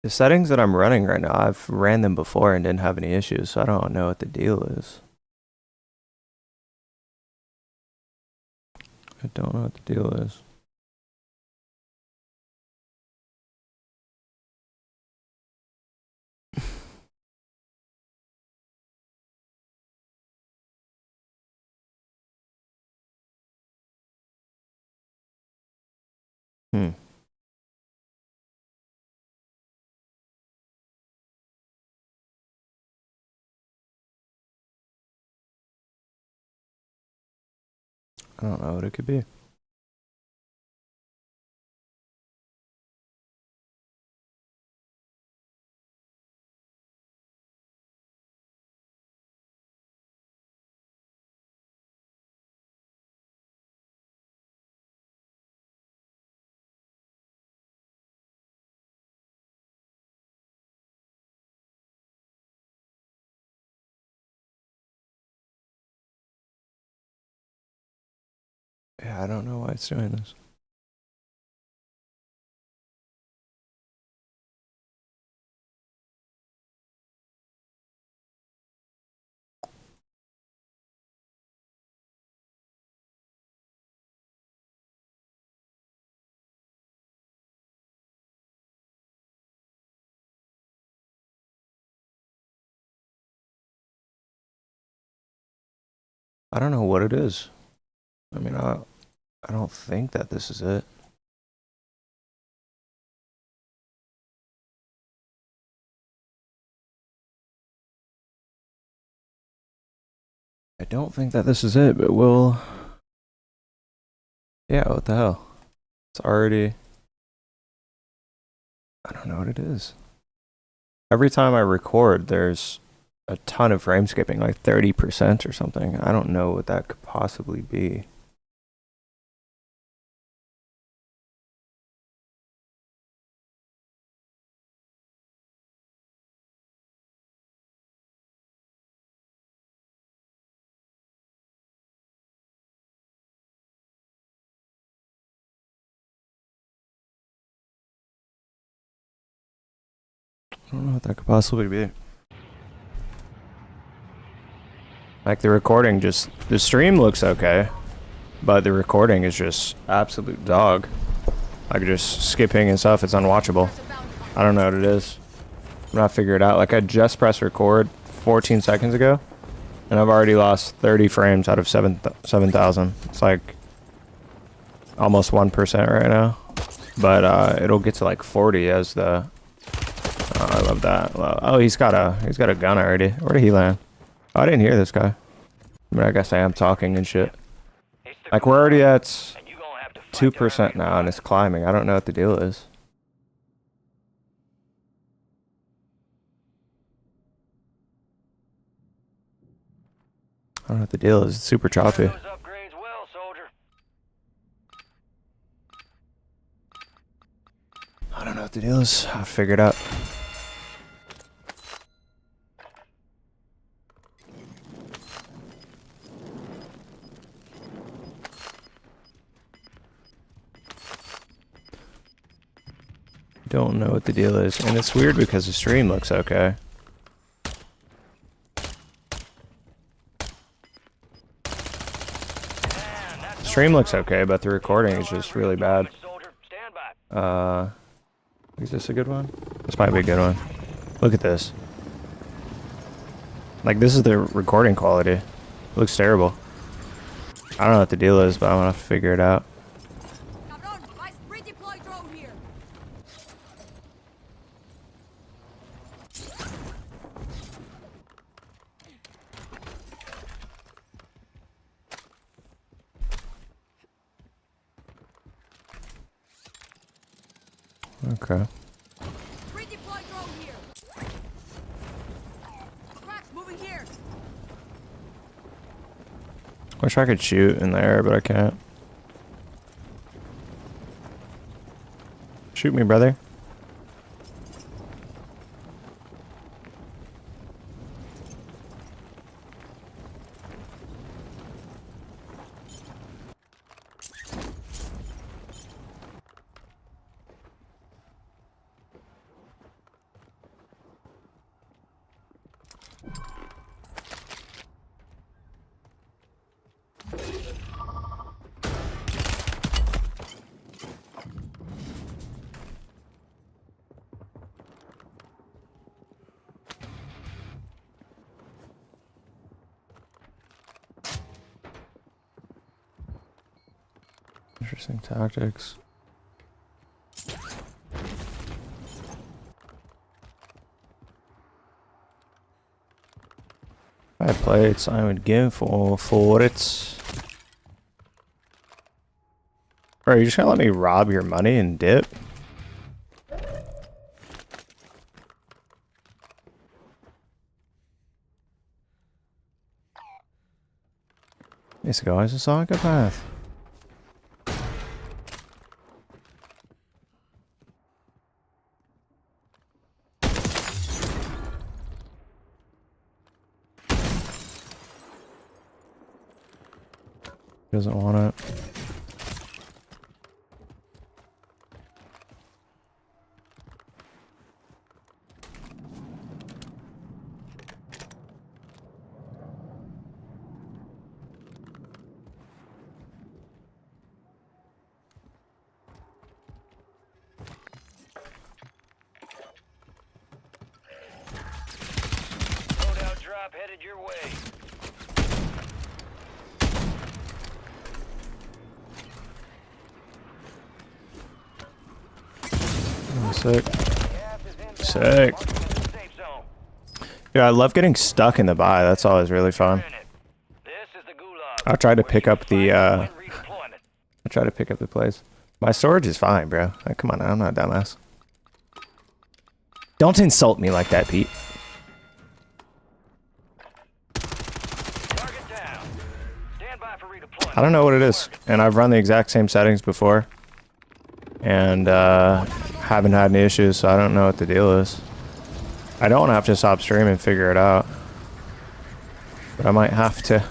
The settings that I'm running right now, I've ran them before and didn't have any issues, so I don't know what the deal is. I don't know what the deal is. I don't know what it could be. Yeah, I don't know why it's doing this. I don't know what it is. I mean, I don't think that this is it. I don't think that this is it, but we'll... Yeah, what the hell? It's already... I don't know what it is. Every time I record, there's a ton of frame skipping, like 30% or something. I don't know what that could possibly be. I don't know what that could possibly be. Like the recording just... The stream looks okay, but the recording is just absolute dog. Like just skipping and stuff, it's unwatchable. I don't know what it is. I'm not figuring it out. Like I just pressed record 14 seconds ago, and I've already lost 30 frames out of 7,000. It's like almost 1% right now. But it'll get to like 40 as the... Oh, I love that. Oh, he's got a gun already. Where did he land? Oh, I didn't hear this guy. I mean, I guess I am talking and shit. Like we're already at 2% now, and it's climbing. I don't know what the deal is. I don't know what the deal is. It's super choppy. I don't know what the deal is. I'll figure it out. Don't know what the deal is. And it's weird because the stream looks okay. The stream looks okay, but the recording is just really bad. Is this a good one? This might be a good one. Look at this. Like, this is the recording quality. It looks terrible. I don't know what the deal is, but I'm gonna have to figure it out. Cabron, nice redeploy drone here. Okay. Redeploy drone here. Kovaaks, moving here. Wish I could shoot in the air, but I can't. Shoot me, brother. Interesting tactics. I plates I would give for it. Bro, you just gonna let me rob your money and dip? This guy's a psychopath. Doesn't want it. Loadout drop headed your way. Sick. Sick. Yeah, I love getting stuck in the buy. That's always really fun. I tried to pick up the I tried to pick up the plays. My storage is fine, bro. Like, come on, I'm not a dumbass. Don't insult me like that, Pete. I don't know what it is, and I've run the exact same settings before, and haven't had any issues, so I don't know what the deal is. I don't want to have to stop streaming and figure it out, but I might have to.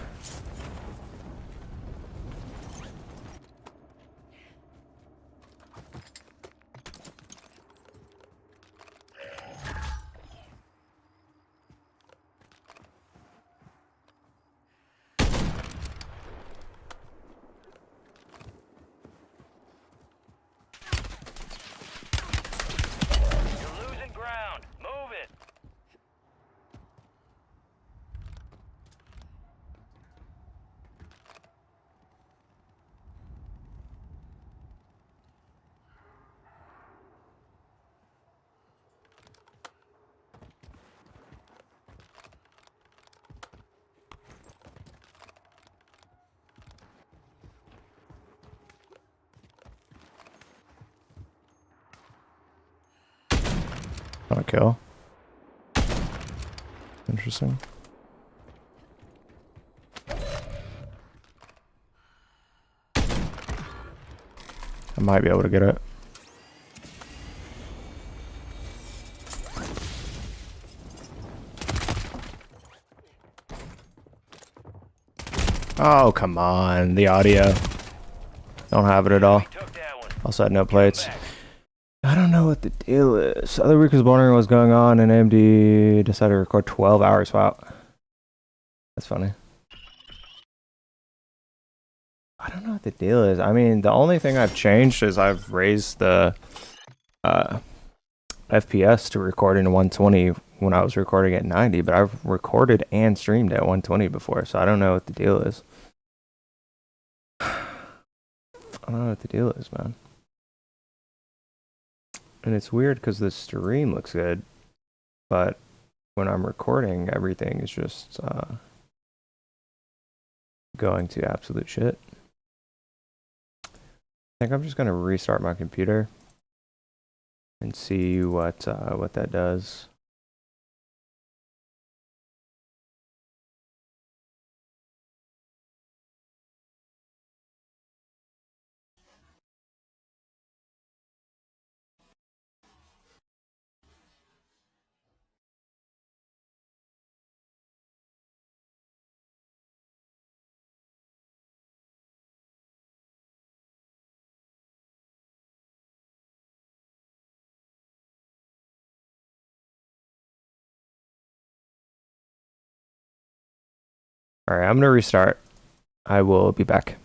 Not a kill. Interesting. I might be able to get it. Oh, come on. The audio. Don't have it at all. Also had no plates. I don't know what the deal is. Other week was wondering what's going on, and AMD decided to record 12 hours. Wow. That's funny. I don't know what the deal is. I mean, the only thing I've changed is I've raised the FPS to recording 120 when I was recording at 90, but I've recorded and streamed at 120 before, so I don't know what the deal is. I don't know what the deal is, man. And it's weird because the stream looks good, but when I'm recording, everything is just going to absolute shit. I think I'm just gonna restart my computer and see what that does. All right, I'm gonna restart. I will be back.